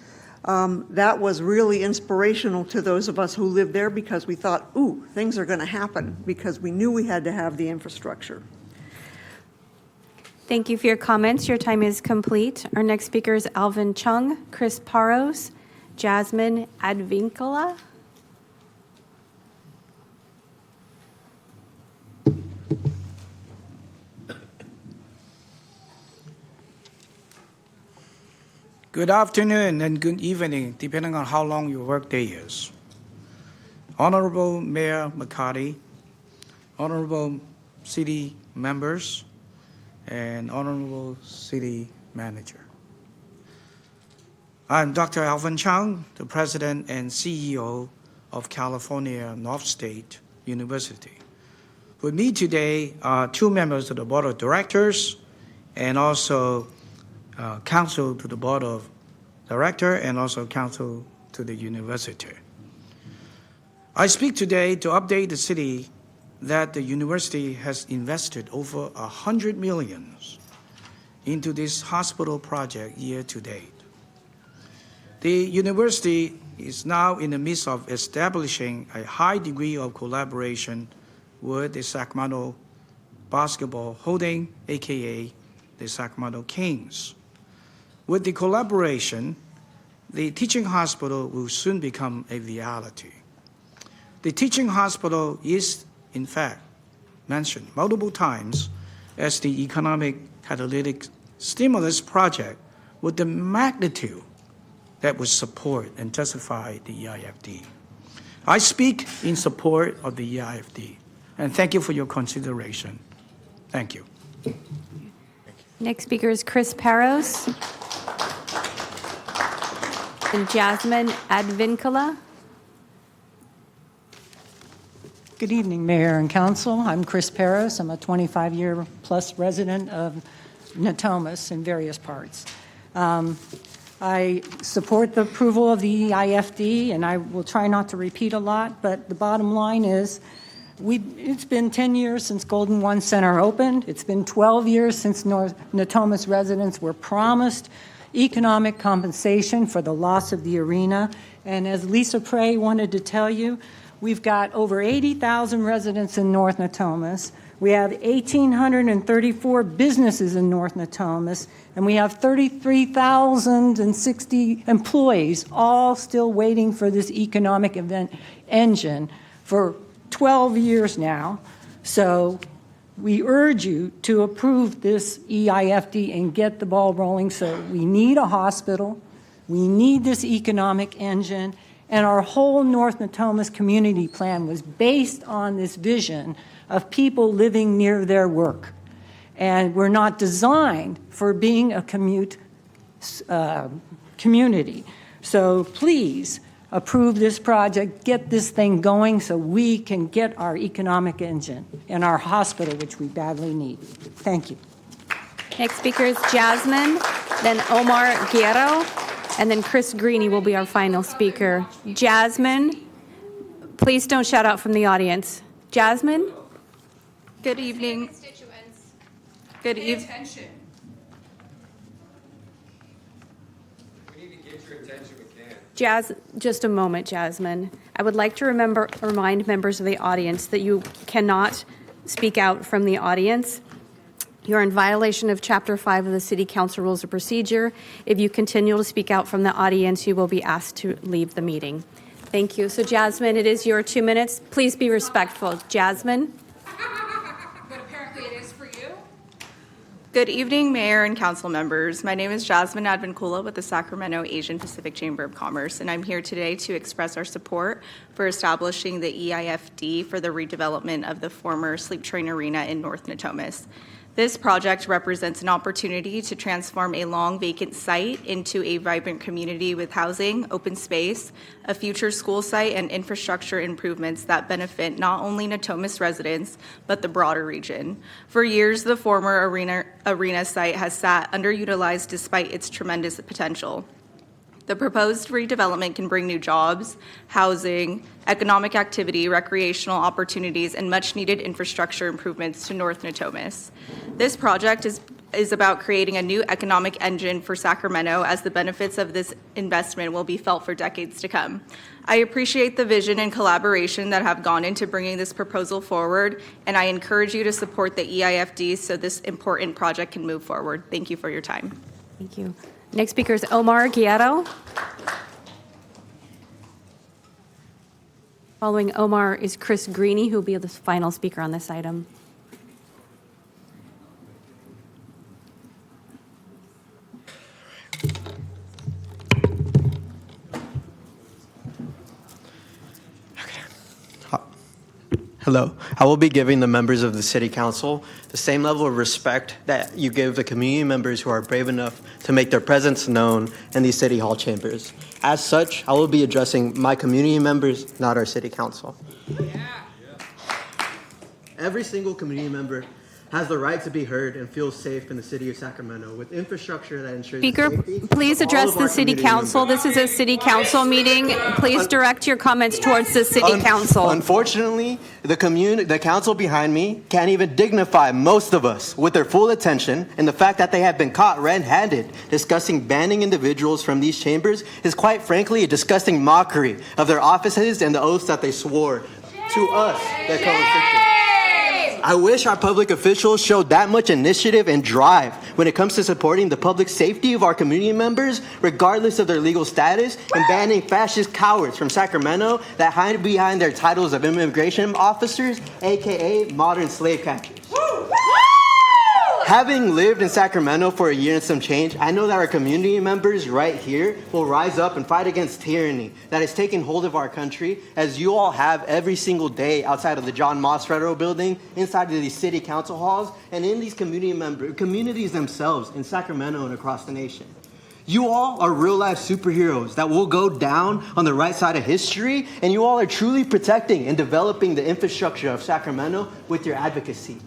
that was really inspirational to those of us who lived there, because we thought, ooh, things are going to happen, because we knew we had to have the infrastructure. Thank you for your comments. Your time is complete. Our next speaker is Alvin Chung, Chris Paros, Jasmine Advincula. Good afternoon and good evening, depending on how long your workday is. Honorable Mayor McCarty, honorable city members, and honorable city manager. I'm Dr. Alvin Chung, the president and CEO of California North State University. With me today are two members of the board of directors and also counsel to the board of director and also counsel to the university. I speak today to update the city that the university has invested over $100 million into this hospital project year to date. The university is now in the midst of establishing a high degree of collaboration with the Sacramento Basketball Holding, aka the Sacramento Kings. With the collaboration, the teaching hospital will soon become a reality. The teaching hospital is, in fact, mentioned multiple times as the economic catalytic stimulus project with the magnitude that would support and justify the EIFD. I speak in support of the EIFD, and thank you for your consideration. Thank you. Next speaker is Chris Paros and Jasmine Advincula. Good evening, Mayor and Council. I'm Chris Paros. I'm a 25-year-plus resident of Natomas in various parts. I support the approval of the EIFD, and I will try not to repeat a lot, but the bottom line is it's been 10 years since Golden One Center opened. It's been 12 years since Natomas residents were promised economic compensation for the loss of the arena. And as Lisa Prey wanted to tell you, we've got over 80,000 residents in North Natomas. We have 1,834 businesses in North Natomas, and we have 33,060 employees, all still waiting for this economic event engine for 12 years now. So we urge you to approve this EIFD and get the ball rolling. So we need a hospital, we need this economic engine, and our whole North Natomas community plan was based on this vision of people living near their work. And we're not designed for being a commute community. So please approve this project, get this thing going so we can get our economic engine in our hospital, which we badly need. Thank you. Next speaker is Jasmine, then Omar Guerrero, and then Chris Greeny will be our final speaker. Jasmine, please don't shout out from the audience. Jasmine? Good evening. Good evening. Just a moment, Jasmine. I would like to remind members of the audience that you cannot speak out from the audience. You're in violation of Chapter 5 of the City Council Rules of Procedure. If you continue to speak out from the audience, you will be asked to leave the meeting. Thank you. So, Jasmine, it is your 2 minutes. Please be respectful. Jasmine? But apparently it is for you. Good evening, Mayor and Council members. My name is Jasmine Advincula with the Sacramento Asian Pacific Chamber of Commerce, and I'm here today to express our support for establishing the EIFD for the redevelopment of the former Sleep Train Arena in North Natomas. This project represents an opportunity to transform a long vacant site into a vibrant community with housing, open space, a future school site, and infrastructure improvements that benefit not only Natomas residents, but the broader region. For years, the former arena site has sat underutilized despite its tremendous potential. The proposed redevelopment can bring new jobs, housing, economic activity, recreational opportunities, and much-needed infrastructure improvements to North Natomas. This project is about creating a new economic engine for Sacramento, as the benefits of this investment will be felt for decades to come. I appreciate the vision and collaboration that have gone into bringing this proposal forward, and I encourage you to support the EIFD so this important project can move forward. Thank you for your time. Thank you. Next speaker is Omar Guerrero. Following Omar is Chris Greeny, who will be the final speaker on this item. Hello. I will be giving the members of the City Council the same level of respect that you give the community members who are brave enough to make their presence known in these City Hall chambers. As such, I will be addressing my community members, not our City Council. Every single community member has the right to be heard and feel safe in the city of Sacramento with infrastructure that ensures Speaker, safety please of all address of our the City community Council. members. This is a City Council meeting. Please direct your comments towards the City Council. Unfortunately, the council behind me can't even dignify most of us with their full attention, and the fact that they have been caught red-handed discussing banning individuals from these chambers is quite frankly a disgusting mockery of their offices and the oaths that they swore to us, their constituents. I wish our public officials showed that much initiative and drive when it comes to supporting the public safety of our community members, regardless of their legal status, and banning fascist cowards from Sacramento that hide behind their titles of immigration officers, aka modern slave catchers. Having lived in Sacramento for a year and some change, I know that our community members right here will rise up and fight against tyranny that is taking hold of our country, as you all have every single day outside of the John Moss Federal Building, inside of these city council halls, and in these communities themselves in Sacramento and across the nation. You all are real-life superheroes that will go down on the right side of history, and you all are truly protecting and developing the infrastructure of Sacramento with your advocacy.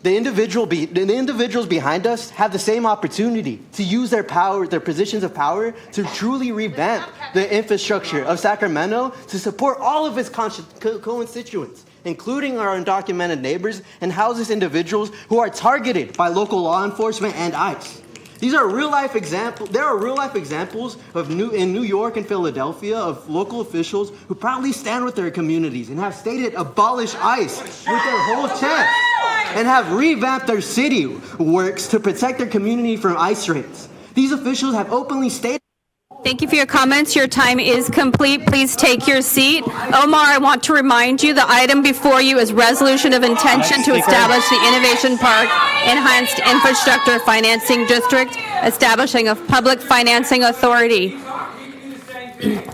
The individuals behind us have the same opportunity to use their power, their positions of power, to truly revamp the infrastructure of Sacramento to support all of its constituents, including our undocumented neighbors, and houses individuals who are targeted by local law enforcement and ICE. These are real-life examples. There are real-life examples in New York and Philadelphia of local officials who proudly stand with their communities and have stated abolish ICE with their whole chest, and have revamped their city works to protect their community from ICE raids. These officials have openly stated. Thank you for your comments. Your time is complete. Please take your seat. Omar, I want to remind you the item before you is resolution of intention to establish the Innovation Park Enhanced Infrastructure Financing District, establishing a public financing authority.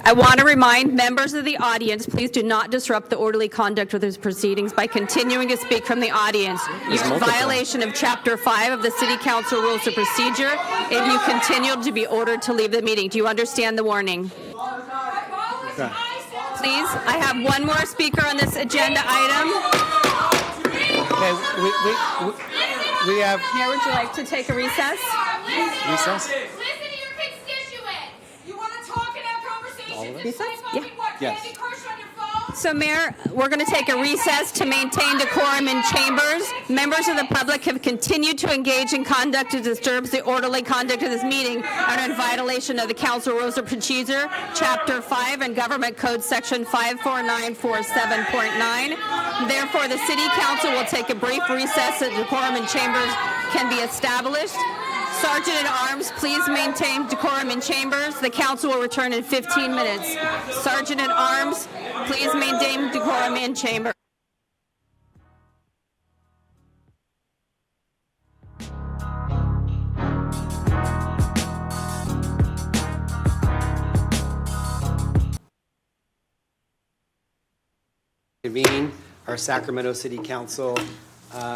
I want to remind members of the audience, please do not disrupt the orderly conduct of this proceedings by continuing to speak from the audience. You're in violation of Chapter 5 of the City Council Rules of Procedure, and you continue to be ordered to leave the meeting. Do you understand the warning? Please, I have one more speaker on this agenda item. Okay, we have Mayor, would you like to take a recess? recess? Listen to your constituents. You want to talk and have conversations Recess? and Yeah. Yes. Candy Crush on your phone? So, Mayor, we're going to take a recess to maintain decorum in chambers. Members of the public have continued to engage in conduct that disturbs the orderly conduct of this meeting and are in violation of the Council Rules of Procedure, Chapter 5, and Government Code Section 54947.9. Therefore, the City Council will take a brief recess so decorum in chambers can be established. Sergeant at Arms, please maintain decorum in chambers. The council will return in 15 minutes. Sergeant at Arms, please maintain decorum in chamber. Convene our Sacramento City Council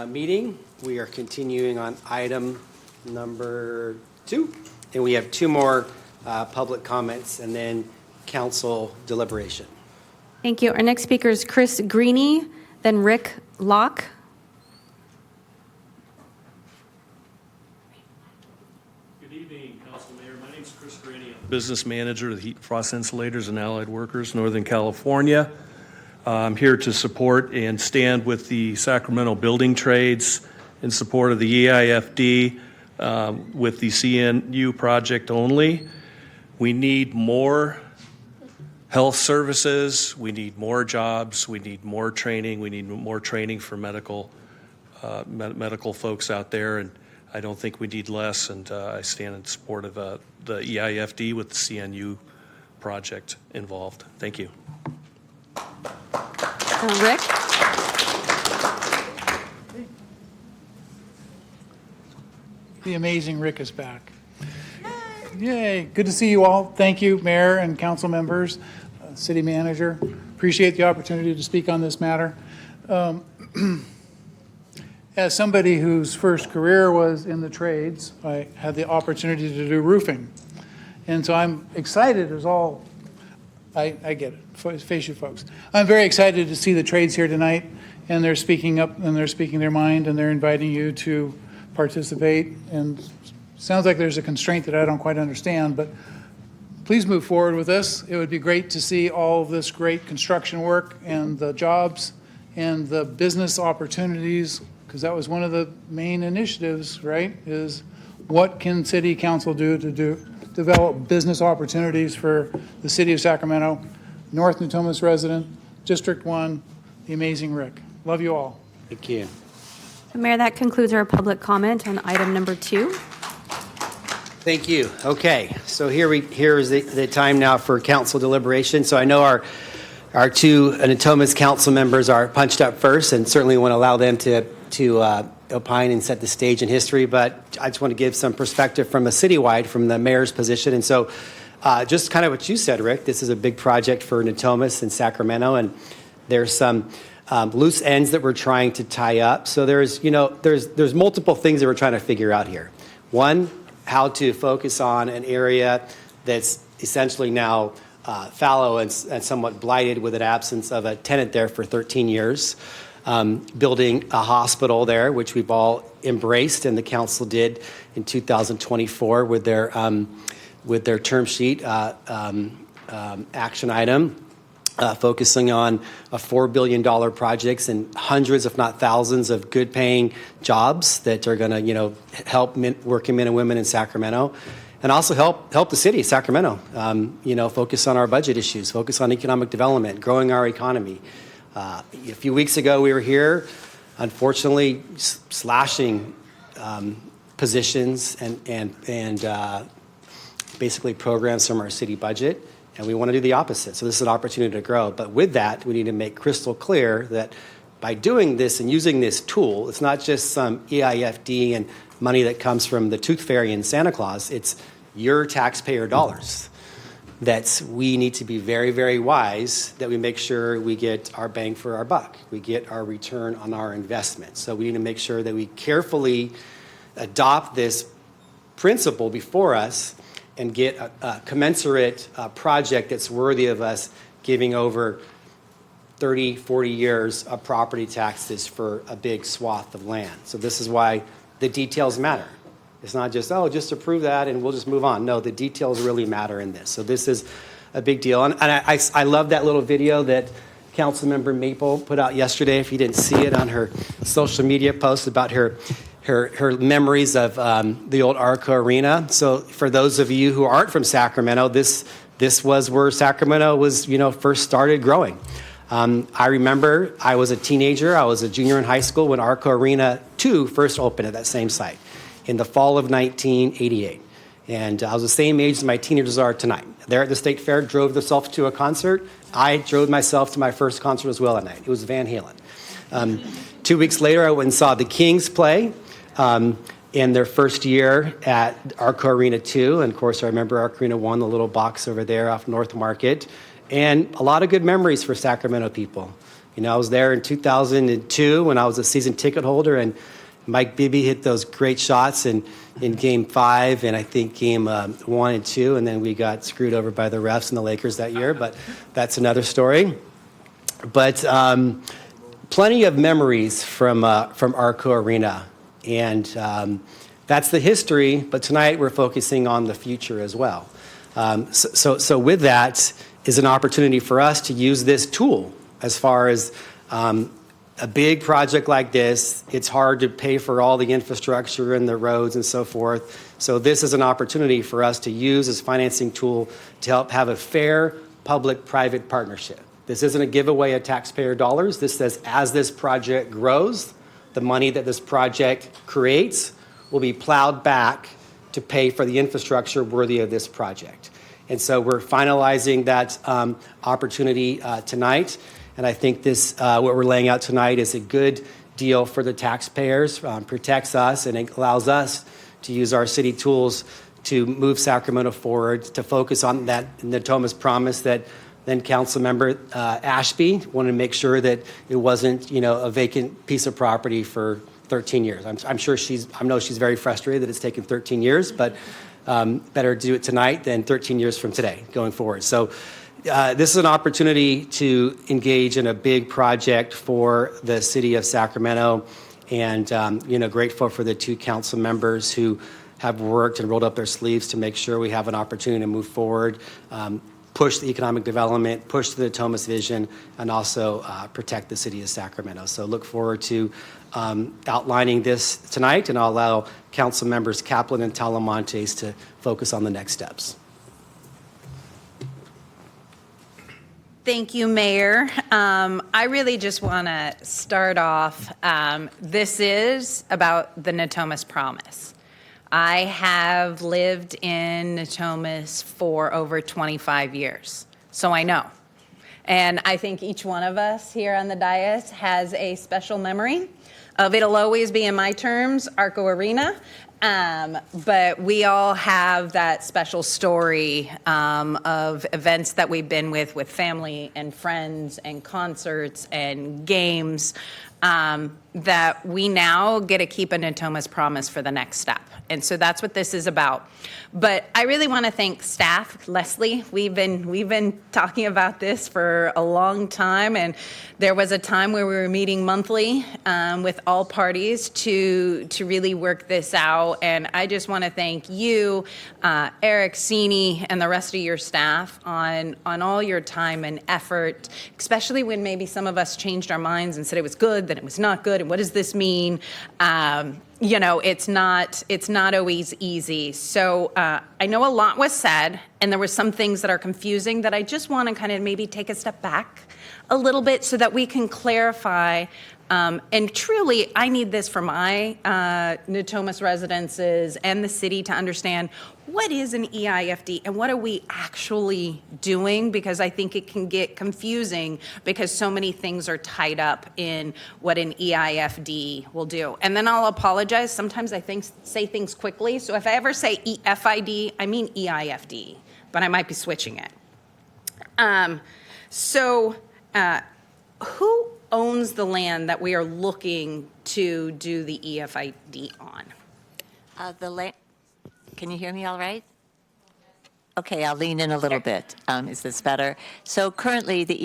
meeting. We are continuing on item number 2, and we have 2 more public comments and then council deliberation. Thank you. Our next speaker is Chris Greeny, then Rick Locke. Good evening, Council Mayor. My name is Chris Greeny. I'm Business Manager of the Heat and Frost Insulators and Allied Workers, Northern California. I'm here to support and stand with the Sacramento building trades in support of the EIFD with the CNU project only. We need more health services. We need more jobs. We need more training. We need more training for medical folks out there. And I don't think we need less. And I stand in support of the EIFD with the CNU project involved. Thank you. Rick? The amazing Rick is back. Yay. Good to see you all. Thank you, Mayor and council members, City Manager. Appreciate the opportunity to speak on this matter. As somebody whose first career was in the trades, I had the opportunity to do roofing. And so I'm excited as all, I get it, face you folks. I'm very excited to see the trades here tonight, and they're speaking up and they're speaking their mind and they're inviting you to participate. And sounds like there's a constraint that I don't quite understand, but please move forward with this. It would be great to see all of this great construction work and the jobs and the business opportunities, because that was one of the main initiatives, right? Is what can City Council do to develop business opportunities for the City of Sacramento, North Natomas resident, District 1, the amazing Rick. Love you all. Thank you. Mayor, that concludes our public comment on item number 2. Thank you. Okay, so here is the time now for council deliberation. So I know our 2 Natomas council members are punched up first, and certainly want to allow them to opine and set the stage in history, but I just want to give some perspective from a citywide, from the mayor's position. And so just kind of what you said, Rick, this is a big project for Natomas and Sacramento, and there's some loose ends that we're trying to tie up. So there's multiple things that we're trying to figure out here. One, how to focus on an area that's essentially now fallow and somewhat blighted with an absence of a tenant there for 13 years. Building a hospital there, which we've all embraced, and the council did in 2024 with their term sheet action item, focusing on a $4 billion projects and hundreds, if not thousands, of good-paying jobs that are going to, help working men and women in Sacramento, and also help the city of Sacramento. Focus on our budget issues, focus on economic development, growing our economy. A few weeks ago, we were here, unfortunately, slashing positions and basically programs from our city budget, and we want to do the opposite. So this is an opportunity to grow. But with that, we need to make crystal clear that by doing this and using this tool, it's not just some EIFD and money that comes from the Tooth Fairy and Santa Claus. It's your taxpayer dollars. We need to be very, very wise that we make sure we get our bang for our buck. We get our return on our investment. So we need to make sure that we carefully adopt this principle before us and get a commensurate project that's worthy of us giving over 30, 40 years of property taxes for a big swath of land. So this is why the details matter. It's not just, oh, just approve that and we'll just move on. No, the details really matter in this. So this is a big deal. And I love that little video that Councilmember Maple put out yesterday, if you didn't see it, on her social media post about her memories of the old Arco Arena. So for those of you who aren't from Sacramento, this was where Sacramento was, first started growing. I remember I was a teenager. I was a junior in high school when Arco Arena 2 first opened at that same site in the fall of 1988. And I was the same age as my teenagers are tonight. There at the State Fair, drove themselves to a concert. I drove myself to my first concert as well at night. It was Van Halen. 2 weeks later, I went and saw the Kings play in their first year at Arco Arena 2. And of course, I remember Arco Arena 1, the little box over there off North Market. And a lot of good memories for Sacramento people. I was there in 2002 when I was a season ticket holder, and Mike Bibby hit those great shots in Game 5 and I think Game 1 and 2, and then we got screwed over by the refs and the Lakers that year, but that's another story. But plenty of memories from Arco Arena, and that's the history, but tonight we're focusing on the future as well. So with that is an opportunity for us to use this tool as far as a big project like this. It's hard to pay for all the infrastructure and the roads and so forth. So this is an opportunity for us to use this financing tool to help have a fair public-private partnership. This isn't a giveaway of taxpayer dollars. This says as this project grows, the money that this project creates will be plowed back to pay for the infrastructure worthy of this project. And so we're finalizing that opportunity tonight. And I think this, what we're laying out tonight is a good deal for the taxpayers, protects us, and it allows us to use our city tools to move Sacramento forward, to focus on that Natomas promise that then Councilmember Ashby wanted to make sure that it wasn't, a vacant piece of property for 13 years. I know she's very frustrated that it's taken 13 years, but better to do it tonight than 13 years from today going forward. So this is an opportunity to engage in a big project for the city of Sacramento, and grateful for the two council members who have worked and rolled up their sleeves to make sure we have an opportunity to move forward, push the economic development, push the Natomas vision, and also protect the city of Sacramento. So look forward to outlining this tonight, and I'll allow council members Kaplan and Talamontes to focus on the next steps. Thank you, Mayor. I really just want to start off. This is about the Natomas Promise. I have lived in Natomas for over 25 years, so I know. And I think each one of us here on the dais has a special memory of it'll always be, in my terms, Arco Arena. But we all have that special story of events that we've been with family and friends and concerts and games that we now get to keep a Natomas Promise for the next step. And so that's what this is about. But I really want to thank staff, Leslie. We've been talking about this for a long time, and there was a time where we were meeting monthly with all parties to really work this out. And I just want to thank you, Eric, Sini, and the rest of your staff on all your time and effort, especially when maybe some of us changed our minds and said it was good, then it was not good, and what does this mean? It's not always easy. So I know a lot was said, and there were some things that are confusing that I just want to kind of maybe take a step back a little bit so that we can clarify. And truly, I need this for my Natomas residences and the city to understand what is an EIFD and what are we actually doing, because I think it can get confusing because so many things are tied up in what an EIFD will do. And then I'll apologize. Sometimes I say things quickly. So if I ever say EFID, I mean EIFD, but I might be switching it. Who owns the land that we are looking to do the EFID on? The land. Can you hear me all right? Okay, I'll lean in a little bit. Is this better? So currently, the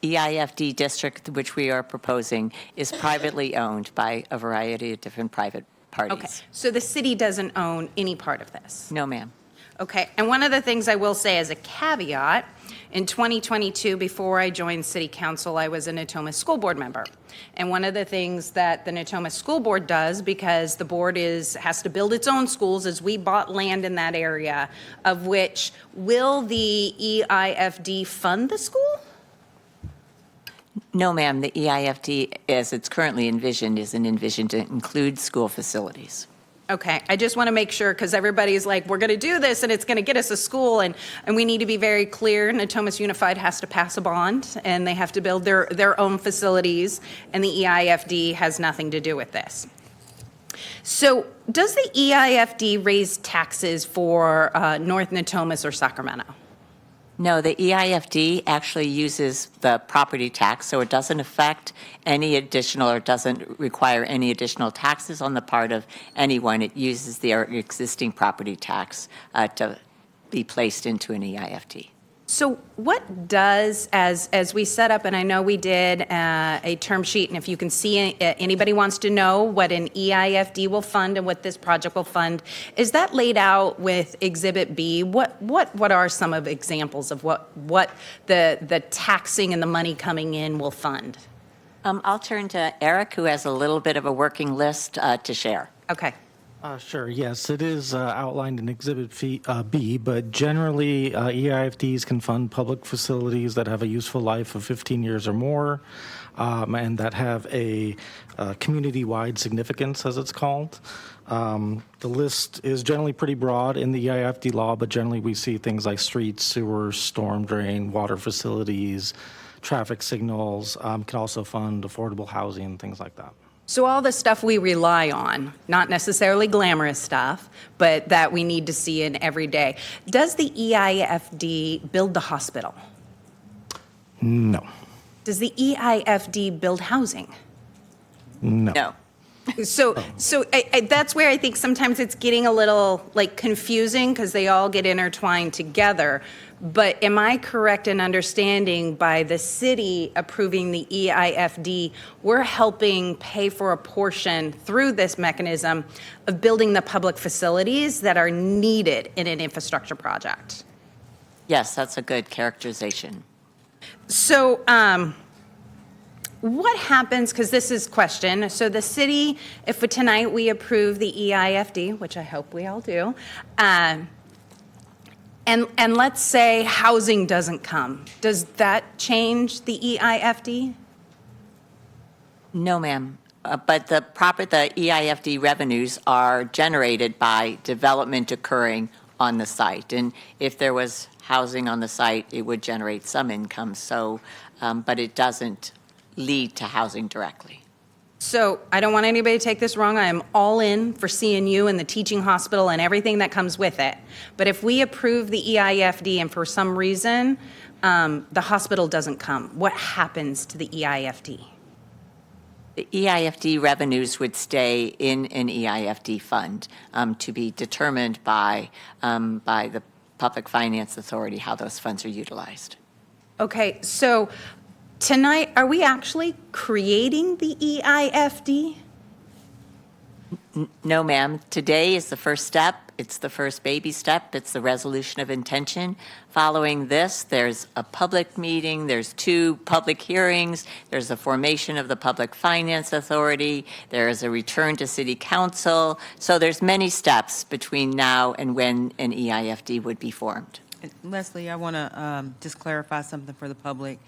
EIFD district, which we are proposing, is privately owned by a variety of different private parties. Okay, so the city doesn't own any part of this? No, ma'am. Okay, and one of the things I will say as a caveat, in 2022, before I joined City Council, I was a Natomas School Board member. And one of the things that the Natomas School Board does, because the board has to build its own schools, is we bought land in that area, of which, will the EIFD fund the school? No, ma'am. The EIFD, as it's currently envisioned, is envisioned to include school facilities. Okay, I just want to make sure, because everybody's like, we're going to do this and it's going to get us a school, and we need to be very clear. Natomas Unified has to pass a bond, and they have to build their own facilities, and the EIFD has nothing to do with this. So does the EIFD raise taxes for North Natomas or Sacramento? No, the EIFD actually uses the property tax, so it doesn't affect any additional or doesn't require any additional taxes on the part of anyone. It uses their existing property tax to be placed into an EIFD. So what does, as we set up, and I know we did a term sheet, and if you can see, anybody wants to know what an EIFD will fund and what this project will fund, is that laid out with Exhibit B? What are some of examples of what the taxing and the money coming in will fund? I'll turn to Eric, who has a little bit of a working list to share. Okay. Sure, yes, it is outlined in Exhibit B, but generally EIFDs can fund public facilities that have a useful life of 15 years or more and that have a community-wide significance, as it's called. The list is generally pretty broad in the EIFD law, but generally we see things like streets, sewers, storm drain, water facilities, traffic signals, can also fund affordable housing, things like that. So all the stuff we rely on, not necessarily glamorous stuff, but that we need to see in every day. Does the EIFD build the hospital? No. Does the EIFD build housing? No. No. So that's where I think sometimes it's getting a little like confusing because they all get intertwined together. But am I correct in understanding by the city approving the EIFD, we're helping pay for a portion through this mechanism of building the public facilities that are needed in an infrastructure project? Yes, that's a good characterization. So what happens, because this is question, so the city, if tonight we approve the EIFD, which I hope we all do, and let's say housing doesn't come, does that change the EIFD? No, ma'am. But the EIFD revenues are generated by development occurring on the site. And if there was housing on the site, it would generate some income. So, but it doesn't lead to housing directly. So I don't want anybody to take this wrong. I am all in for CNU and the teaching hospital and everything that comes with it. But if we approve the EIFD and for some reason the hospital doesn't come, what happens to the EIFD? The EIFD revenues would stay in an EIFD fund to be determined by the Public Finance Authority how those funds are utilized. Okay, so tonight, are we actually creating the EIFD? No, ma'am. Today is the first step. It's the first baby step. It's the resolution of intention. Following this, there's a public meeting, there's 2 public hearings, there's the formation of the Public Finance Authority, there is a return to City Council. So there's many steps between now and when an EIFD would be formed. Leslie, I want to just clarify something for the public.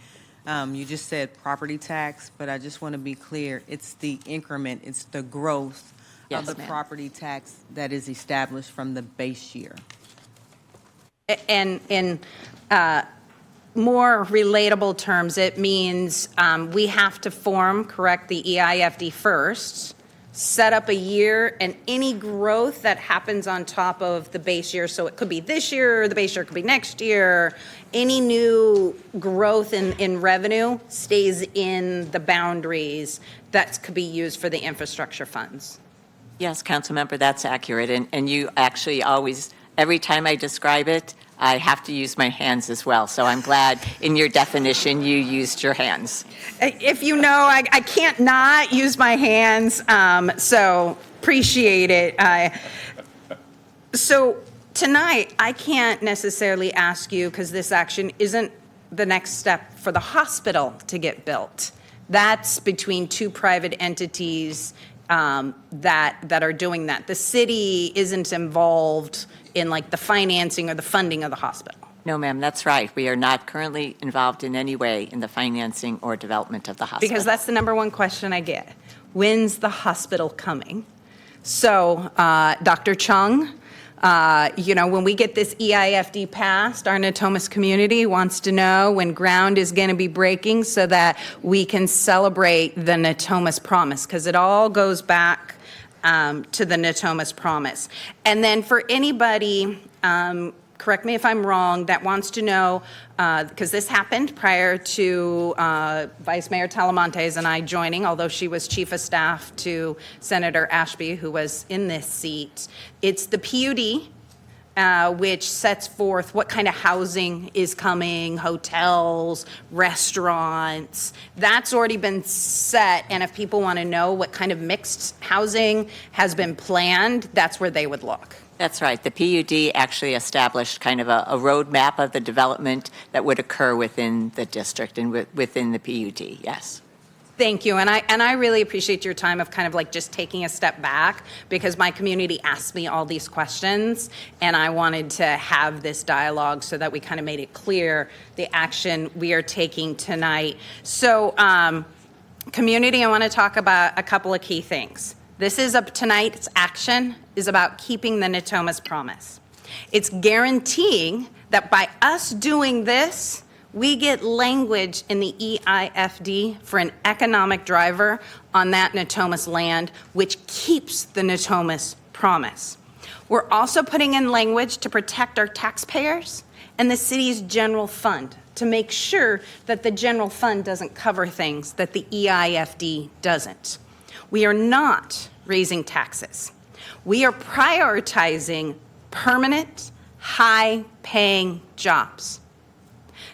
You just said property tax, but I just want to be clear. It's the increment, it's the growth of the property tax that is established from the base year. And in more relatable terms, it means we have to correct the EIFD first, set up a year, and any growth that happens on top of the base year, so it could be this year, the base year could be next year, any new growth in revenue stays in the boundaries that could be used for the infrastructure funds. Yes, Councilmember, that's accurate. And you actually always, every time I describe it, I have to use my hands as well, so I'm glad in your definition you used your hands. If you know, I can't not use my hands, so appreciate it. So tonight, I can't necessarily ask you, because this action isn't the next step for the hospital to get built. That's between two private entities that are doing that. The city isn't involved in like the financing or the funding of the hospital. No, ma'am, that's right. We are not currently involved in any way in the financing or development of the hospital. Because that's the number one question I get. When's the hospital coming? So, Dr. Chung, when we get this EIFD passed, our Natomas community wants to know when ground is going to be breaking so that we can celebrate the Natomas promise, because it all goes back to the Natomas promise. And then for anybody, correct me if I'm wrong, that wants to know, because this happened prior to Vice Mayor Talamontes and I joining, although she was chief of staff to Senator Ashby, who was in this seat. It's the PUD, which sets forth what kind of housing is coming, hotels, restaurants. That's already been set, and if people want to know what kind of mixed housing has been planned, that's where they would look. That's right. The PUD actually established kind of a roadmap of the development that would occur within the district and within the PUD, yes. Thank you, and I really appreciate your time of kind of like just taking a step back, because my community asked me all these questions, and I wanted to have this dialogue so that we kind of made it clear the action we are taking tonight. So, community, I want to talk about a couple of key things. Tonight's action is about keeping the Natomas promise. It's guaranteeing that by us doing this, we get language in the EIFD for an economic driver on that Natomas land, which keeps the Natomas promise. We're also putting in language to protect our taxpayers and the city's general fund, to make sure that the general fund doesn't cover things that the EIFD doesn't. We are not raising taxes. We are prioritizing permanent, high-paying jobs.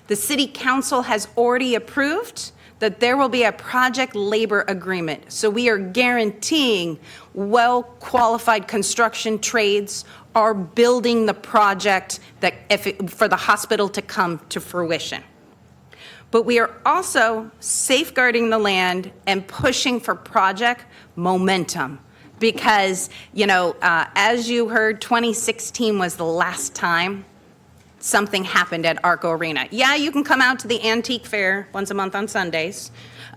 The City Council has already approved that there will be a project labor agreement. So we are guaranteeing well-qualified construction trades are building the project for the hospital to come to fruition. But we are also safeguarding the land and pushing for project momentum, because, as you heard, 2016 was the last time something happened at Arco Arena. Yeah, you can come out to the antique fair once a month on Sundays,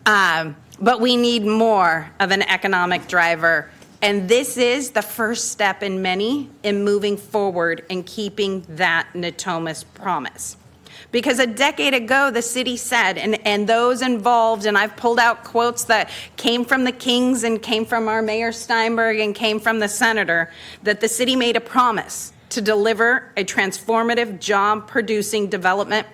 but we need more of an economic driver. And this is the first step in many in moving forward and keeping that Natomas promise. Because a decade ago, the city said, and those involved, and I've pulled out quotes that came from the Kings and came from our Mayor Steinberg and came from the senator, that the city made a promise to deliver a transformative job-producing development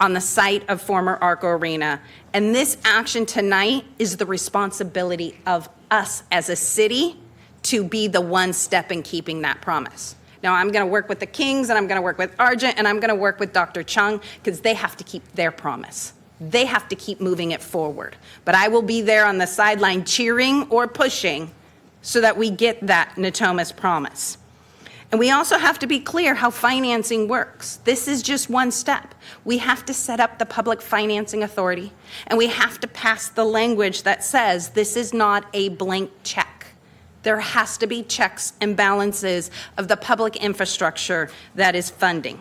on the site of former Arco Arena. And this action tonight is the responsibility of us as a city to be the one step in keeping that promise. Now, I'm going to work with the Kings, and I'm going to work with Argent, and I'm going to work with Dr. Chung, because they have to keep their promise. They have to keep moving it forward. But I will be there on the sideline cheering or pushing so that we get that Natomas promise. And we also have to be clear how financing works. This is just one step. We have to set up the Public Financing Authority, and we have to pass the language that says this is not a blank check. There has to be checks and balances of the public infrastructure that is funding.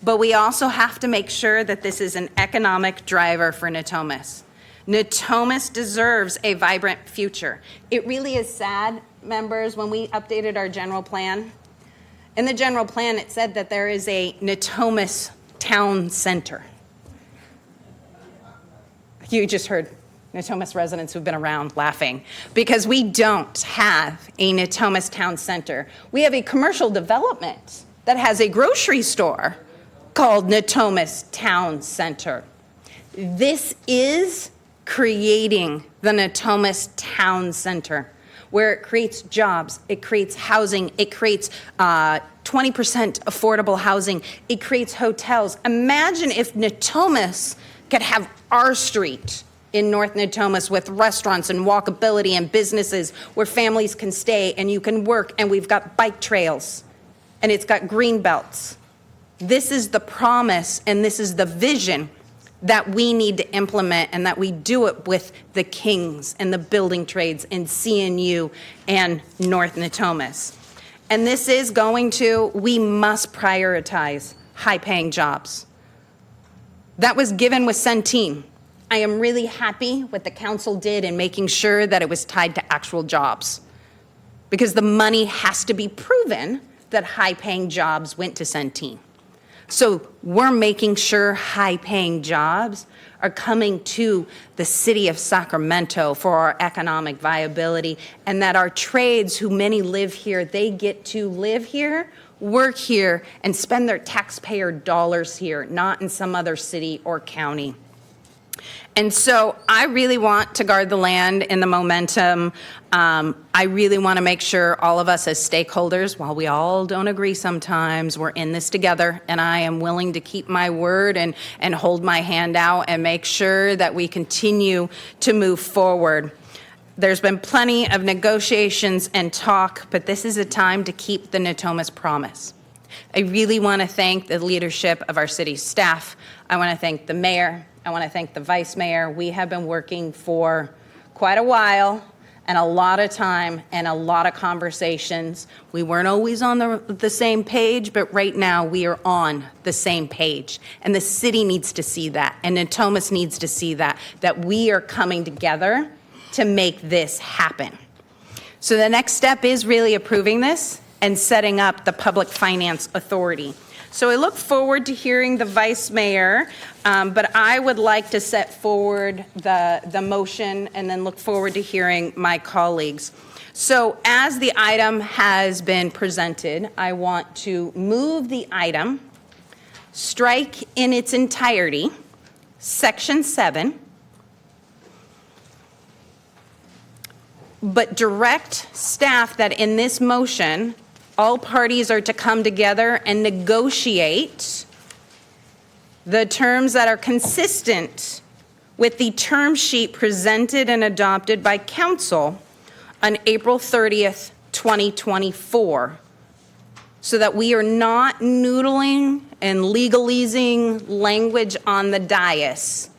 But we also have to make sure that this is an economic driver for Natomas. Natomas deserves a vibrant future. It really is sad, members, when we updated our general plan. In the general plan, it said that there is a Natomas town center. You just heard Natomas residents who've been around laughing, because we don't have a Natomas town center. We have a commercial development that has a grocery store called Natomas Town Center. This is creating the Natomas Town Center. where it creates jobs, it creates housing, it creates 20% affordable housing, it creates hotels. Imagine if Natomas could have our street in North Natomas with restaurants and walkability and businesses where families can stay and you can work, and we've got bike trails and it's got green belts. This is the promise and this is the vision that we need to implement, and that we do it with the Kings and the building trades and CNU and North Natomas. And this is we must prioritize high-paying jobs. That was given with Centene. I am really happy what the council did in making sure that it was tied to actual jobs, because the money has to be proven that high-paying jobs went to Centene. So we're making sure high-paying jobs are coming to the city of Sacramento for our economic viability, and that our trades, who many live here, they get to live here, work here, and spend their taxpayer dollars here, not in some other city or county. And so I really want to guard the land in the momentum. I really want to make sure all of us as stakeholders, while we all don't agree sometimes, we're in this together, and I am willing to keep my word and hold my hand out and make sure that we continue to move forward. There's been plenty of negotiations and talk, but this is a time to keep the Natomas promise. I really want to thank the leadership of our city staff. I want to thank the mayor. I want to thank the vice mayor. We have been working for quite a while and a lot of time and a lot of conversations. We weren't always on the same page, but right now we are on the same page. And the city needs to see that, and Natomas needs to see that we are coming together to make this happen. So the next step is really approving this and setting up the Public Finance Authority. So I look forward to hearing the vice mayor, but I would like to set forward the motion and then look forward to hearing my colleagues. So as the item has been presented, I want to move the item, strike in its entirety, Section 7, but direct staff that in this motion, all parties are to come together and negotiate the terms that are consistent with the term sheet presented and adopted by council on April 30th, 2024, so that we are not noodling and legalese language on the dais,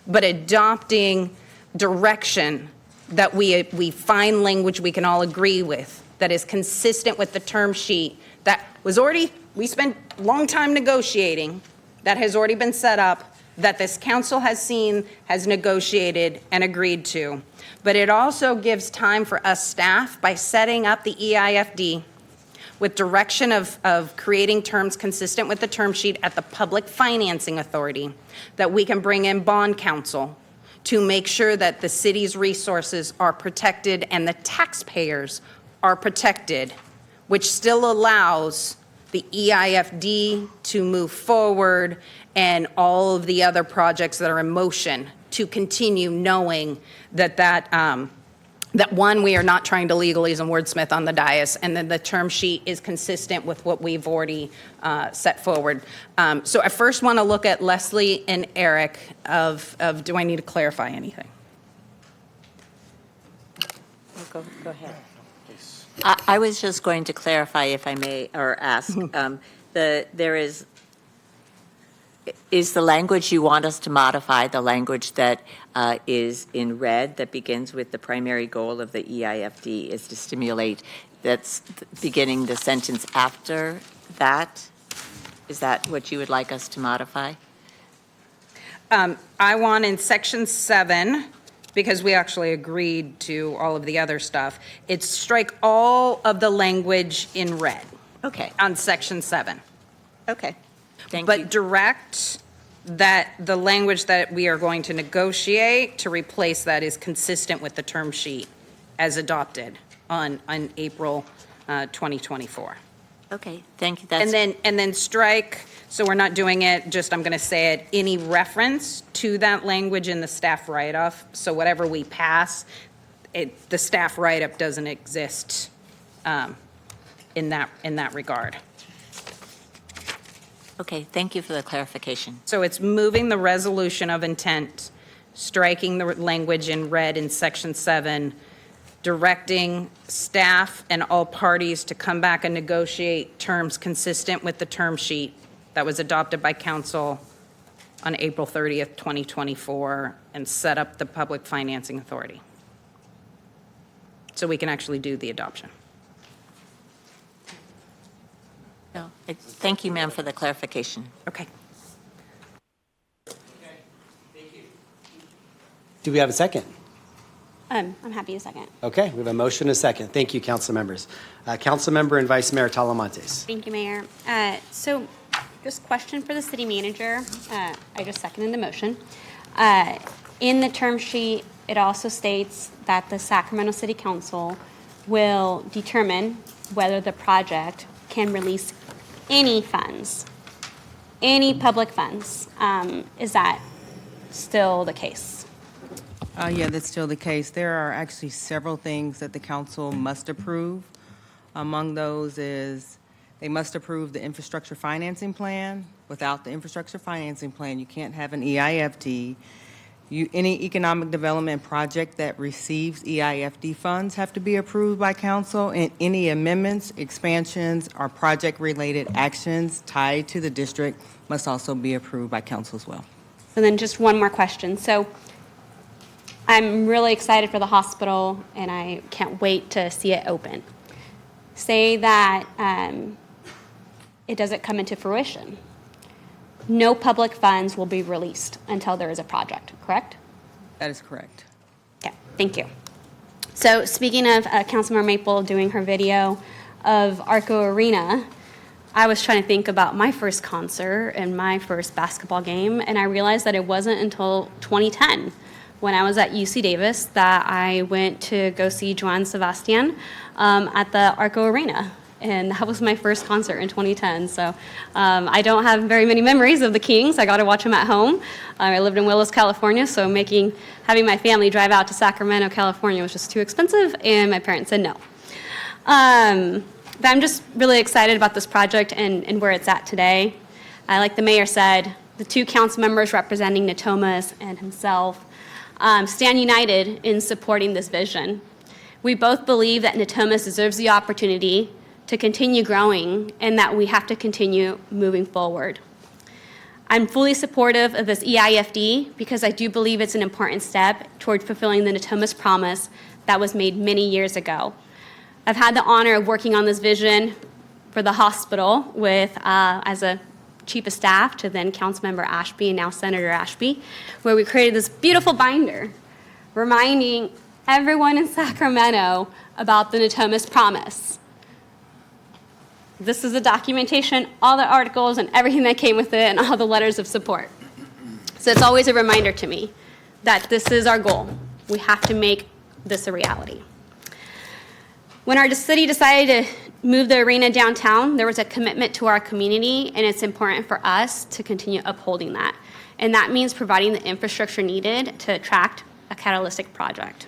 but adopting direction that we find language we can all agree with, that is consistent with the term sheet that was already, we spent a long time negotiating, that has already been set up, that this council has seen, has negotiated and agreed to. But it also gives time for us staff, by setting up the EIFD with direction of creating terms consistent with the term sheet at the Public Financing Authority, that we can bring in bond counsel to make sure that the city's resources are protected and the taxpayers are protected, which still allows the EIFD to move forward and all of the other projects that are in motion to continue, knowing that one, we are not trying to legalese and wordsmith on the dais, and then the term sheet is consistent with what we've already set forward. So I first want to look at Leslie and Eric of do I need to clarify anything? Go ahead. I was just going to clarify, if I may, or ask, there is the language you want us to modify, the language that is in red that begins with the primary goal of the EIFD is to stimulate, that's beginning the sentence after that? Is that what you would like us to modify? I want in Section 7, because we actually agreed to all of the other stuff, it's strike all of the language in red. Okay. On Section 7. Okay. Thank you. But direct that the language that we are going to negotiate to replace that is consistent with the term sheet as adopted on April 2024. Okay, thank you. And then strike, so we're not doing it, just I'm going to say it, any reference to that language in the staff write-off. So whatever we pass, the staff write-up doesn't exist in that regard. Okay, thank you for the clarification. So it's moving the resolution of intent, striking the language in red in section 7, directing staff and all parties to come back and negotiate terms consistent with the term sheet that was adopted by council on April 30th, 2024, and set up the public financing authority. So we can actually do the adoption. No, thank you, ma'am, for the clarification. Okay. Do we have a second? I'm happy to second. Okay, we have a motion and a second. Thank you, council members. Council member and Vice Mayor Talamantes. Thank you, Mayor. So just question for the city manager. I just seconded the motion. In the term sheet, it also states that the Sacramento City Council will determine whether the project can release any funds, any public funds. Is that still the case? Yeah, that's still the case. There are actually several things that the council must approve. Among those is they must approve the infrastructure financing plan. Without the infrastructure financing plan, you can't have an EIFD. Any economic development project that receives EIFD funds have to be approved by council, and any amendments, expansions, or project-related actions tied to the district must also be approved by council as well. And then just one more question. So I'm really excited for the hospital, and I can't wait to see it open. Say that it doesn't come into fruition. No public funds will be released until there is a project, correct? That is correct. Okay, thank you. So speaking of Councilmember Maple doing her video of Arco Arena, I was trying to think about my first concert and my first basketball game, and I realized that it wasn't until 2010 when I was at UC Davis that I went to go see Joan Sebastian at the Arco Arena. And that was my first concert in 2010. So I don't have very many memories of the Kings. I got to watch them at home. I lived in Willows, California, so having my family drive out to Sacramento, California was just too expensive, and my parents said no. But I'm just really excited about this project and where it's at today. Like the mayor said, the two council members representing Natomas and himself stand united in supporting this vision. We both believe that Natomas deserves the opportunity to continue growing and that we have to continue moving forward. I'm fully supportive of this EIFD because I do believe it's an important step toward fulfilling the Natomas promise that was made many years ago. I've had the honor of working on this vision for the hospital with, as a chief of staff to then Councilmember Ashby and now Senator Ashby, where we created this beautiful binder reminding everyone in Sacramento about the Natomas promise. This is the documentation, all the articles and everything that came with it and all the letters of support. So it's always a reminder to me that this is our goal. We have to make this a reality. When our city decided to move the arena downtown, there was a commitment to our community, and it's important for us to continue upholding that. And that means providing the infrastructure needed to attract a catalytic project.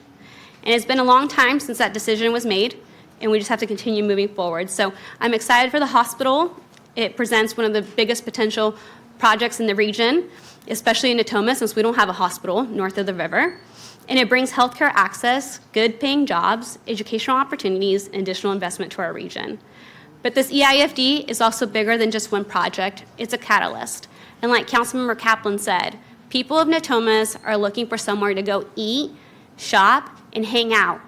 And it's been a long time since that decision was made, and we just have to continue moving forward. So I'm excited for the hospital. It presents one of the biggest potential projects in the region, especially in Natomas, since we don't have a hospital north of the river. And it brings healthcare access, good paying jobs, educational opportunities, and additional investment to our region. But this EIFD is also bigger than just one project. It's a catalyst. And like Councilmember Kaplan said, people of Natomas are looking for somewhere to go eat, shop, and hang out,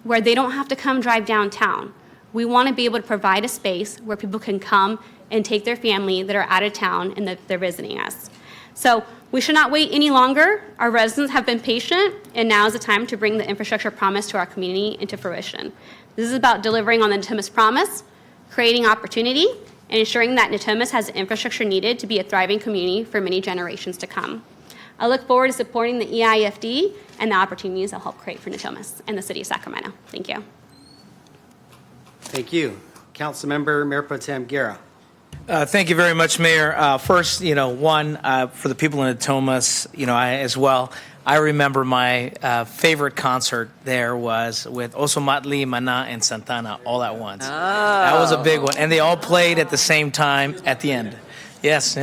where they don't have to come drive downtown. We want to be able to provide a space where people can come and take their family that are out of town and that they're visiting us. So we should not wait any longer. Our residents have been patient, and now is the time to bring the infrastructure promise to our community into fruition. This is about delivering on the Natomas promise, creating opportunity, and ensuring that Natomas has the infrastructure needed to be a thriving community for many generations to come. I look forward to supporting the EIFD and the opportunities it'll help create for Natomas and the city of Sacramento. Thank you. Thank you. Councilmember Mayor Pro Tem Guerra. Thank you very much, Mayor. First, for the people in Natomas, I as well, I remember my favorite concert there was with Osomatli, Mana, and Santana all at once. That was a big one. And they all played at the same time at the end. Yes.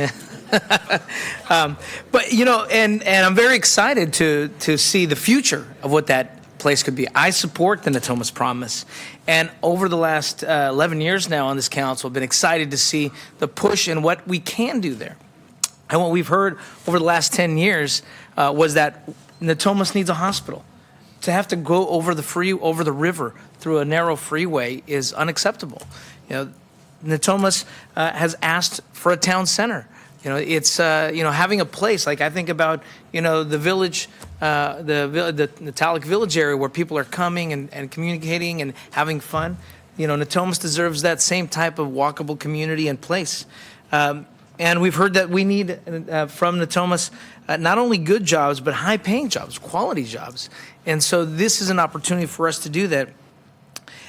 But, you know, and I'm very excited to see the future of what that place could be. I support the Natomas Promise. And over the last 11 years now on this council, I've been excited to see the push and what we can do there. And what we've heard over the last 10 years was that Natomas needs a hospital. To have to go over the river through a narrow freeway is unacceptable. You know, Natomas has asked for a town center. You know, it's having a place like I think about the village, the Natalic Village area where people are coming and communicating and having fun. You know, Natomas deserves that same type of walkable community and place. And we've heard that we need from Natomas not only good jobs, but high-paying jobs, quality jobs. And so this is an opportunity for us to do that.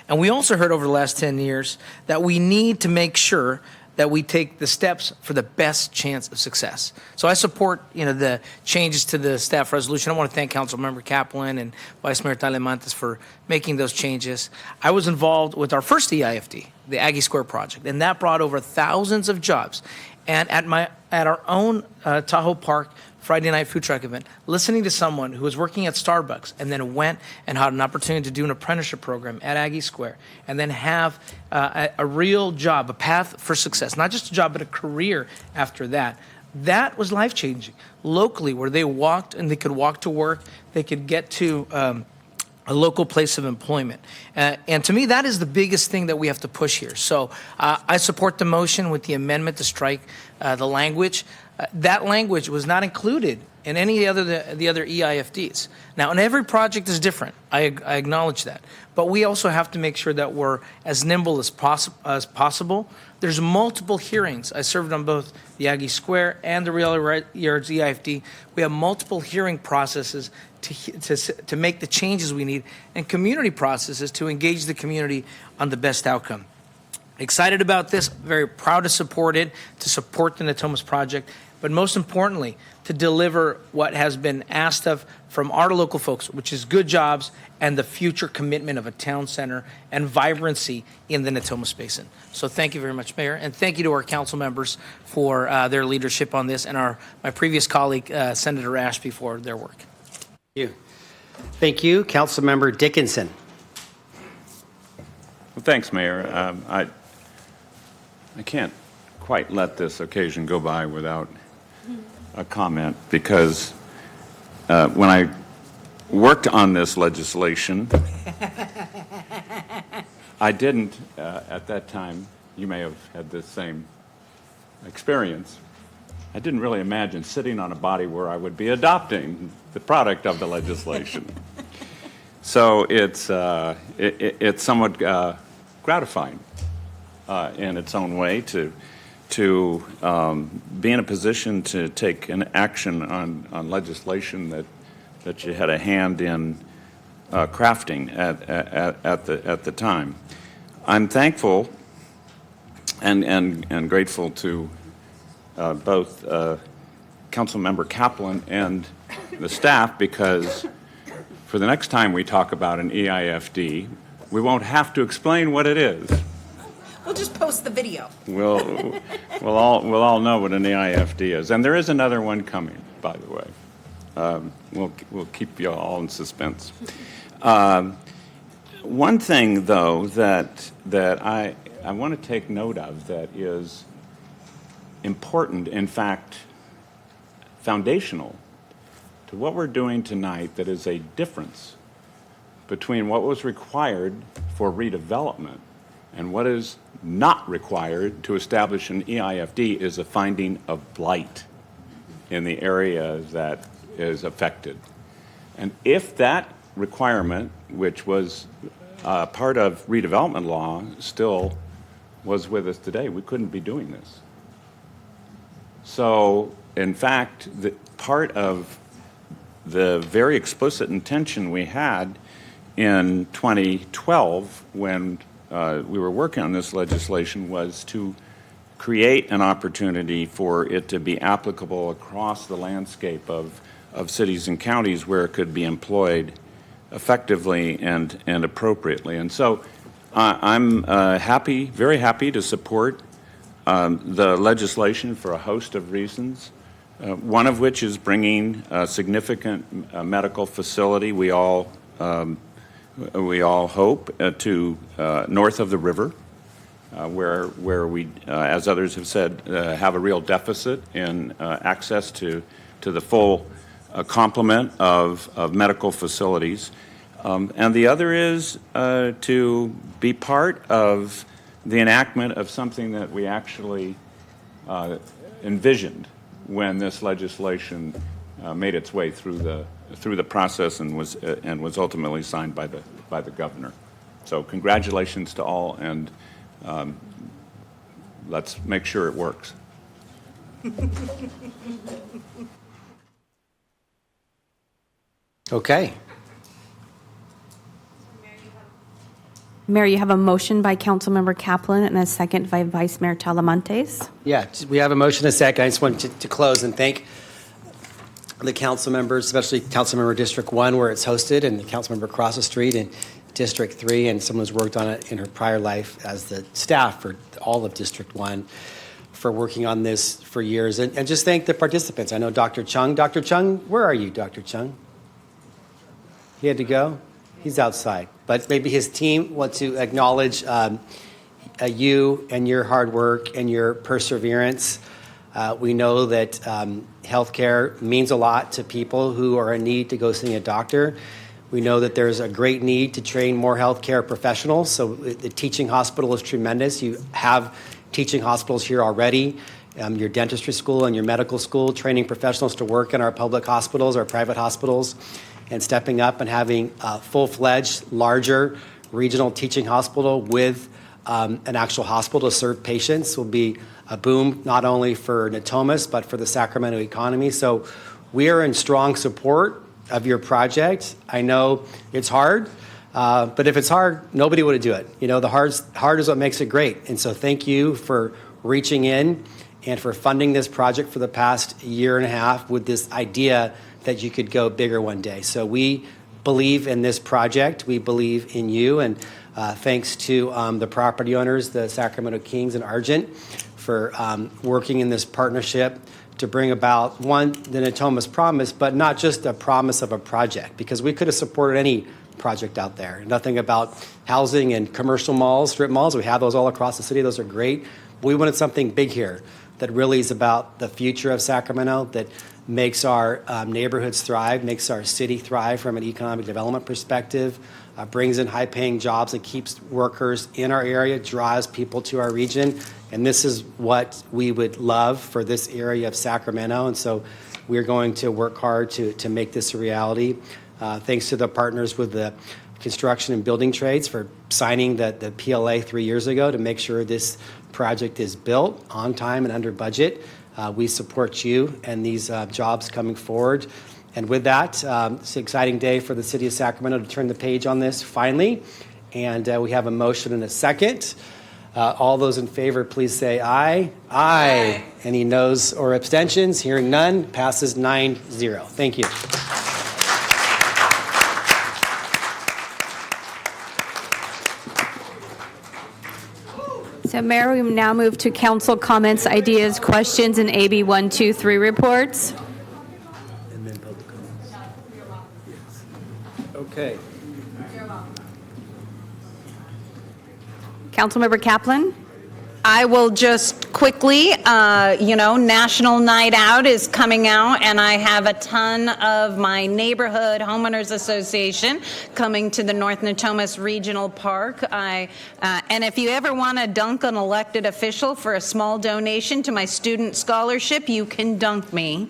And we also heard over the last 10 years that we need to make sure that we take the steps for the best chance of success. So I support, the changes to the staff resolution. I want to thank Councilmember Kaplan and Vice Mayor Talamantes for making those changes. I was involved with our first EIFD, the Aggie Square project, and that brought over thousands of jobs. And at our own Tahoe Park Friday night food truck event, listening to someone who was working at Starbucks and then went and had an opportunity to do an apprenticeship program at Aggie Square and then have a real job, a path for success, not just a job, but a career after that. That was life-changing. Locally, where they walked and they could walk to work, they could get to a local place of employment. And to me, that is the biggest thing that we have to push here. So I support the motion with the amendment to strike the language. That language was not included in any of the other EIFDs. Now, and every project is different. I acknowledge that. But we also have to make sure that we're as nimble as possible. There's multiple hearings. I served on both the Aggie Square and the Real Yards EIFD. We have multiple hearing processes to make the changes we need and community processes to engage the community on the best outcome. Excited about this, very proud to support it, to support the Natomas project, but most importantly, to deliver what has been asked of from our local folks, which is good jobs and the future commitment of a town center and vibrancy in the Natomas Basin. So thank you very much, Mayor, and thank you to our council members for their leadership on this and my previous colleague, Senator Ashby, for their work. Thank you. Councilmember Dickinson. Well, thanks, Mayor. I can't quite let this occasion go by without a comment because when I worked on this legislation, I didn't, at that time, you may have had the same experience, I didn't really imagine sitting on a body where I would be adopting the product of the legislation. So it's somewhat gratifying in its own way to be in a position to take an action on legislation that you had a hand in crafting at the time. I'm thankful and grateful to both Councilmember Kaplan and the staff because for the next time we talk about an EIFD, we won't have to explain what it is. We'll just post the video. We'll all know what an EIFD is, and there is another one coming, by the way. We'll keep you all in suspense. One thing, though, that I want to take note of that is important, in fact, foundational to what we're doing tonight, that is a difference between what was required for redevelopment and what is not required to establish an EIFD is a finding of blight in the area that is affected. And if that requirement, which was part of redevelopment law, still was with us today, we couldn't be doing this. So, in fact, part of the very explicit intention we had in 2012 when we were working on this legislation was to create an opportunity for it to be applicable across the landscape of cities and counties where it could be employed effectively and appropriately. And so I'm very happy to support the legislation for a host of reasons, one of which is bringing a significant medical facility, we all hope, to north of the river, where we, as others have said, have a real deficit in access to the full complement of medical facilities. And the other is to be part of the enactment of something that we actually envisioned when this legislation made its way through the process and was ultimately signed by the governor. So congratulations to all, and let's make sure it works. Okay. Mayor, you have a motion by Councilmember Kaplan and a second by Vice Mayor Talamantes. Yeah, we have a motion and a second. I just wanted to close and thank the council members, especially Councilmember District 1 where it's hosted, and the council member across the street in District 3, and someone who's worked on it in her prior life as the staff for all of District 1 for working on this for years. And just thank the participants. I know Dr. Chung. Dr. Chung, where are you, Dr. Chung? He had to go? He's outside. But maybe his team want to acknowledge you and your hard work and your perseverance. We know that healthcare means a lot to people who are in need to go see a doctor. We know that there's a great need to train more healthcare professionals. So the teaching hospital is tremendous. You have teaching hospitals here already. Your dentistry school and your medical school, training professionals to work in our public hospitals, our private hospitals, and stepping up and having a full-fledged, larger regional teaching hospital with an actual hospital to serve patients will be a boom not only for Natomas, but for the Sacramento economy. So we are in strong support of your project. I know it's hard, but if it's hard, nobody would do it. You know, the hard is what makes it great. And so thank you for reaching in and for funding this project for the past year and a half with this idea that you could go bigger one day. So we believe in this project. We believe in you. And thanks to the property owners, the Sacramento Kings and Argent, for working in this partnership to bring about, one, the Natomas promise, but not just a promise of a project, because we could have supported any project out there. Nothing about housing and commercial malls, strip malls. We have those all across the city. Those are great. But we wanted something big here that really is about the future of Sacramento, that makes our neighborhoods thrive, makes our city thrive from an economic development perspective, brings in high-paying jobs and keeps workers in our area, drives people to our region. And this is what we would love for this area of Sacramento. And so we're going to work hard to make this a reality. Thanks to the partners with the construction and building trades for signing the PLA 3 years ago to make sure this project is built on time and under budget. We support you and these jobs coming forward. And with that, it's an exciting day for the city of Sacramento to turn the page on this finally. And we have a motion and a second. All those in favor, please say aye. Aye. Any noes or abstentions? Hearing none, passes 9-0. Thank you. So, Mayor, we now move to council comments, ideas, questions, and AB 123 reports. And then public comments. Okay. Councilmember Kaplan. I will just quickly, National Night Out is coming out, and I have a ton of my neighborhood homeowners association coming to the North Natomas Regional Park. And if you ever want to dunk an elected official for a small donation to my student scholarship, you can dunk me.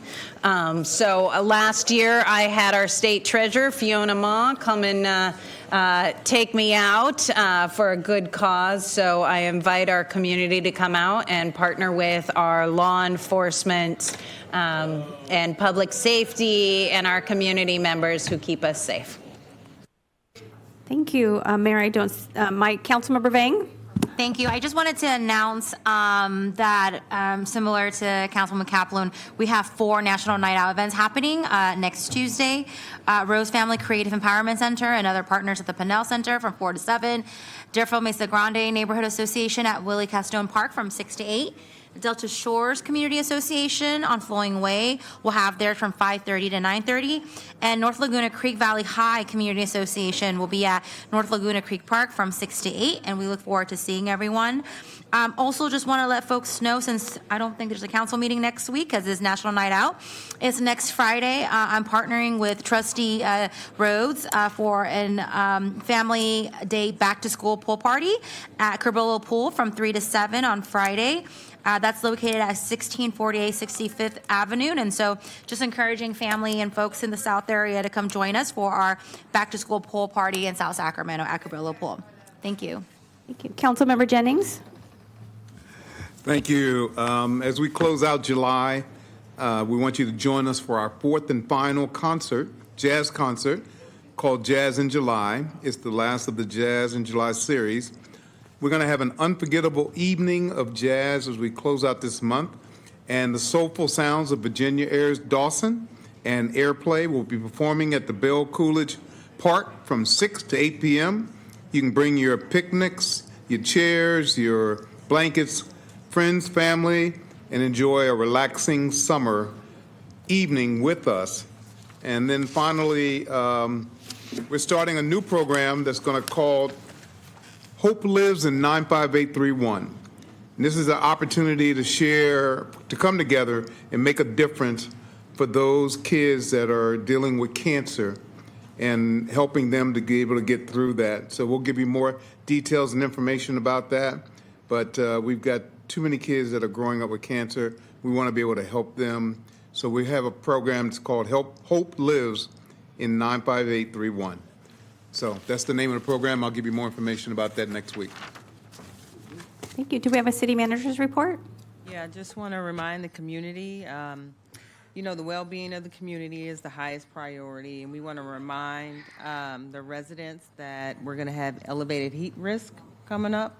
So last year I had our state treasurer, Fiona Ma, come and take me out for a good cause. So I invite our community to come out and partner with our law enforcement and public safety and our community members who keep us safe. Thank you, Mayor. Councilmember Vang. Thank you. I just wanted to announce that, similar to Councilwoman Kaplan, we have 4 National Night Out events happening next Tuesday. Rose Family Creative Empowerment Center and other partners at the Pinnell Center from 4 to 7. Deerfield Mesa Grande Neighborhood Association at Willie Castone Park from 6 to 8. Delta Shores Community Association on Flowing Way will have theirs from 5:30 to 9:30. And North Laguna Creek Valley High Community Association will be at North Laguna Creek Park from 6 to 8, and we look forward to seeing everyone. Also, just want to let folks know, since I don't think there's a council meeting next week because it's National Night Out, it's next Friday. I'm partnering with Trustee Rhodes for an Family Day Back to School pool party at Carbillo Pool from 3 to 7 on Friday. That's located at 1648 65th Avenue. And so just encouraging family and folks in the South area to come join us for our back to school pool party in South Sacramento at Carbillo Pool. Thank you. Thank you. Councilmember Jennings. Thank you. As we close out July, we want you to join us for our 4th and final concert, jazz concert, called Jazz in July. It's the last of the Jazz in July series. We're going to have an unforgettable evening of jazz as we close out this month. And the soulful sounds of Virginia Ayers Dawson and Airplay will be performing at the Bell Coolidge Park from 6 to 8 p.m. You can bring your picnics, your chairs, your blankets, friends, family, and enjoy a relaxing summer evening with us. And then finally, we're starting a new program that's going to call Hope Lives in 95831. And this is an opportunity to share, to come together and make a difference for those kids that are dealing with cancer and helping them to be able to get through that. So we'll give you more details and information about that. But we've got too many kids that are growing up with cancer. We want to be able to help them. So we have a program that's called Hope Lives in 95831. So that's the name of the program. I'll give you more information about that next week. Thank you. Do we have a city manager's report? Yeah, I just want to remind the community, the well-being of the community is the highest priority, and we want to remind the residents that we're going to have elevated heat risk coming up.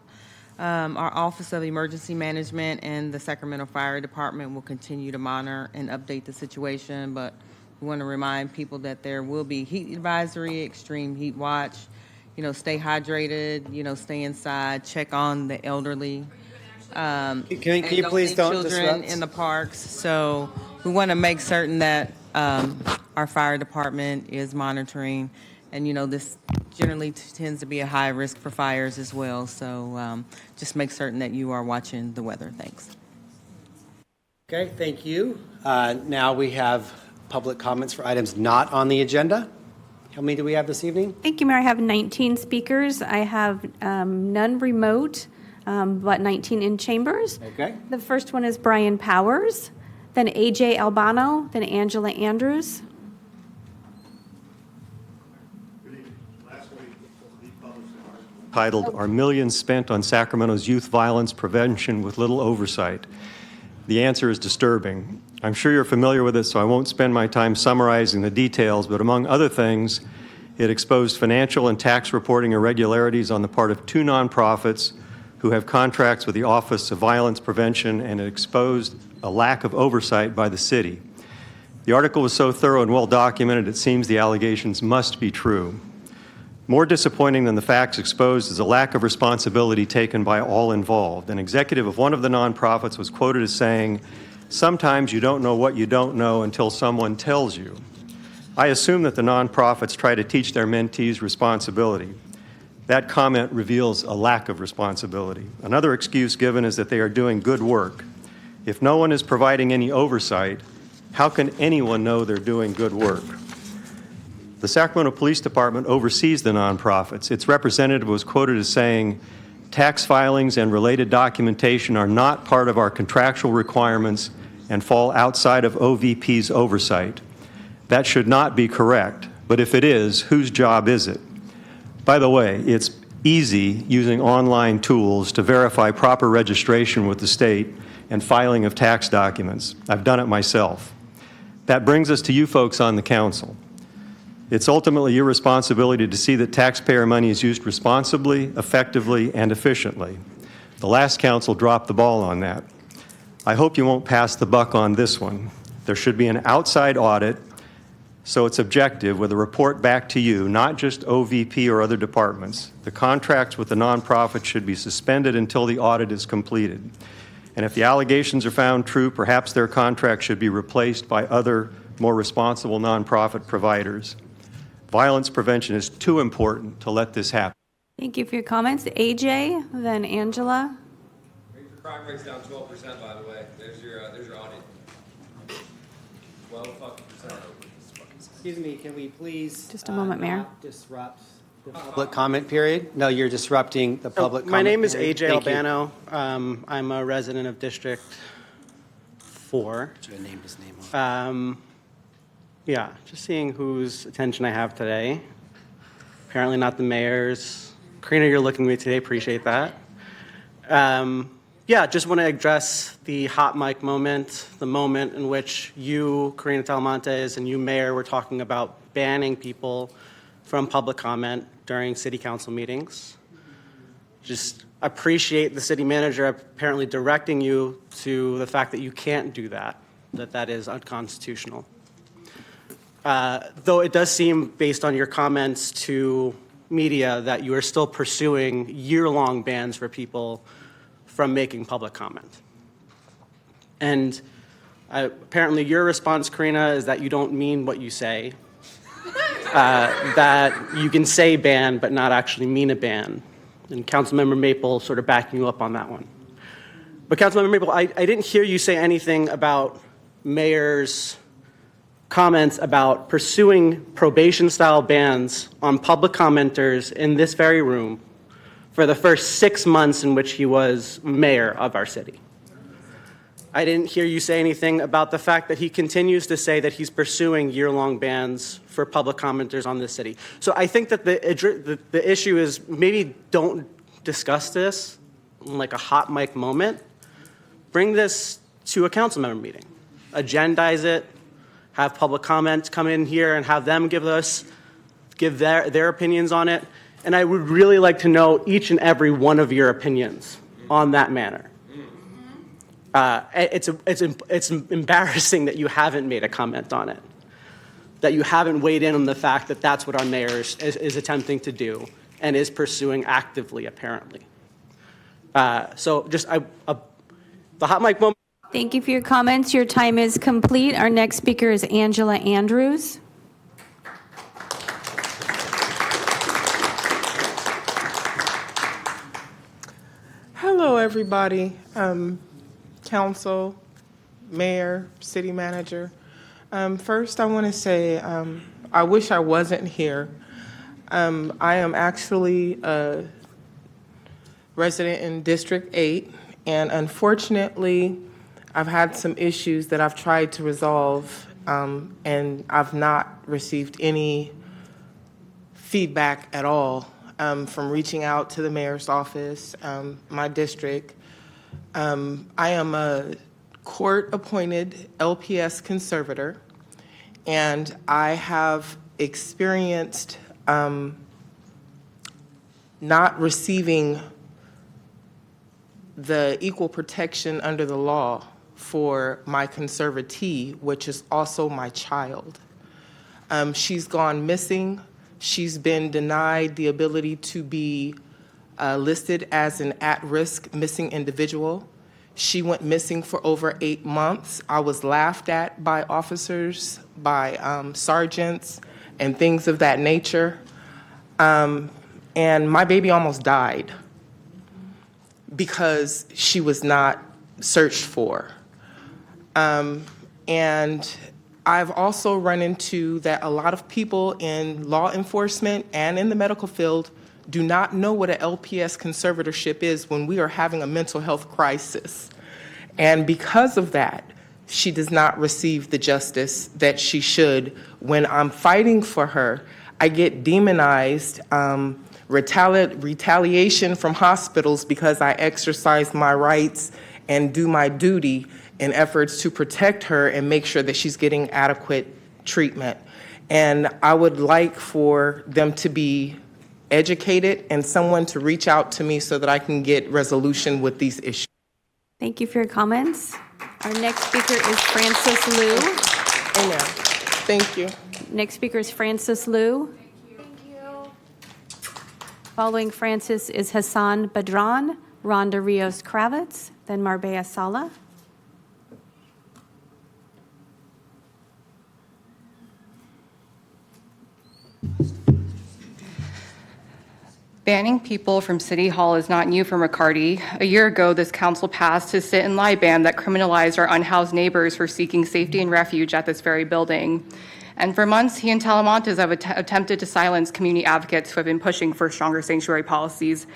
Our Office of Emergency Management and the Sacramento Fire Department will continue to monitor and update the situation, but we want to remind people that there will be heat advisory, extreme heat watch. Stay hydrated, stay inside, check on the elderly. Can you please don't children disrupt? In the parks. So we want to make certain that our fire department is monitoring. And, this generally tends to be a high risk for fires as well. So just make certain that you are watching the weather. Thanks. Okay, thank you. Now we have public comments for items not on the agenda. How many do we have this evening? Thank you, Mayor. I have 19 speakers. I have none remote, but 19 in chambers. Okay. The first one is Brian Powers, then AJ Albano, then Angela Andrews. Titled, "Are Millions Spent on Sacramento's Youth Violence Prevention with Little Oversight?" The answer is disturbing. I'm sure you're familiar with it, so I won't spend my time summarizing the details, but among other things, it exposed financial and tax reporting irregularities on the part of 2 nonprofits who have contracts with the Office of Violence Prevention, and it exposed a lack of oversight by the city. The article was so thorough and well documented, it seems the allegations must be true. More disappointing than the facts exposed is a lack of responsibility taken by all involved. An executive of one of the nonprofits was quoted as saying, "Sometimes you don't know what you don't know until someone tells you." I assume that the nonprofits try to teach their mentees responsibility. That comment reveals a lack of responsibility. Another excuse given is that they are doing good work. If no one is providing any oversight, how can anyone know they're doing good work? The Sacramento Police Department oversees the nonprofits. Its representative was quoted as saying, "Tax filings and related documentation are not part of our contractual requirements and fall outside of OVP's oversight." That should not be correct, but if it is, whose job is it? By the way, it's easy using online tools to verify proper registration with the state and filing of tax documents. I've done it myself. That brings us to you folks on the council. It's ultimately your responsibility to see that taxpayer money is used responsibly, effectively, and efficiently. The last council dropped the ball on that. I hope you won't pass the buck on this one. There should be an outside audit so it's objective with a report back to you, not just OVP or other departments. The contracts with the nonprofit should be suspended until the audit is completed. And if the allegations are found true, perhaps their contract should be replaced by other, more responsible nonprofit providers. Violence prevention is too important to let this happen. Thank you for your comments. AJ, then Angela. Your crime rate's down 12%, by the way. There's your audit. 12%. Excuse me, can we please? Just a moment, Mayor. Not disrupt the public comment period? No, you're disrupting the public comment My name is period. AJ Thank you. Albano. I'm a resident of District 4. Should have named his name. Yeah, just seeing whose attention I have today. Apparently not the mayor's. Karina, you're looking at me today. Appreciate that. Yeah, just want to address the hot mic moment, the moment in which you, Karina Talamantes, and you, Mayor, were talking about banning people from public comment during city council meetings. Just appreciate the city manager apparently directing you to the fact that you can't do that, that is unconstitutional. Though it does seem, based on your comments to media, that you are still pursuing year-long bans for people from making public comment. And apparently your response, Karina, is that you don't mean what you say, that you can say ban but not actually mean a ban. And Councilmember Maple sort of backing you up on that one. But Councilmember Maple, I didn't hear you say anything about Mayor's comments about pursuing probation-style bans on public commenters in this very room for the first 6 months in which he was mayor of our city. I didn't hear you say anything about the fact that he continues to say that he's pursuing year-long bans for public commenters on this city. So I think that the issue is maybe don't discuss this in like a hot mic moment. Bring this to a council member meeting. Agendize it, have public comment come in here and have them give their opinions on it. And I would really like to know each and every one of your opinions on that matter. It's embarrassing that you haven't made a comment on it, that you haven't weighed in on the fact that that's what our mayor is attempting to do and is pursuing actively, apparently. So just the hot mic moment. Thank you for your comments. Your time is complete. Our next speaker is Angela Andrews. Hello, everybody. Council, mayor, city manager. First, I want to say I wish I wasn't here. I am actually a resident in District 8, and unfortunately, I've had some issues that I've tried to resolve, and I've not received any feedback at all from reaching out to the mayor's office, my district. I am a court-appointed LPS conservator, and I have experienced not receiving the equal protection under the law for my conservatee, which is also my child. She's gone missing. She's been denied the ability to be listed as an at-risk missing individual. She went missing for over 8 months. I was laughed at by officers, by sergeants, and things of that nature. And my baby almost died because she was not searched for. And I've also run into that a lot of people in law enforcement and in the medical field do not know what an LPS conservatorship is when we are having a mental health crisis. And because of that, she does not receive the justice that she should. When I'm fighting for her, I get demonized, retaliation from hospitals because I exercise my rights and do my duty in efforts to protect her and make sure that she's getting adequate treatment. And I would like for them to be educated and someone to reach out to me so that I can get resolution with these issues. Thank you for your comments. Our next speaker is Francis Liu. Amen. Thank you. Next speaker is Francis Liu. Following Francis is Hassan Badran, Rhonda Rios Kravitz, then Marbella Sala. Banning people from City Hall is not new for McCarty. A year ago, this council passed his sit and lie ban that criminalized our unhoused neighbors for seeking safety and refuge at this very building. And for months, he and Talamantes have attempted to silence community advocates who have been pushing for stronger sanctuary policies.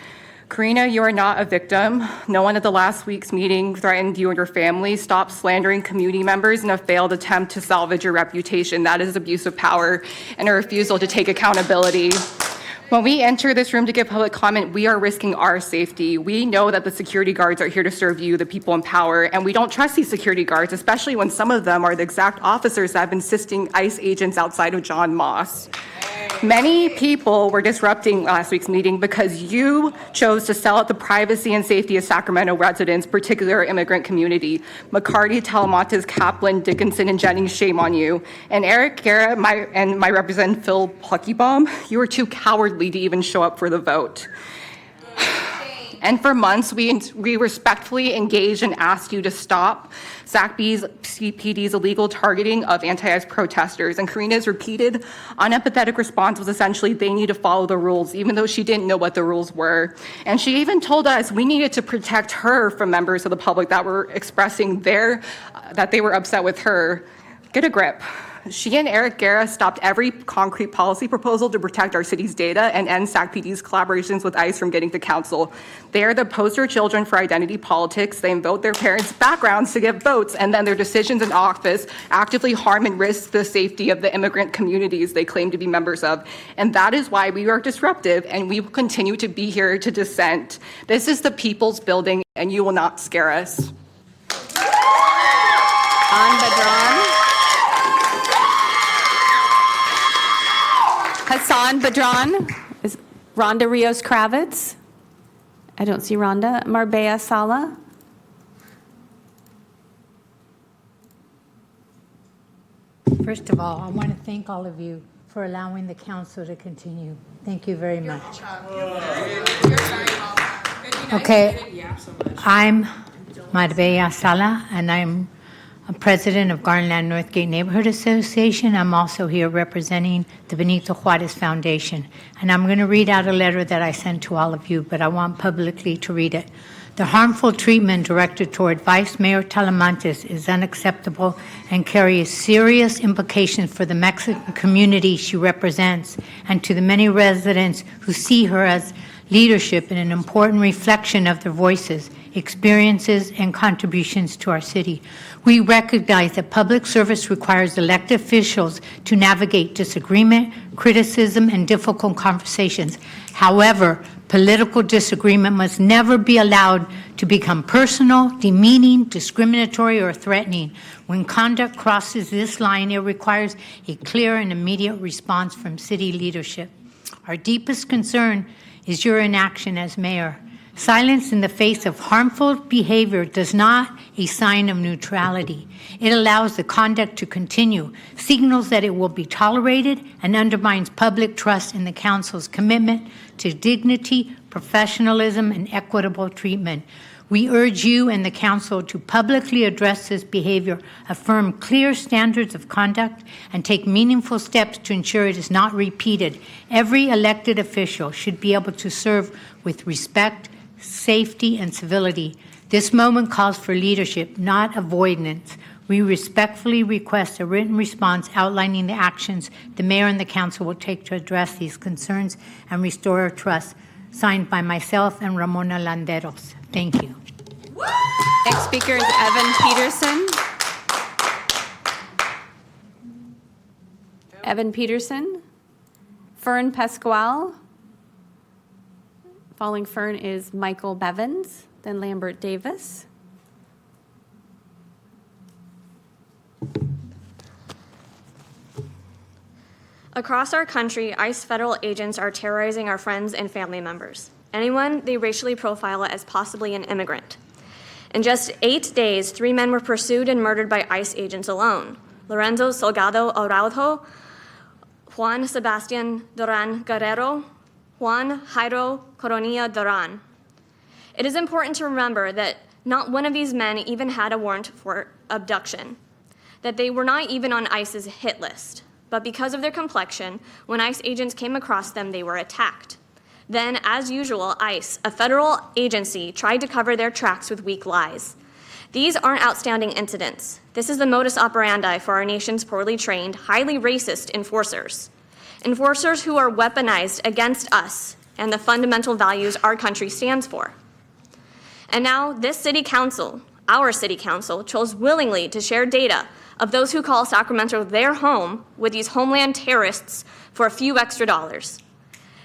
Karina, you are not a victim. No one at the last week's meeting threatened you and your family. Stop slandering community members in a failed attempt to salvage your reputation. That is abuse of power and a refusal to take accountability. When we enter this room to give public comment, we are risking our safety. We know that the security guards are here to serve you, the people in power, and we don't trust these security guards, especially when some of them are the exact officers that have been assisting ICE agents outside of John Moss. Many people were disrupting last week's meeting because you chose to sell out the privacy and safety of Sacramento residents, particularly our immigrant community. McCarty, Talamantes, Kaplan, Dickinson, and Jennings, shame on you. And Eric Guerra and my representative, Phil Pluckybaum, you were too cowardly to even show up for the vote. And for months, we respectfully engaged and asked you to stop SACPD's illegal targeting of anti-ICE protesters. And Karina's repeated, unempathetic response was essentially, they need to follow the rules, even though she didn't know what the rules were. And she even told us we needed to protect her from members of the public that were expressing that they were upset with her. Get a grip. She and Eric Guerra stopped every concrete policy proposal to protect our city's data and end SACPD's collaborations with ICE from getting to council. They are the poster children for identity politics. They invoke their parents' backgrounds to get votes, and then their decisions in office actively harm and risk the safety of the immigrant communities they claim to be members of. And that is why we are disruptive, and we will continue to be here to dissent. This is the people's building, and you will not scare us. Hassan Badran is Rhonda Rios Kravitz. I don't see Rhonda. Marbella Sala. First of all, I want to thank all of you for allowing the council to continue. Thank you very much. Okay, I'm Marbella Sala, and I'm president of Garlandland Northgate Neighborhood Association. I'm also here representing the Benito Juarez Foundation. And I'm going to read out a letter that I sent to all of you, but I want publicly to read it. The harmful treatment directed toward Vice Mayor Talamantes is unacceptable and carries serious implications for the Mexican community she represents and to the many residents who see her as leadership and an important reflection of their voices, experiences, and contributions to our city. We recognize that public service requires elected officials to navigate disagreement, criticism, and difficult conversations. However, political disagreement must never be allowed to become personal, demeaning, discriminatory, or threatening. When conduct crosses this line, it requires a clear and immediate response from city leadership. Our deepest concern is your inaction as mayor. Silence in the face of harmful behavior does not a sign of neutrality. It allows the conduct to continue, signals that it will be tolerated, and undermines public trust in the council's commitment to dignity, professionalism, and equitable treatment. We urge you and the council to publicly address this behavior, affirm clear standards of conduct, and take meaningful steps to ensure it is not repeated. Every elected official should be able to serve with respect, safety, and civility. This moment calls for leadership, not avoidance. We respectfully request a written response outlining the actions the mayor and the council will take to address these concerns and restore our trust. Signed by myself and Ramona Landeros. Thank you. Next speaker is Evan Peterson. Evan Peterson. Fern Pasquale. Following Fern is Michael Bevins, then Lambert Davis. Across our country, ICE federal agents are terrorizing our friends and family members. Anyone they racially profile as possibly an immigrant. In just 8 days, 3 men were pursued and murdered by ICE agents alone. Lorenzo Salgado Araujo, Juan Sebastian Duran Guerrero, Juan Jairo Coronilla Duran. It is important to remember that not one of these men even had a warrant for abduction, that they were not even on ICE's hit list. But because of their complexion, when ICE agents came across them, they were attacked. Then, as usual, ICE, a federal agency, tried to cover their tracks with weak lies. These aren't outstanding incidents. This is the modus operandi for our nation's poorly trained, highly racist enforcers. Enforcers who are weaponized against us and the fundamental values our country stands for. And now, this city council, our city council, chose willingly to share data of those who call Sacramento their home with these homeland terrorists for a few extra dollars.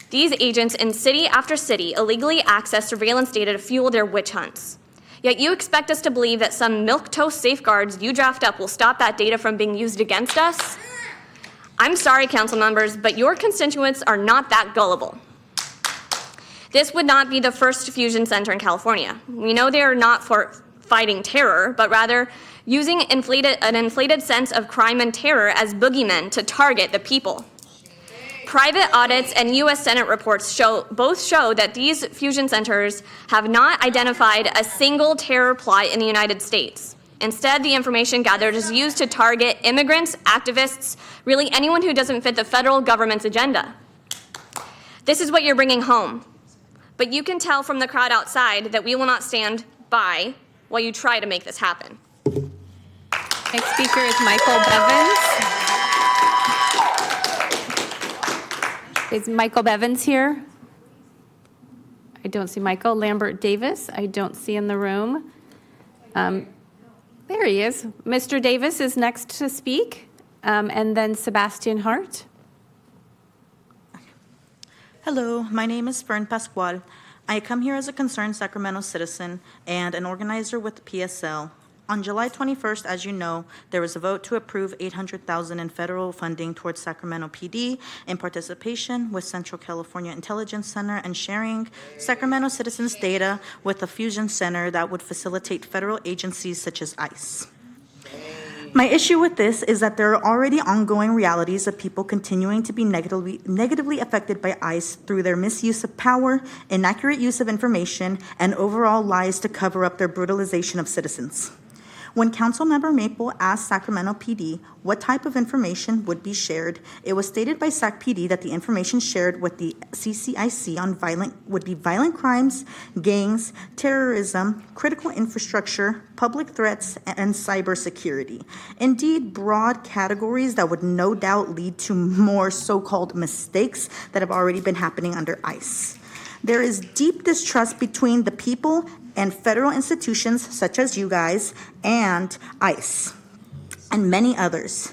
These agents in city after city illegally access surveillance data to fuel their witch hunts. Yet you expect us to believe that some milquetoast safeguards you draft up will stop that data from being used against us? I'm sorry, council members, but your constituents are not that gullible. This would not be the first fusion center in California. We know they are not for fighting terror, but rather using an inflated sense of crime and terror as boogeymen to target the people. Private audits and U.S. Senate reports both show that these fusion centers have not identified a single terror plot in the United States. Instead, the information gathered is used to target immigrants, activists, really anyone who doesn't fit the federal government's agenda. This is what you're bringing home. But you can tell from the crowd outside that we will not stand by while you try to make this happen. Next speaker is Michael Bevins. Is Michael Bevins here? I don't see Michael. Lambert Davis, I don't see in the room. There he is. Mr. Davis is next to speak, and then Sebastian Hart. Hello, my name is Fern Pascual. I come here as a concerned Sacramento citizen and an organizer with the PSL. On July 21st, as you know, there was a vote to approve $800,000 in federal funding towards Sacramento PD in participation with Central California Intelligence Center and sharing Sacramento citizens' data with a fusion center that would facilitate federal agencies such as ICE. My issue with this is that there are already ongoing realities of people continuing to be negatively affected by ICE through their misuse of power, inaccurate use of information, and overall lies to cover up their brutalization of citizens. When Councilmember Maple asked Sacramento PD what type of information would be shared, it was stated by Sac PD that the information shared with the CCIC on would be violent crimes, gangs, terrorism, critical infrastructure, public threats, and cybersecurity. Indeed, broad categories that would no doubt lead to more so-called mistakes that have already been happening under ICE. There is deep distrust between the people and federal institutions such as you guys and ICE and many others.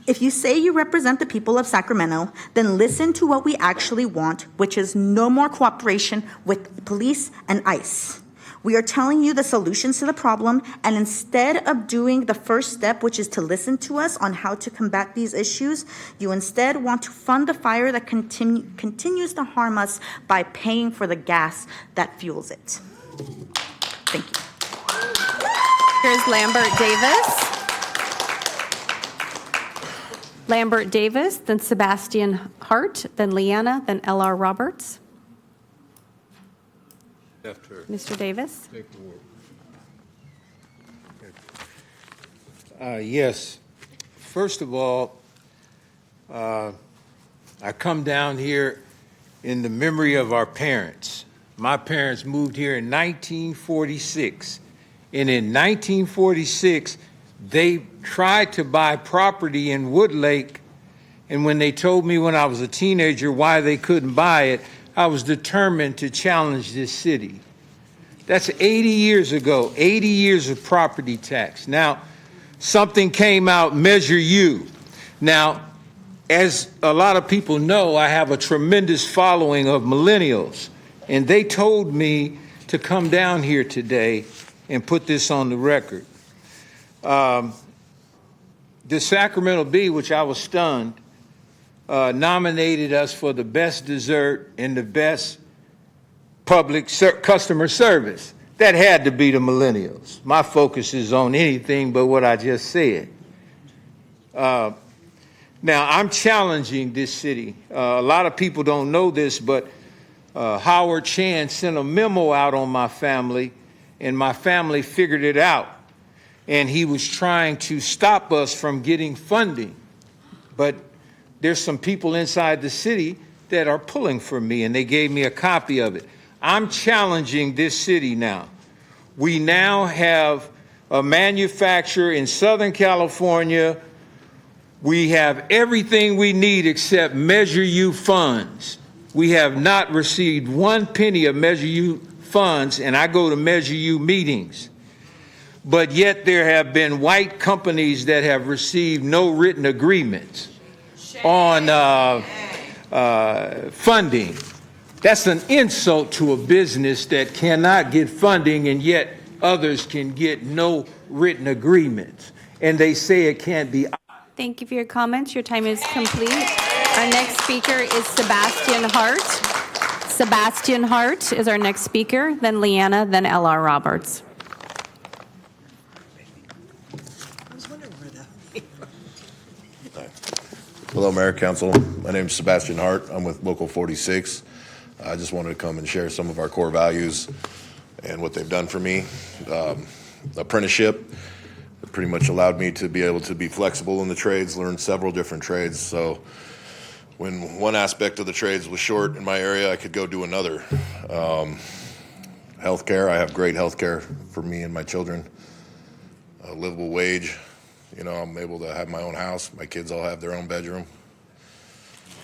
If you say you represent the people of Sacramento, then listen to what we actually want, which is no more cooperation with police and ICE. We are telling you the solutions to the problem, and instead of doing the first step, which is to listen to us on how to combat these issues, you instead want to fund a fire that continues to harm us by paying for the gas that fuels it. Thank you. Here's Lambert Davis. Lambert Davis, then Sebastian Hart, then Leanna, then L.R. Roberts. Mr. Davis. Yes. First of all, I come down here in the memory of our parents. My parents moved here in 1946, and in 1946, they tried to buy property in Woodlake, and when they told me when I was a teenager why they couldn't buy it, I was determined to challenge this city. That's 80 years ago, 80 years of property tax. Now, something came out, Measure U. Now, as a lot of people know, I have a tremendous following of millennials, and they told me to come down here today and put this on the record. The Sacramento Bee, which I was stunned, nominated us for the best dessert and the best customer service. That had to be the millennials. My focus is on anything but what I just said. Now, I'm challenging this city. A lot of people don't know this, but Howard Chan sent a memo out on my family, and my family figured it out. And he was trying to stop us from getting funding. But there's some people inside the city that are pulling for me, and they gave me a copy of it. I'm challenging this city now. We now have a manufacturer in Southern California. We have everything we need except Measure U funds. We have not received 1 penny of Measure U funds, and I go to Measure U meetings. But yet there have been white companies that have received no written agreements on funding. That's an insult to a business that cannot get funding, and yet others can get no written agreements. And they say it can't be. Thank you for your comments. Your time is complete. Our next speaker is Sebastian Hart. Sebastian Hart is our next speaker, then Leanna, then L.R. Roberts. Hello, Mayor, Council. My name is Sebastian Hart. I'm with Local 46. I just wanted to come and share some of our core values and what they've done for me. Apprenticeship pretty much allowed me to be able to be flexible in the trades, learn several different trades. So when one aspect of the trades was short in my area, I could go do another. Healthcare, I have great healthcare for me and my children. A livable wage. You know, I'm able to have my own house. My kids all have their own bedroom.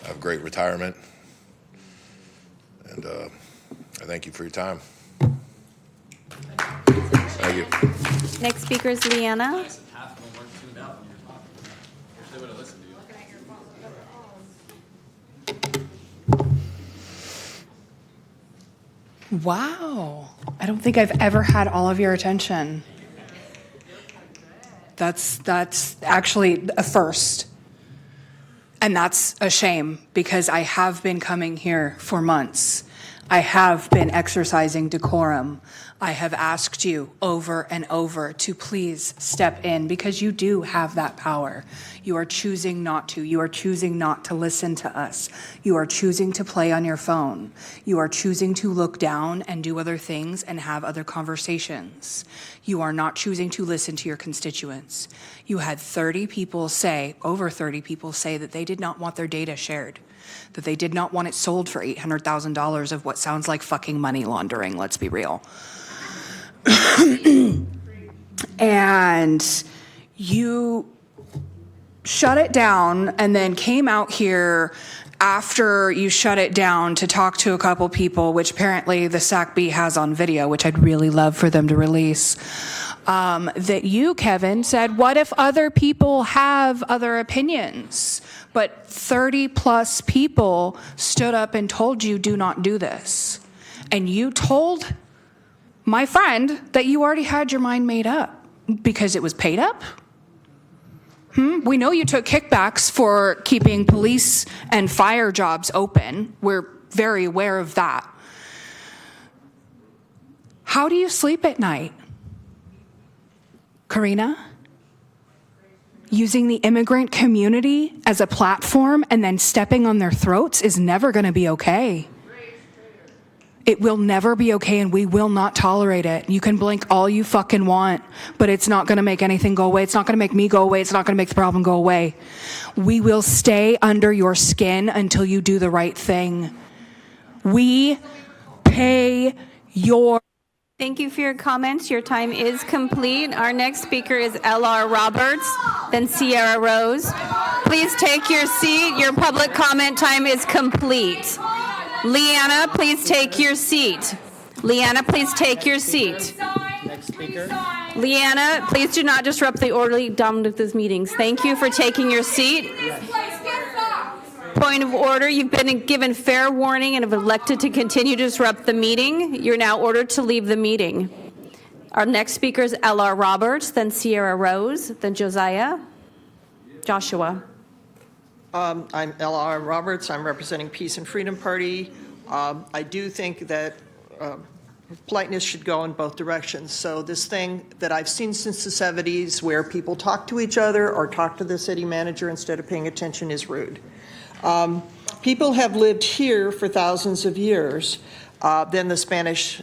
I have great retirement. And I thank you for your time. Thank you. Next speaker is Leanna. Wow. I don't think I've ever had all of your attention. That's actually a first. And that's a shame because I have been coming here for months. I have been exercising decorum. I have asked you over and over to please step in because you do have that power. You are choosing not to. You are choosing not to listen to us. You are choosing to play on your phone. You are choosing to look down and do other things and have other conversations. You are not choosing to listen to your constituents. You had 30 people say, over 30 people say that they did not want their data shared, that they did not want it sold for $800,000 of what sounds like fucking money laundering, let's be real. And you shut it down and then came out here after you shut it down to talk to a couple people, which apparently the SACB has on video, which I'd really love for them to release, that you, Kevin, said, what if other people have other opinions? But 30 plus people stood up and told you, do not do this. And you told my friend that you already had your mind made up because it was paid up. We know you took kickbacks for keeping police and fire jobs open. We're very aware of that. How do you sleep at night? Karina? Using the immigrant community as a platform and then stepping on their throats is never going to be okay. It will never be okay, and we will not tolerate it. You can blink all you fucking want, but it's not going to make anything go away. It's not going to make me go away. It's not going to make the problem go away. We will stay under your skin until you do the right thing. We pay your... Thank you for your comments. Your time is complete. Our next speaker is L.R. Roberts, then Sierra Rose. Please take your seat. Your public comment time is complete. Leanna, please take your seat. Leanna, please take your seat. Next speaker. Leanna, please do not disrupt the orderly conduct of these meetings. Thank you for taking your seat. Point of order, you've been given fair warning and have elected to continue to disrupt the meeting. You're now ordered to leave the meeting. Our next speaker is L.R. Roberts, then Sierra Rose, then Joshua. I'm L.R. Roberts. I'm representing Peace and Freedom Party. I do think that politeness should go in both directions. So this thing that I've seen since the 70s where people talk to each other or talk to the city manager instead of paying attention is rude. People have lived here for thousands of years. Then the Spanish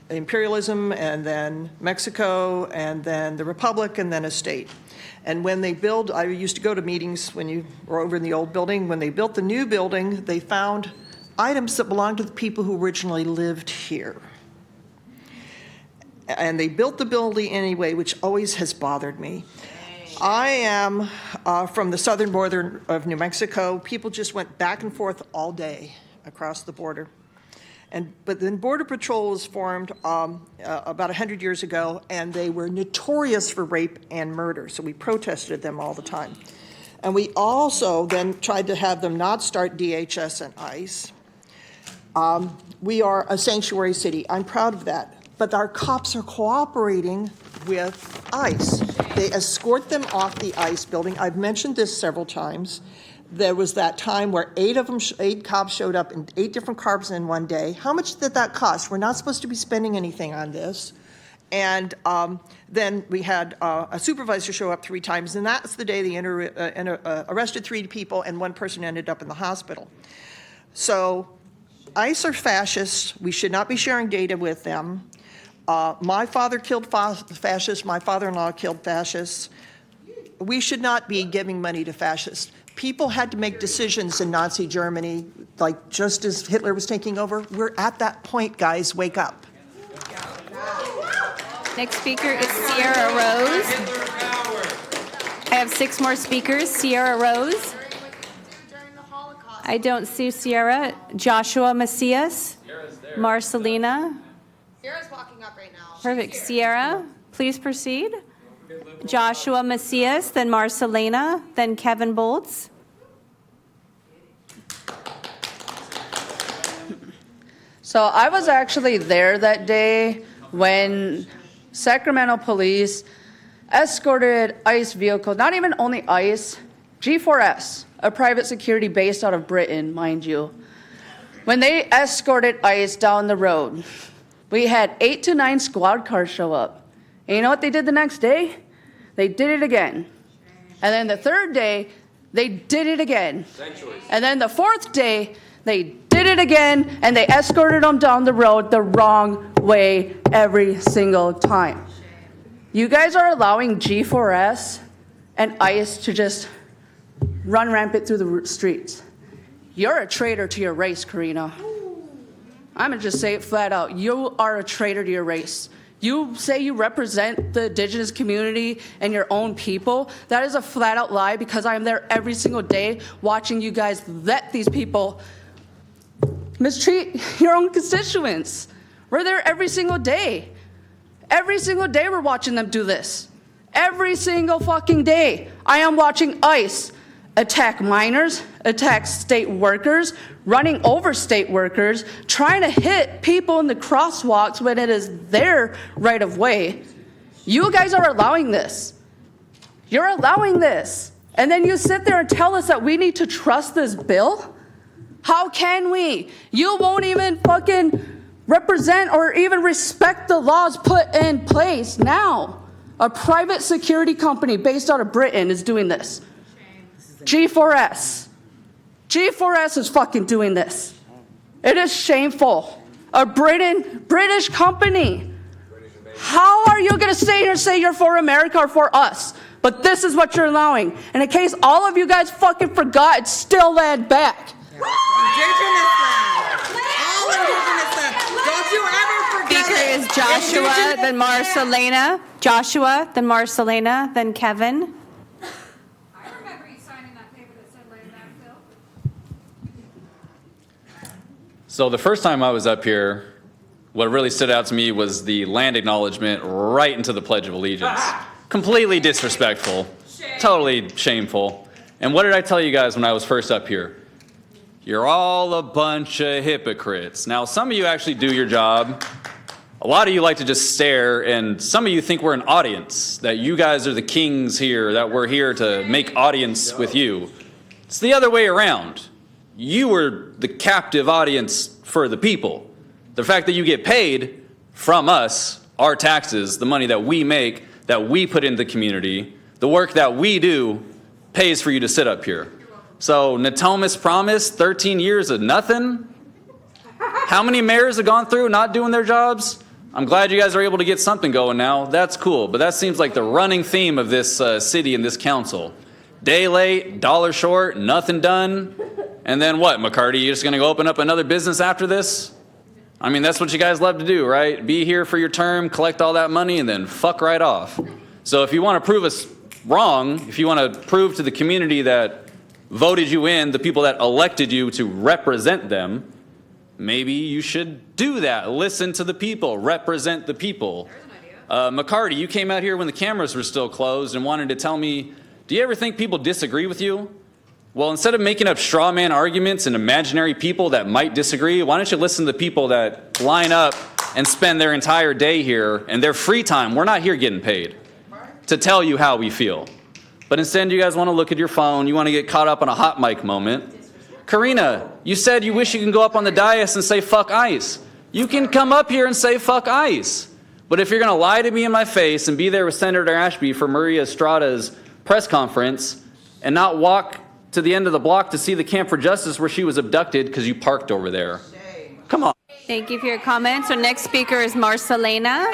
imperialism, and then Mexico, and then the Republic, and then a state. And when they build, I used to go to meetings when you were over in the old building. When they built the new building, they found items that belonged to the people who originally lived here. And they built the building anyway, which always has bothered me. I am from the southern border of New Mexico. People just went back and forth all day across the border. But then Border Patrol was formed about 100 years ago, and they were notorious for rape and murder. So we protested them all the time. And we also then tried to have them not start DHS and ICE. We are a sanctuary city. I'm proud of that. But our cops are cooperating with ICE. They escort them off the ICE building. I've mentioned this several times. There was that time where 8 cops showed up in 8 different cars in one day. How much did that cost? We're not supposed to be spending anything on this. And then we had a supervisor show up 3 times, and that's the day they arrested 3 people, and 1 person ended up in the hospital. So ICE are fascists. We should not be sharing data with them. My father killed fascists. My father-in-law killed fascists. We should not be giving money to fascists. People had to make decisions in Nazi Germany, like just as Hitler was taking over. We're at that point, guys. Wake up. Next speaker is Sierra Rose. I have 6 more speakers. Sierra Rose. I don't see Sierra. Joshua Macias. Marcelina. Sarah's walking up right now. Perfect. Sierra, please proceed. Joshua Macias, then Marcelina, then Kevin Bolts. So I was actually there that day when Sacramento police escorted ICE vehicles, not even only ICE, G4S, a private security based out of Britain, mind you. When they escorted ICE down the road, we had 8 to 9 squad cars show up. And you know what they did the next day? They did it again. And then the 3rd day, they did it again. And then the 4th day, they did it again, and they escorted them down the road the wrong way every single time. You guys are allowing G4S and ICE to just run rampant through the streets. You're a traitor to your race, Karina. I'm gonna just say it flat out. You are a traitor to your race. You say you represent the indigenous community and your own people. That is a flat out lie, because I am there every single day watching you guys let these people mistreat your own constituents. We're there every single day. Every single day we're watching them do this. Every single fucking day. I am watching ICE attack minors, attack state workers, running over state workers, trying to hit people in the crosswalks when it is their right of way. You guys are allowing this. You're allowing this. And then you sit there and tell us that we need to trust this bill? How can we? You won't even fucking represent or even respect the laws put in place now. A private security company based out of Britain is doing this. G4S. G4S is fucking doing this. It is shameful. A British company. How are you going to stay here and say you're for America or for us? But this is what you're allowing. And in case all of you guys fucking forgot, it's still land back. Indigenous land. All indigenous land. Don't you ever forget Speaker it. is Joshua, Indigenous then Marcelina. Joshua, then Marcelina, then Kevin. So the first time I was up here, what really stood out to me was the land acknowledgement right into the Pledge of Allegiance. Completely disrespectful, totally shameful. And what did I tell you guys when I was first up here? You're all a bunch of hypocrites. Now, some of you actually do your job. A lot of you like to just stare, and some of you think we're an audience, that you guys are the kings here, that we're here to make audience with you. It's the other way around. You were the captive audience for the people. The fact that you get paid from us, our taxes, the money that we make, that we put into the community, the work that we do, pays for you to sit up here. So Natomas promised 13 years of nothing? How many mayors have gone through not doing their jobs? I'm glad you guys are able to get something going now. That's cool. But that seems like the running theme of this city and this council. Day late, dollar short, nothing done. And then what, McCarty? You just going to go open up another business after this? I mean, that's what you guys love to do, right? Be here for your term, collect all that money, and then fuck right off. So if you want to prove us wrong, if you want to prove to the community that voted you in, the people that elected you to represent them, maybe you should do that. Listen to the people, represent the people. McCarty, you came out here when the cameras were still closed and wanted to tell me, do you ever think people disagree with you? Well, instead of making up straw man arguments and imaginary people that might disagree, why don't you listen to the people that line up and spend their entire day here and their free time? We're not here getting paid to tell you how we feel. But instead, you guys want to look at your phone. You want to get caught up on a hot mic moment. Karina, you said you wish you can go up on the dais and say fuck ICE. You can come up here and say fuck ICE. But if you're going to lie to me in my face and be there with Senator Ashby for Maria Estrada's press conference and not walk to the end of the block to see the Camp for Justice where she was abducted because you parked over there. Come on. Thank you for your comments. Our next speaker is Marcelina.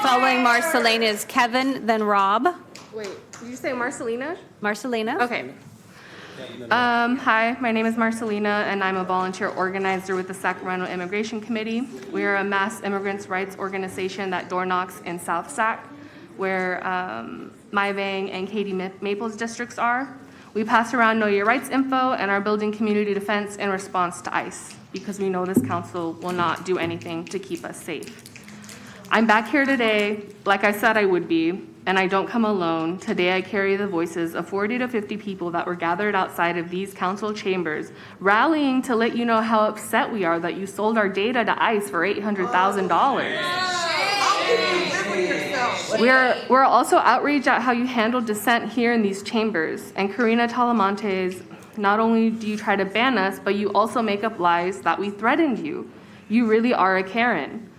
Following Marcelina is Kevin, then Rob. Wait, did you say Marcelina? Marcelina. Okay. Hi, my name is Marcelina, and I'm a volunteer organizer with the Sacramento Immigration Committee. We are a mass immigrants' rights organization that door knocks in South Sac, where Myvang and Katy Maples districts are. We pass around Know Your Rights info and are building community defense in response to ICE, because we know this council will not do anything to keep us safe. I'm back here today, like I said I would be, and I don't come alone. Today I carry the voices of 40 to 50 people that were gathered outside of these council chambers, rallying to let you know how upset we are that you sold our data to ICE for $800,000. We're also outraged at how you handled dissent here in these chambers. And Karina Talamantes, not only do you try to ban us, but you also make up lies that we threatened you. You really are a Karen.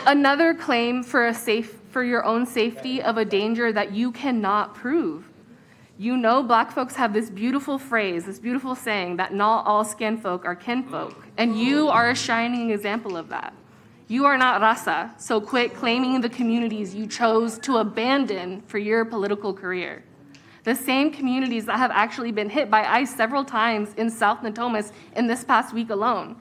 Another claim for your own safety of a danger that you cannot prove. You know Black folks have this beautiful phrase, this beautiful saying that not all skin folk are kinfolk, and you are a shining example of that. You are not raza, so quit claiming the communities you chose to abandon for your political career. The same communities that have actually been hit by ICE several times in South Natomas in this past week alone.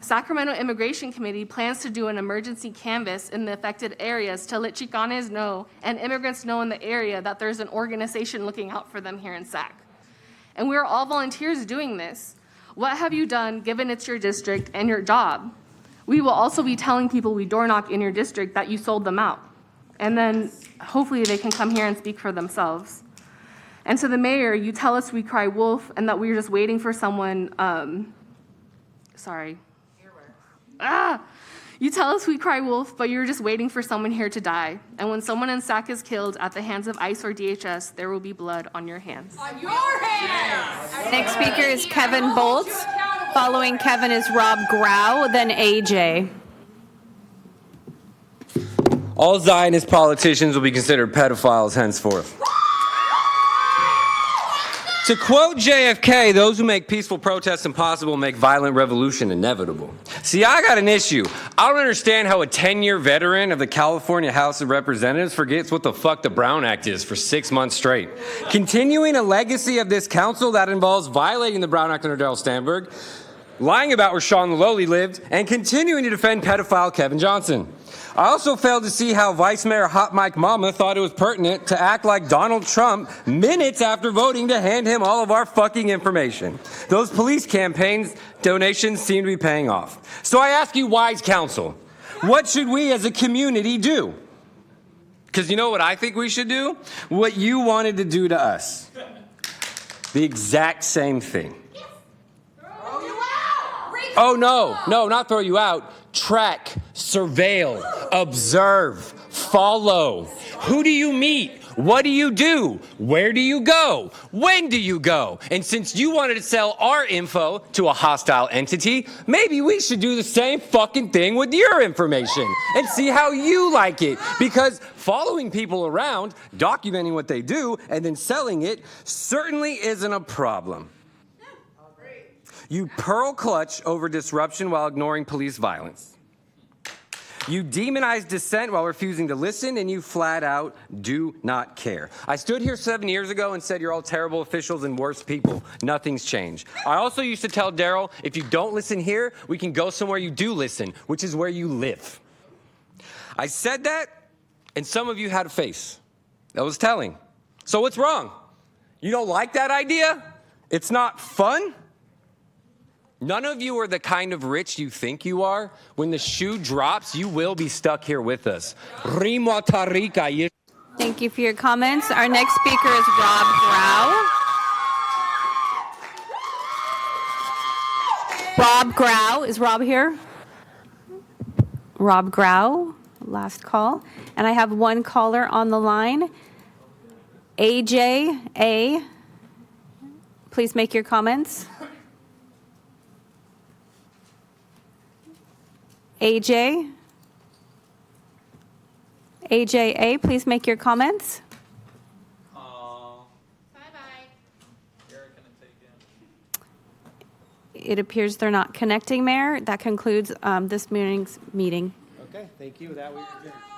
Sacramento Immigration Committee plans to do an emergency canvass in the affected areas to let Chicanes know and immigrants know in the area that there's an organization looking out for them here in Sac. And we're all volunteers doing this. What have you done given it's your district and your job? We will also be telling people we door knock in your district that you sold them out. And then hopefully they can come here and speak for themselves. And to the mayor, you tell us we cry wolf and that we're just waiting for someone, You tell us we cry wolf, but you're just waiting for someone here to die. And when someone in Sac is killed at the hands of ICE or DHS, there will be blood on your hands. On your hands! Next speaker is Kevin Bolts. Following Kevin is Rob Grau, then AJ. All Zionist politicians will be considered pedophiles henceforth. To quote JFK, those who make peaceful protests impossible make violent revolution inevitable. See, I got an issue. I don't understand how a 10-year veteran of the California House of Representatives forgets what the fuck the Brown Act is for 6 months straight. Continuing a legacy of this council that involves violating the Brown Act under Darrell Stanberg, lying about where Sean Lowley lived, and continuing to defend pedophile Kevin Johnson. I also failed to see how Vice Mayor Hot Mike Mama thought it was pertinent to act like Donald Trump minutes after voting to hand him all of our fucking information. Those police campaigns donations seem to be paying off. So I ask you, wise counsel, what should we as a community do? Because you know what I think we should do? What you wanted to do to us. The exact same thing. Throw you out! Oh, no, not throw you out. Track, surveil, observe, follow. Who do you meet? What do you do? Where do you go? When do you go? And since you wanted to sell our info to a hostile entity, maybe we should do the same fucking thing with your information and see how you like it. Because following people around, documenting what they do, and then selling it certainly isn't a problem. You pearl clutch over disruption while ignoring police violence. You demonize dissent while refusing to listen, and you flat out do not care. I stood here 7 years ago and said you're all terrible officials and worse people. Nothing's changed. I also used to tell Daryl, if you don't listen here, we can go somewhere you do listen, which is where you live. I said that, and some of you had a face. That was telling. So what's wrong? You don't like that idea? It's not fun? None of you are the kind of rich you think you are. When the shoe drops, you will be stuck here with us. Thank you for your comments. Our next speaker is Rob Grau. Rob Grau. Is Rob here? Rob Grau, last call. And I have one caller on the line. AJ A. Please make your comments. AJ A, please make your comments. It appears they're not connecting, Mayor. That concludes this morning's meeting. Okay, thank you. That we adjourn.